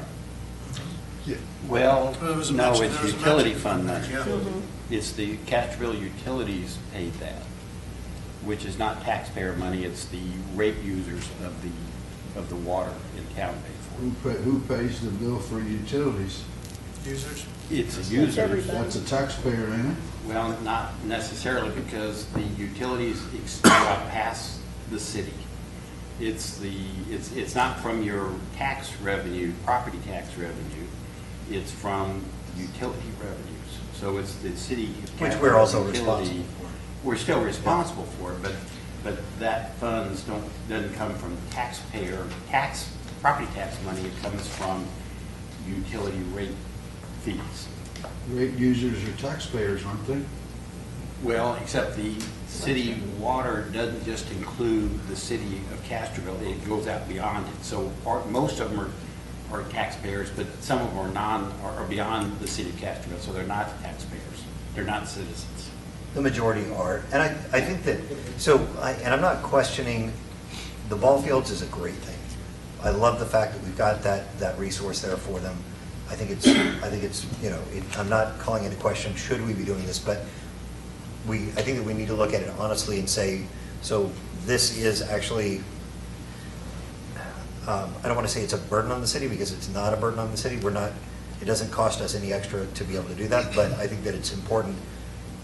Yeah. Well, Well, there was a no, mention- it's there was a utility mention. fund money. Yeah. It's the Castroville Utilities paid that, which is not taxpayer money, it's the rate users of the water in town pay for it. Who pays the bill for utilities? Users? It's the users. everybody. That's a taxpayer, ain't it? Well, not necessarily, because the utilities go out past the city. It's not from your tax revenue, property tax revenue, it's from utility revenues. So it's the city. Which we're also utility- responsible for. We're still responsible for it, but that funds doesn't come from property tax money, it comes from utility rate fees. Rate users are taxpayers, aren't they? Well, except the city water doesn't just include the city of Castroville, it goes out beyond it. So most of them are taxpayers, but some of them are beyond the city of Castroville, so they're not taxpayers. They're not citizens. the majority are. And I think that, and I'm not questioning, the ball fields is a great thing. I love the fact that we've got that resource there for them. I think it's, I'm not calling into question, should we be doing this, but I think that we need to look at it honestly and say, so this is actually, I don't want to say it's a burden on the city, because it's not a burden on the city. It doesn't cost us any extra to be able to do that, but I think that it's important,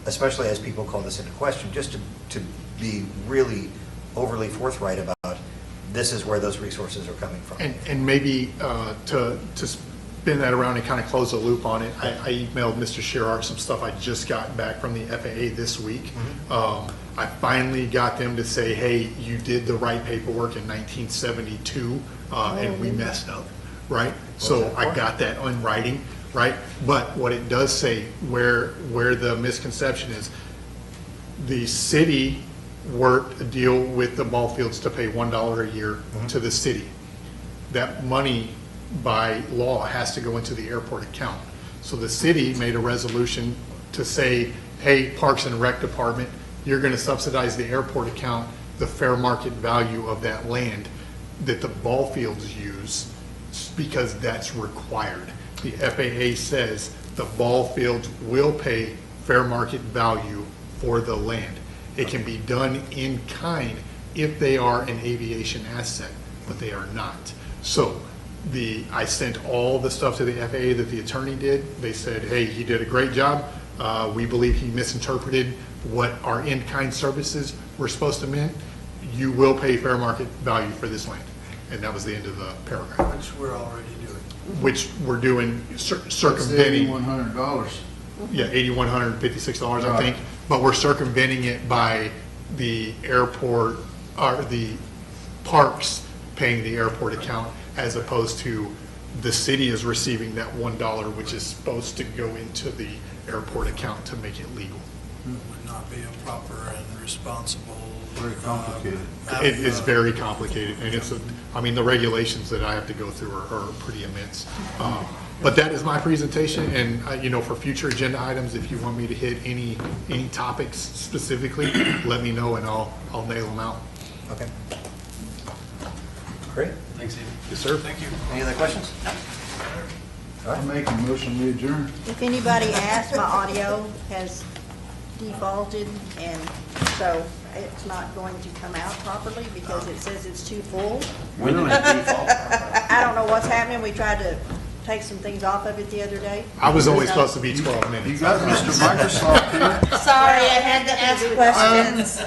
especially as people call this into question, just to be really overly forthright about this is where those resources are coming from. And maybe to spin that around and kind of close the loop on it, I emailed Mr. Sherrard some stuff I just got back from the FAA this week. I finally got them to say, hey, you did the right paperwork in 1972, and we messed up, right? So I got that in writing, right? But what it does say, where the misconception is, the city worked a deal with the ball fields to pay $1 a year to the city. That money by law has to go into the airport account. So the city made a resolution to say, hey, Parks and Rec Department, you're going to subsidize the airport account, the fair market value of that land that the ball fields use, because that's required. The FAA says the ball fields will pay fair market value for the land. It can be done in kind if they are an aviation asset, but they are not. So I sent all the stuff to the FAA that the attorney did. They said, hey, he did a great job. We believe he misinterpreted what our in-kind services were supposed to mean. You will pay fair market value for this land. And that was the end of the paragraph, Which we're already doing. which we're doing circumventing. $8,100. Yeah, $8,156, I Right. think, but we're circumventing it by the airport, or the parks paying the airport account, as opposed to the city is receiving that $1, which is supposed to go into the airport account to make it legal. Would not be a proper and responsible. Very complicated. It is very complicated, and the regulations that I have to go through are pretty immense. But that is my presentation, and, for future agenda items, if you want me to hit any topics specifically, let me know and I'll nail them out. Okay. Great. Thanks, Steve. Yes, sir. Thank you. Any other questions? I'm making a motion we adjourn. If anybody asks, my audio has defaulted, and so it's not going to come out properly because it says it's too full. When did it default? I don't know what's happening. We tried to take some things off of it the other day. I was only supposed to be 12 You minutes. got Mr. Microsoft here? Sorry, I had to ask questions.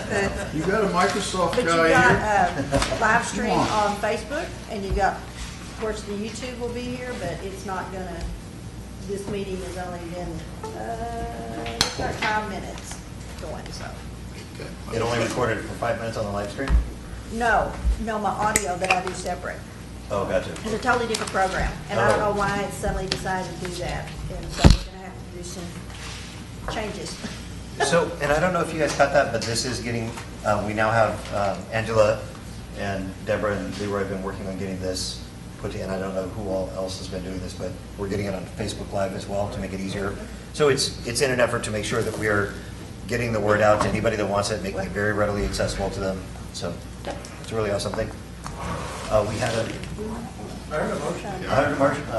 You got a Microsoft But you guy got here? a live stream Come on. on Facebook, and you got, of course, the YouTube will be here, but it's not gonna, this meeting has only been, it's got 5 minutes going, so. It only recorded for 5 minutes on the live stream? No, my audio that I do separate. Oh, gotcha. It's a totally different program, and I don't know why it suddenly decided to do that, and so we're gonna have to do some changes. So, and I don't know if you guys caught that, but this is getting, we now have Angela and Deborah and Leroy have been working on getting this put in. I don't know who all else has been doing this, but we're getting it on Facebook Live as well to make it easier. So it's in an effort to make sure that we are getting the word out to anybody that wants it, making it very readily accessible to them. So it's a really awesome thing. We had a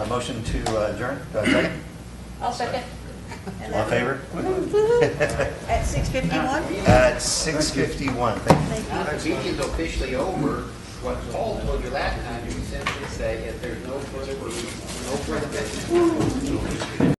motion to adjourn. Do I have a second? I'll second. All in favor? At 6:51? At 6:51. Thank you. Thank you. The meeting's officially over. What Paul told you last time, you essentially say, if there's no further business,